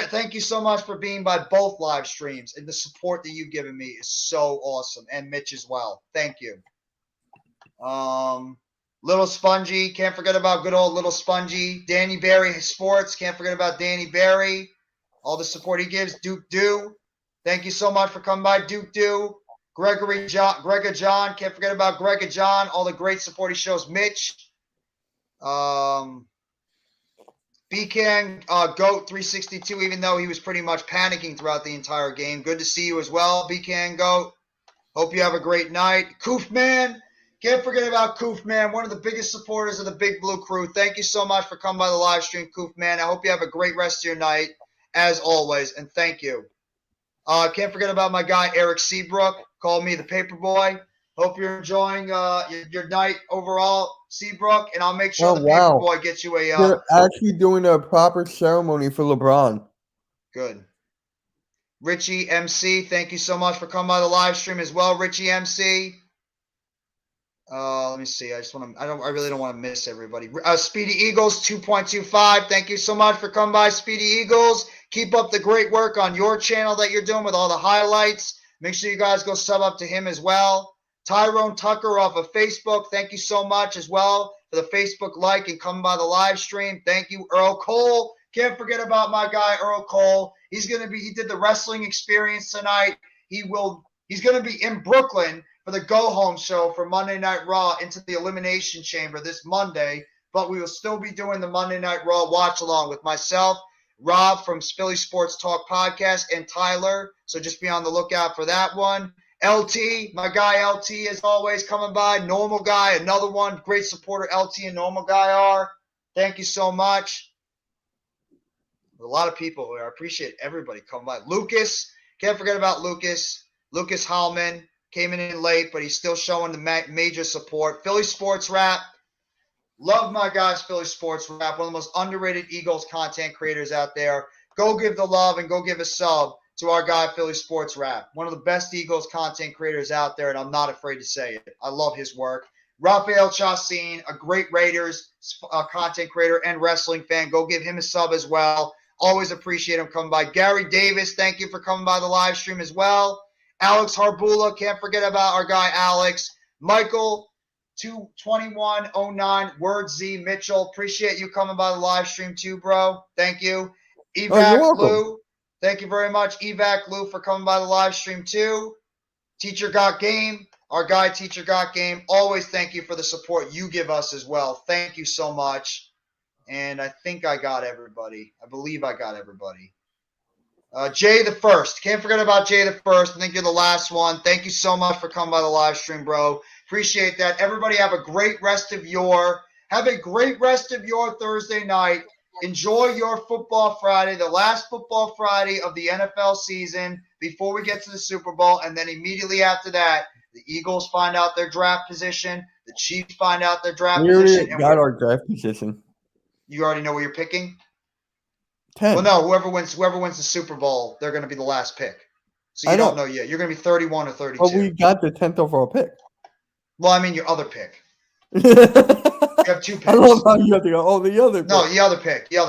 Thank you so much for being by both live streams. And the support that you've given me is so awesome. And Mitch as well. Thank you. Little Spongy, can't forget about good old Little Spongy. Danny Barry Sports, can't forget about Danny Barry. All the support he gives. Duke Dew, thank you so much for coming by. Duke Dew. Grega John, can't forget about Grega John. All the great support he shows. Mitch. BCAN Goat 362, even though he was pretty much panicking throughout the entire game. Good to see you as well, BCAN Goat. Hope you have a great night. Koofman. Can't forget about Koof, man, one of the biggest supporters of the Big Blue Crew. Thank you so much for coming by the live stream, Koof, man. I hope you have a great rest of your night, as always, and thank you. Can't forget about my guy, Eric Seabrook. Called me the Paperboy. Hope you're enjoying your night overall, Seabrook, and I'll make sure Paperboy gets you a They're actually doing a proper ceremony for LeBron. Good. Richie MC, thank you so much for coming by the live stream as well, Richie MC. Let me see. I really don't want to miss everybody. Speedy Eagles 2.25. Thank you so much for coming by, Speedy Eagles. Keep up the great work on your channel that you're doing with all the highlights. Make sure you guys go sub up to him as well. Tyrone Tucker off of Facebook. Thank you so much as well for the Facebook like and coming by the live stream. Thank you, Earl Cole. Can't forget about my guy, Earl Cole. He did the wrestling experience tonight. He's going to be in Brooklyn for the go-home show for Monday Night Raw into the Elimination Chamber this Monday, but we will still be doing the Monday Night Raw watch-along with myself, Rob from Philly Sports Talk Podcast, and Tyler, so just be on the lookout for that one. LT, my guy LT, as always, coming by. Normal Guy, another one, great supporter LT and Normal Guy are. Thank you so much. A lot of people here. I appreciate everybody coming by. Lucas, can't forget about Lucas. Lucas Hallman. Came in late, but he's still showing the major support. Philly Sports Rap. Love my guys, Philly Sports Rap. One of the most underrated Eagles content creators out there. Go give the love and go give a sub to our guy, Philly Sports Rap. One of the best Eagles content creators out there, and I'm not afraid to say it. I love his work. Rafael Chassin, a great Raiders content creator and wrestling fan. Go give him a sub as well. Always appreciate him coming by. Gary Davis, thank you for coming by the live stream as well. Alex Harbula, can't forget about our guy Alex. Michael, 22109, Word Z Mitchell. Appreciate you coming by the live stream too, bro. Thank you. Evac Lou, thank you very much, Evac Lou, for coming by the live stream too. Teacher Got Game, our guy Teacher Got Game. Always thank you for the support you give us as well. Thank you so much. And I think I got everybody. I believe I got everybody. Jay the First. Can't forget about Jay the First. I think you're the last one. Thank you so much for coming by the live stream, bro. Appreciate that. Everybody have a great rest of your Thursday night. Enjoy your football Friday, the last football Friday of the NFL season before we get to the Super Bowl. And then immediately after that, the Eagles find out their draft position. The Chiefs find out their draft position. We got our draft position. You already know where you're picking? 10. Well, no, whoever wins the Super Bowl, they're going to be the last pick. So you don't know yet. You're going to be 31 or 32. Well, we got the 10th overall pick. Well, I mean your other pick. You have 2 picks. I love how you have to go, the other pick. No, the other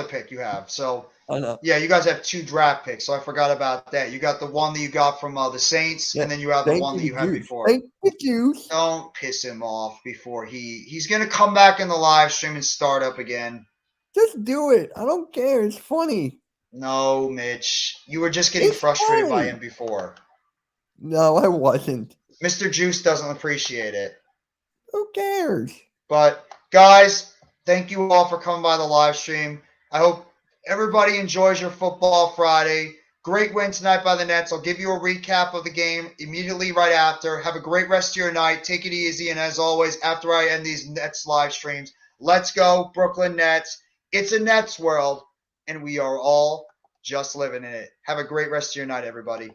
pick you have. So, I know. Yeah, you guys have 2 draft picks, so I forgot about that. You got the one that you got from the Saints, and then you have the one that you had before. Thank you. Don't piss him off before he's going to come back in the live stream and start up again. Just do it. I don't care. It's funny. No, Mitch. You were just getting frustrated by him before. No, I wasn't. Mr. Juice doesn't appreciate it. Who cares? But, guys, thank you all for coming by the live stream. I hope Everybody enjoys your football Friday. Great win tonight by the Nets. I'll give you a recap of the game immediately right after. Have a great rest of your night. Take it easy. And as always, after I end these Nets live streams, let's go, Brooklyn Nets. It's a Nets world, and we are all just living in it. Have a great rest of your night, everybody.